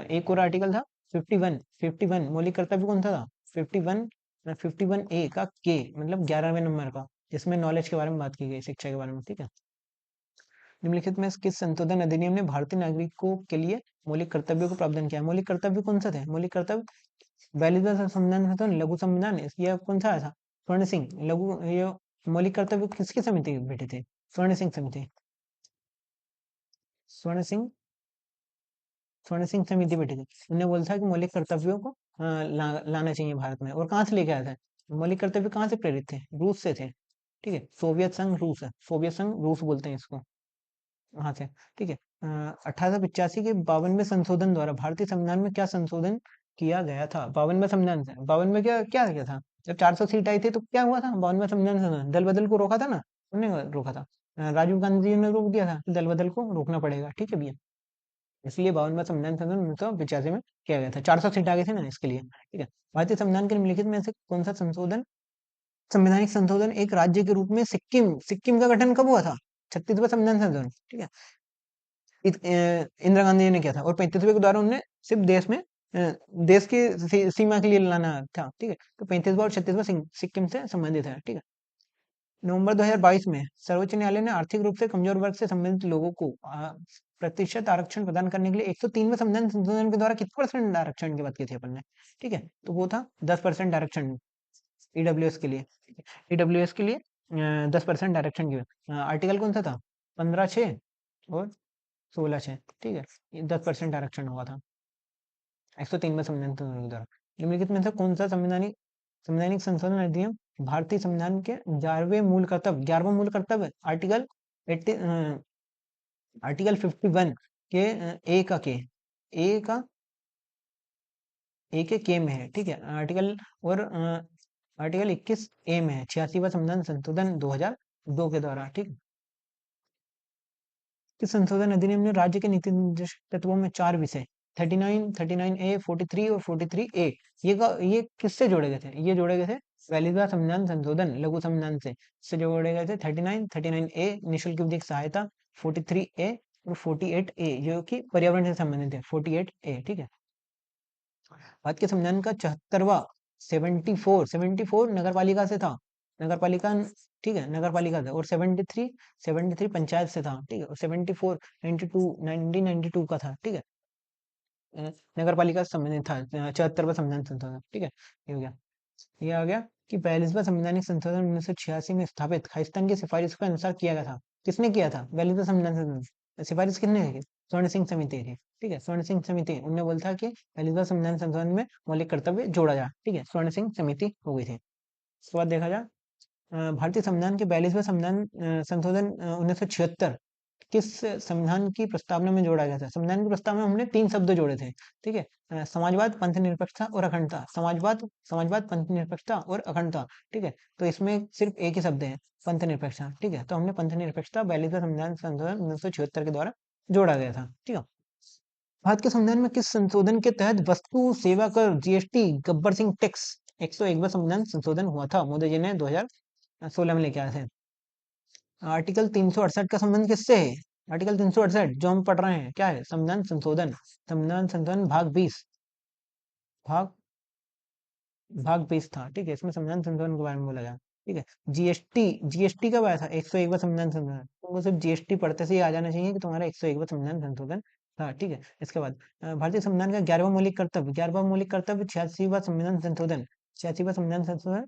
एक और आर्टिकल था 51 मौलिक कर्तव्य कौन सा था? 51 51 ए का के मतलब 11वें नंबर का, जिसमें नॉलेज के बारे में बात की गई, शिक्षा के बारे में। ठीक है, निम्नलिखित में से किस संशोधन अधिनियम ने भारतीय नागरिकों के लिए मौलिक कर्तव्यों को प्रावधान किया? मौलिक कर्तव्य कौन सा थे? मौलिक कर्तव्य 42वां संविधान संशोधन लघु संविधान, ये कौन सा आया था? स्वर्ण सिंह लघु ये मौलिक कर्तव्य किसकी समिति बैठे थे? स्वर्ण सिंह समिति। स्वर्ण सिंह स्वर्ण सिंह समिति बैठी थी। उन्होंने बोला था कि मौलिक कर्तव्यों को लाना चाहिए भारत में। और कहाँ से लेके आया था? मौलिक कर्तव्य कहाँ से प्रेरित थे? रूस से थे। ठीक है, सोवियत संघ रूस है, सोवियत संघ रूस बोलते हैं इसको, वहां से। ठीक है, 1885 के 52वें संशोधन द्वारा भारतीय संविधान में क्या संशोधन किया गया था? 52वें संविधान से 52 में क्या क्या किया था? जब 400 सीट आई थी तो क्या हुआ था? 52वें संविधान संशोधन दल बदल को रोका था ना, उन्होंने रोका था। राजीव गांधी जी ने रोक दिया था, दल बदल को रोकना पड़ेगा। ठीक है भैया, इसलिए 52वां संविधान संशोधन 1985 में किया गया था। 400 सीट आ गई थी ना, इसके लिए। ठीक है, भारतीय संविधान के निम्नलिखित में से कौन सा संवैधानिक संशोधन एक राज्य के रूप में सिक्किम सिक्किम का गठन कब हुआ था? 36वां संविधान संशोधन। ठीक है, इंदिरा गांधी जी ने किया था। और 35वें के द्वारा उन्होंने सिर्फ देश की सीमा के लिए लाना था। ठीक है, तो 35वां और 36वां सिक्किम से संबंधित है। ठीक है, नवंबर 2022 में सर्वोच्च न्यायालय ने आर्थिक रूप से कमजोर वर्ग से संबंधित लोगों को प्रतिशत आरक्षण प्रदान करने के लिए 103वें संविधान संशोधन के द्वारा कितने परसेंट आरक्षण की बात की थी अपन ने? ठीक है, तो वो था 10% आरक्षण ईडब्ल्यूएस के लिए। ईडब्ल्यूएस के लिए 10% आरक्षण की आर्टिकल कौन सा था? 15(6) और 16(6). ठीक है, 10% आरक्षण हुआ था 103वें संविधान संशोधन के द्वारा। निम्नलिखित में से कौन सा संवैधानिक संशोधन अधिनियम भारतीय संविधान के 11वां मूल कर्तव्य आर्टिकल 51 के ए का के में है। ठीक है, आर्टिकल 21 ए में है 86वां संविधान संशोधन 2002 के द्वारा। ठीक, कि संशोधन अधिनियम ने राज्य के नीति निर्देशक तत्वों में 4 विषय 39, 39A, 43 और 43A ये किससे जोड़े गए थे? ये जोड़े गए थे 42वां संविधान संशोधन लघु संविधान से जोड़े गए थे। 39A निःशुल्क विधिक सहायता, 43A और 48A जो कि पर्यावरण से संबंधित है। 48A। ठीक है, भारत के संविधान का 74वां 74 नगर पालिका से था। नगर पालिका, ठीक है, नगर पालिका से। और 73 पंचायत से था। ठीक है, और 74 1992 का था। ठीक है, नगर पालिका से संबंधित था। 74वां संविधान संशोधन। ठीक है, ये हो गया। ये आ गया कि 42वां संवैधानिक संशोधन 1986 में स्थापित खालिस्तान की सिफारिश के अनुसार किया गया था। किसने किया था 42वां संविधान संशोधन? सिफारिश किसने की? स्वर्ण सिंह समिति थी। ठीक है, स्वर्ण सिंह समिति, उन्होंने बोला था कि 42वां संविधान संशोधन में मौलिक कर्तव्य जोड़ा जाए। ठीक है, स्वर्ण सिंह समिति हो गई थी। उसके बाद देखा जाए भारतीय संविधान के 42वां संविधान संशोधन 1976 किस संविधान की प्रस्तावना में जोड़ा गया था? संविधान की प्रस्तावना में हमने 3 शब्द जोड़े थे। ठीक है, समाजवाद, पंथ निरपेक्षता और अखंडता। समाजवाद, पंथ निरपेक्षता और अखंडता। ठीक है, तो इसमें सिर्फ एक ही शब्द है, पंथ निरपेक्षता। ठीक है, तो हमने पंथ निरपेक्षता 42वां संविधान संशोधन 1976 के द्वारा जोड़ा गया था। ठीक है, भारत के संविधान में किस संशोधन के तहत वस्तु सेवा कर जीएसटी गब्बर सिंह टैक्स 101वां संविधान संशोधन हुआ था? मोदी जी ने 2016 में लेके आए थे। आर्टिकल 368 का संबंध किससे है? आर्टिकल 368 जो हम पढ़ रहे हैं क्या है? संविधान संशोधन भाग भाग 20 था। ठीक है, इसमें संविधान संशोधन के बारे में बोला गया। ठीक है। जीएसटी कब आया था? 101वां संविधान संशोधन। तुमको सिर्फ जीएसटी पढ़ते से ही आ जाना चाहिए कि तुम्हारा 101वां संविधान संशोधन था। ठीक है। इसके बाद भारतीय संविधान का 11वां मौलिक कर्तव्य, 11वां मौलिक कर्तव्य 86वां संविधान संशोधन, 86वां संविधान संशोधन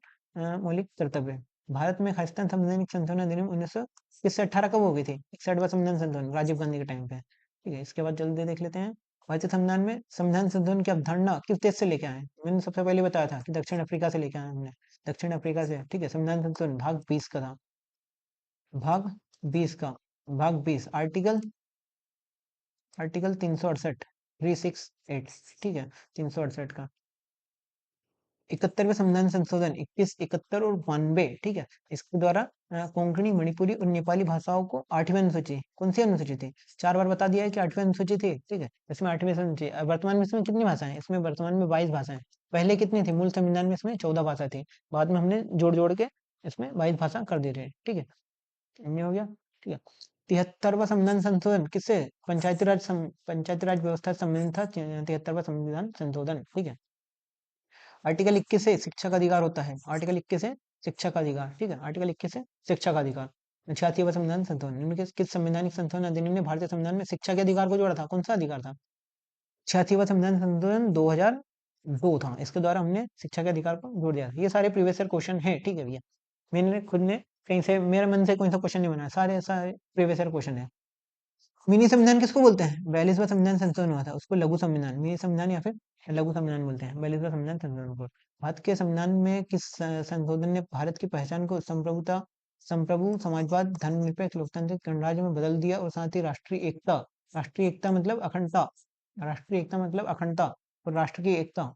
मौलिक कर्तव्य। भारत में खालिस्तान संवैधानिक संशोधन अधिनियम 1900 से 18 कब हो गई थी? 61वां संविधान संशोधन राजीव गांधी के टाइम पे। ठीक है। इसके बाद जल्दी देख लेते हैं, भारतीय संविधान में संविधान संशोधन की अवधारणा किस देश से लेके आए? मैंने सबसे पहले बताया था कि दक्षिण अफ्रीका से लेके आए हमने, दक्षिण अफ्रीका से। ठीक है। संविधान संशोधन भाग 20 का था, भाग 20 का, भाग 20 आर्टिकल, आर्टिकल 368, 368। ठीक है। 368 का 71वें संविधान संशोधन 21, 71 और 92। ठीक है। इसके द्वारा कोंकणी, मणिपुरी और नेपाली भाषाओं को 8वीं अनुसूची, कौन सी अनुसूची थी? 4 बार बता दिया है कि 8वीं अनुसूची थी। ठीक है। इसमें 8वीं अनुसूची। वर्तमान में इसमें कितनी भाषाएं? इसमें वर्तमान में 22 भाषाएं। पहले कितनी थी? मूल संविधान में इसमें 14 भाषा थी, बाद में हमने जोड़ जोड़ के इसमें 22 भाषा कर दी रही। ठीक है। ये हो गया। ठीक है। 73वां संविधान संशोधन किससे? पंचायती राज व्यवस्था से संबंधित था 73वां संविधान संशोधन। ठीक है। आर्टिकल 21 से शिक्षा का अधिकार होता है, आर्टिकल 21 से शिक्षा का अधिकार। ठीक है। आर्टिकल 21 से शिक्षा का अधिकार। 86वां संविधान संशोधन, निम्न के किस संवैधानिक संशोधन अधिनियम ने भारतीय संविधान में शिक्षा के अधिकार को जोड़ा था? कौन सा अधिकार था? 86वां संविधान संशोधन 2002 था, इसके द्वारा हमने शिक्षा के अधिकार को जोड़ दिया था। ये सारे प्रीवियस ईयर क्वेश्चन है। ठीक है भैया, मैंने खुद ने कहीं से, मेरे मन से कोई सा क्वेश्चन नहीं बनाया, सारे सारे प्रीवियस ईयर क्वेश्चन है। मिनी संविधान किसको बोलते हैं? 42वां संविधान संशोधन हुआ था, उसको लघु संविधान, मिनी संविधान या फिर लघु संविधान बोलते हैं। 42वां संविधान संशोधन को भारत के संविधान में किस संशोधन ने भारत की पहचान को संप्रभुता, संप्रभु समाजवाद, धर्मनिरपेक्ष लोकतांत्रिक गणराज्य में बदल दिया और साथ ही राष्ट्रीय एकता, राष्ट्रीय एकता मतलब अखंडता, राष्ट्रीय एकता मतलब अखंडता और राष्ट्र की एकता,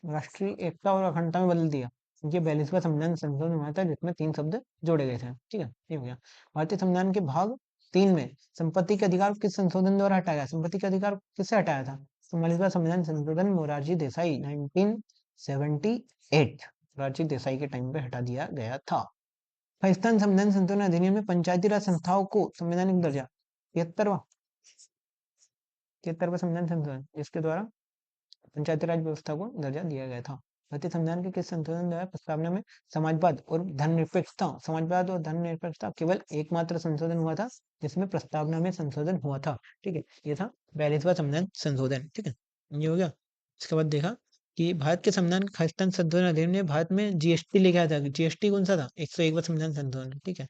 राष्ट्रीय एकता और अखंडता में बदल दिया। ये 42वां संविधान संशोधन हुआ था जिसमें 3 शब्द जोड़े गए थे। ठीक है, ये हो गया। भारतीय संविधान के भाग 3 में संपत्ति के अधिकार किस संशोधन द्वारा हटाया गया? संपत्ति के अधिकार किससे हटाया था? 44वां संविधान संशोधन मोरारजी देसाई 1978, मोरारजी देसाई के टाइम पे हटा दिया गया था। पाकिस्तान संविधान संशोधन अधिनियम में पंचायती राज संस्थाओं को संवैधानिक दर्जा, 73वां, 73वां संविधान संशोधन, जिसके द्वारा पंचायती राज व्यवस्था को दर्जा दिया गया था। भारतीय संविधान के किस संशोधन द्वारा प्रस्तावना में समाजवाद और धर्मनिरपेक्षता, समाजवाद और धर्मनिरपेक्षता केवल एकमात्र संशोधन हुआ था जिसमें प्रस्तावना में संशोधन हुआ था। ठीक है, ये था 42वां संविधान संशोधन। ठीक है, ये हो गया। इसके बाद देखा कि भारत के संविधान खालिस्तान संशोधन अधिनियम ने भारत में जीएसटी लेके आया था। जीएसटी कौन सा था? 101वां संविधान संशोधन। ठीक है।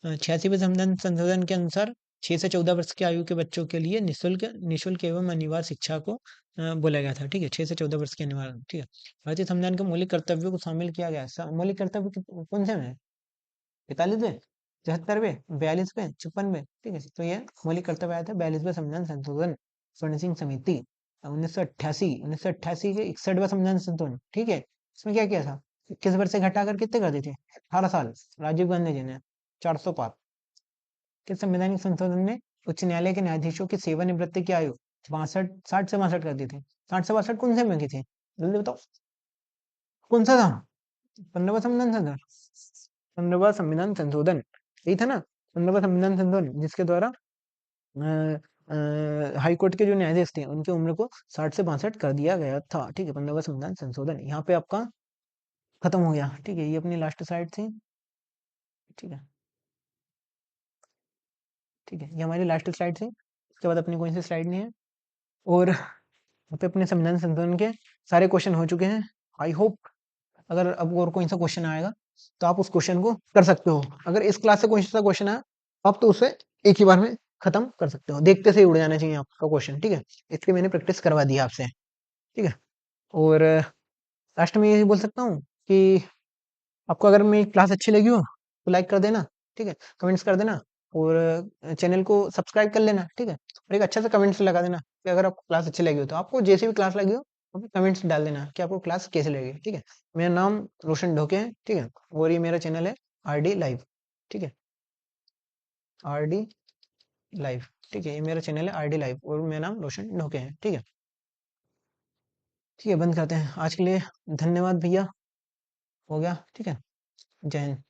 86वें संविधान संशोधन के अनुसार 6 से 14 वर्ष की आयु के बच्चों के लिए निःशुल्क निःशुल्क एवं अनिवार्य शिक्षा को बोला गया था। ठीक है, 6 से 14 वर्ष के अनिवार्य। ठीक है। भारतीय संविधान के मौलिक कर्तव्यों को शामिल किया गया। मौलिक कर्तव्य कौन से हैं? 45वें, 74वें, 42वें, 56वें। ठीक है, तो ये मौलिक कर्तव्य आया था 42वें संविधान संशोधन, स्वर्ण सिंह समिति 1988 के 61वां संविधान संशोधन। ठीक है, इसमें क्या किया था? 21 वर्ष से घटाकर कितने कर दी थी? 18 साल, राजीव गांधी जी ने 400 पार के संवैधानिक संशोधन ने उच्च न्यायालय के न्यायाधीशों की सेवानिवृत्ति की आयु 62, 60 से 62 कर दी थी। 60 से 62 कौन से में की थी? जल्दी बताओ, कौन सा था? 15वां संविधान संशोधन, 15वां संविधान संशोधन, यही था ना? 15वां संविधान संशोधन जिसके द्वारा हाई कोर्ट के जो न्यायाधीश थे उनकी उम्र को 60 से 62 कर दिया गया था। ठीक है, 15वां संविधान संशोधन यहाँ पे आपका खत्म हो गया। ठीक है, ये अपनी लास्ट स्लाइड थी। ठीक है, ठीक है, ये हमारी लास्ट स्लाइड थी। इसके बाद अपनी कोई सी स्लाइड नहीं है। और यहाँ पे अपने संविधान संशोधन के सारे क्वेश्चन हो चुके हैं। आई होप अगर अब और कोई सा क्वेश्चन आएगा तो आप उस क्वेश्चन को कर सकते हो। अगर इस क्लास से कोई सा क्वेश्चन आया आप तो उसे एक ही बार में खत्म कर सकते हो, देखते से ही उड़ जाना चाहिए आपका क्वेश्चन। ठीक है, इसलिए मैंने प्रैक्टिस करवा दी आपसे। ठीक है, और लास्ट में यही बोल सकता हूँ कि आपको अगर मेरी क्लास अच्छी लगी हो तो लाइक कर देना। ठीक है, कमेंट्स कर देना और चैनल को सब्सक्राइब कर लेना। ठीक है, और एक अच्छा सा कमेंट्स लगा देना कि अगर आपको क्लास अच्छी लगी हो, तो आपको जैसी भी क्लास लगी हो कमेंट्स डाल देना कि आपको क्लास कैसे लगी। ठीक है, मेरा नाम रोशन ढोके है। ठीक है, और ये मेरा चैनल है RD लाइव। ठीक है, RD लाइव। ठीक है, ये मेरा चैनल है RD लाइव और मेरा नाम रोशन ढोके है। ठीक है, ठीक है, बंद करते हैं आज के लिए। धन्यवाद भैया, हो गया। ठीक है, जय हिंद।